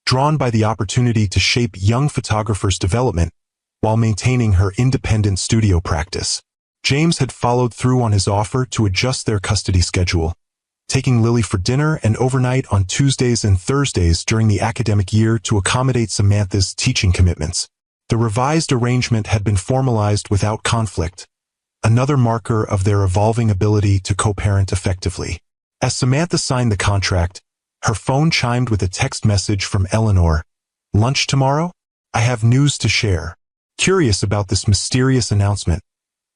drawn by the opportunity to shape young photographers' development while maintaining her independent studio practice. James had followed through on his offer to adjust their custody schedule, taking Lily for dinner and overnight on Tuesdays and Thursdays during the academic year to accommodate Samantha's teaching commitments. The revised arrangement had been formalized without conflict, another marker of their evolving ability to co-parent effectively. As Samantha signed the contract, her phone chimed with a text message from Eleanor. "Lunch tomorrow? I have news to share." Curious about this mysterious announcement,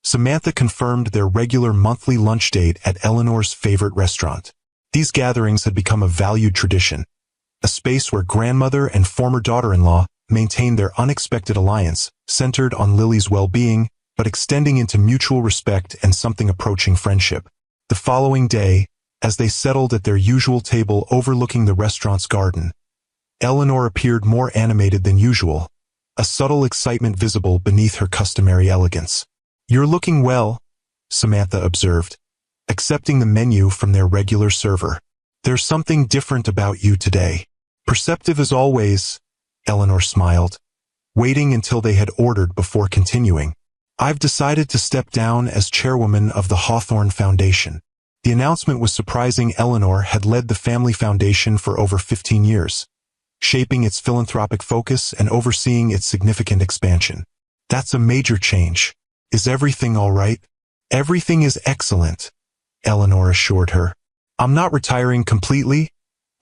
Samantha confirmed their regular monthly lunch date at Eleanor's favorite restaurant. These gatherings had become a valued tradition, a space where grandmother and former daughter-in-law maintained their unexpected alliance, centered on Lily's well-being, but extending into mutual respect and something approaching friendship. The following day, as they settled at their usual table overlooking the restaurant's garden, Eleanor appeared more animated than usual, a subtle excitement visible beneath her customary elegance. "You're looking well," Samantha observed, accepting the menu from their regular server. "There's something different about you today." "Perceptive as always," Eleanor smiled, waiting until they had ordered before continuing. "I've decided to step down as chairwoman of the Hawthorne Foundation." The announcement was surprising. Eleanor had led the family foundation for over 15 years, shaping its philanthropic focus and overseeing its significant expansion. "That's a major change. Is everything all right?" "Everything is excellent," Eleanor assured her. "I'm not retiring completely.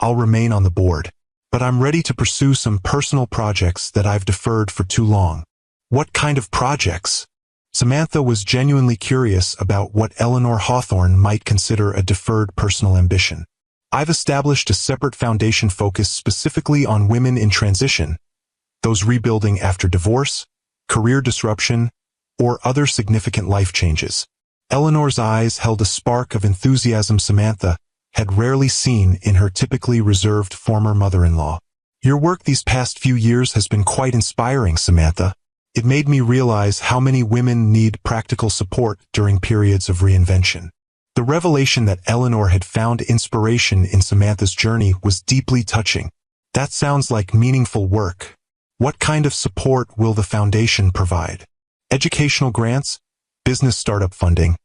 I'll remain on the board. But I'm ready to pursue some personal projects that I've deferred for too long." "What kind of projects?" Samantha was genuinely curious about what Eleanor Hawthorne might consider a deferred personal ambition. "I've established a separate foundation focused specifically on women in transition, those rebuilding after divorce, career disruption, or other significant life changes." Eleanor's eyes held a spark of enthusiasm Samantha had rarely seen in her typically reserved former mother-in-law. "Your work these past few years has been quite inspiring, Samantha. It made me realize how many women need practical support during periods of reinvention." The revelation that Eleanor had found inspiration in Samantha's journey was deeply touching. "That sounds like meaningful work. What kind of support will the foundation provide?" "Educational grants, business startup funding,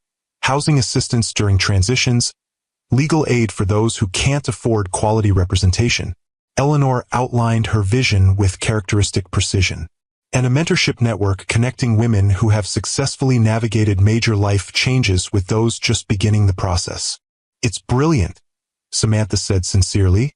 housing assistance during transitions, legal aid for those who can't afford quality representation." Eleanor outlined her vision with characteristic precision. "And a mentorship network connecting women who have successfully navigated major life changes with those just beginning the process." "It's brilliant," Samantha said sincerely,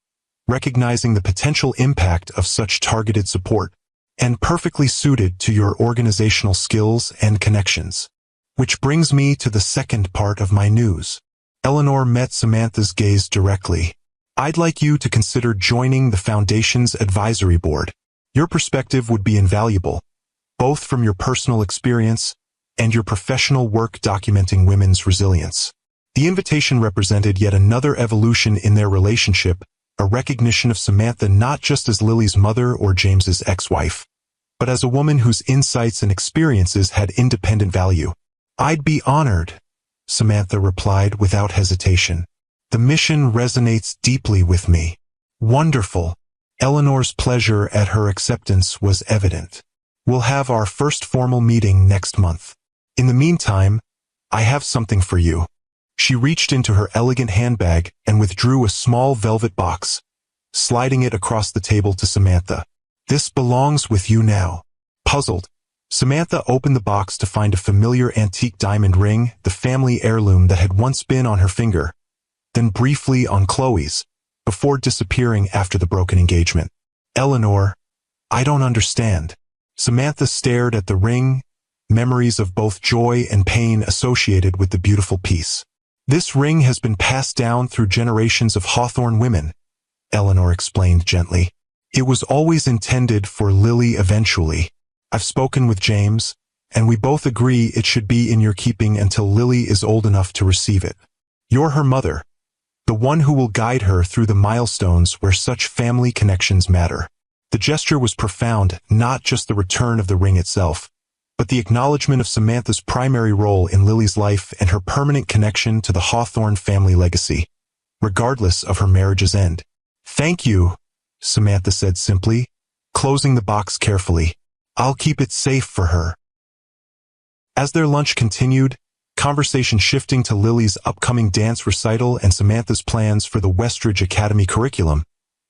recognizing the potential impact of such targeted support, "and perfectly suited to your organizational skills and connections. Which brings me to the second part of my news." Eleanor met Samantha's gaze directly. "I'd like you to consider joining the Foundation's advisory board. Your perspective would be invaluable, both from your personal experience and your professional work documenting women's resilience." The invitation represented yet another evolution in their relationship, a recognition of Samantha not just as Lily's mother or James's ex-wife, but as a woman whose insights and experiences had independent value. "I'd be honored," Samantha replied without hesitation. "The mission resonates deeply with me." "Wonderful." Eleanor's pleasure at her acceptance was evident. "We'll have our first formal meeting next month. In the meantime, I have something for you." She reached into her elegant handbag and withdrew a small velvet box, sliding it across the table to Samantha. "This belongs with you now." Puzzled, Samantha opened the box to find a familiar antique diamond ring, the family heirloom that had once been on her finger, then briefly on Chloe's, before disappearing after the broken engagement. "Eleanor, I don't understand." Samantha stared at the ring, memories of both joy and pain associated with the beautiful piece. This ring has been passed down through generations of Hawthorne women, Eleanor explained gently. It was always intended for Lily eventually. I've spoken with James, and we both agree it should be in your keeping until Lily is old enough to receive it. You're her mother, the one who will guide her through the milestones where such family connections matter. The gesture was profound, not just the return of the ring itself, but the acknowledgement of Samantha's primary role in Lily's life and her permanent connection to the Hawthorne family legacy, regardless of her marriage's end. Thank you, Samantha said simply, closing the box carefully. I'll keep it safe for her. As their lunch continued, conversation shifting to Lily's upcoming dance recital and Samantha's plans for the Westridge Academy curriculum,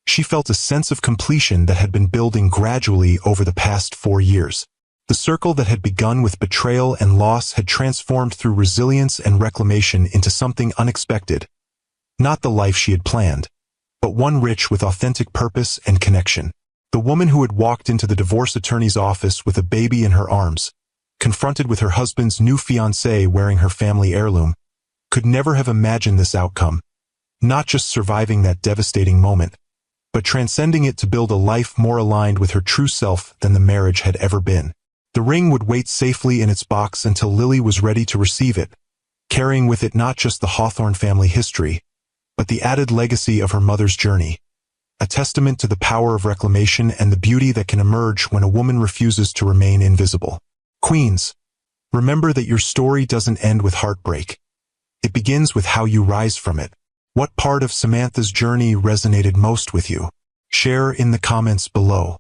she felt a sense of completion that had been building gradually over the past 4 years. The circle that had begun with betrayal and loss had transformed through resilience and reclamation into something unexpected. Not the life she had planned, but one rich with authentic purpose and connection. The woman who had walked into the divorce attorney's office with a baby in her arms, confronted with her husband's new fiancée wearing her family heirloom, could never have imagined this outcome, not just surviving that devastating moment, but transcending it to build a life more aligned with her true self than the marriage had ever been. The ring would wait safely in its box until Lily was ready to receive it, carrying with it not just the Hawthorne family history, but the added legacy of her mother's journey, a testament to the power of reclamation and the beauty that can emerge when a woman refuses to remain invisible. Queens, remember that your story doesn't end with heartbreak. It begins with how you rise from it. What part of Samantha's journey resonated most with you? Share in the comments below.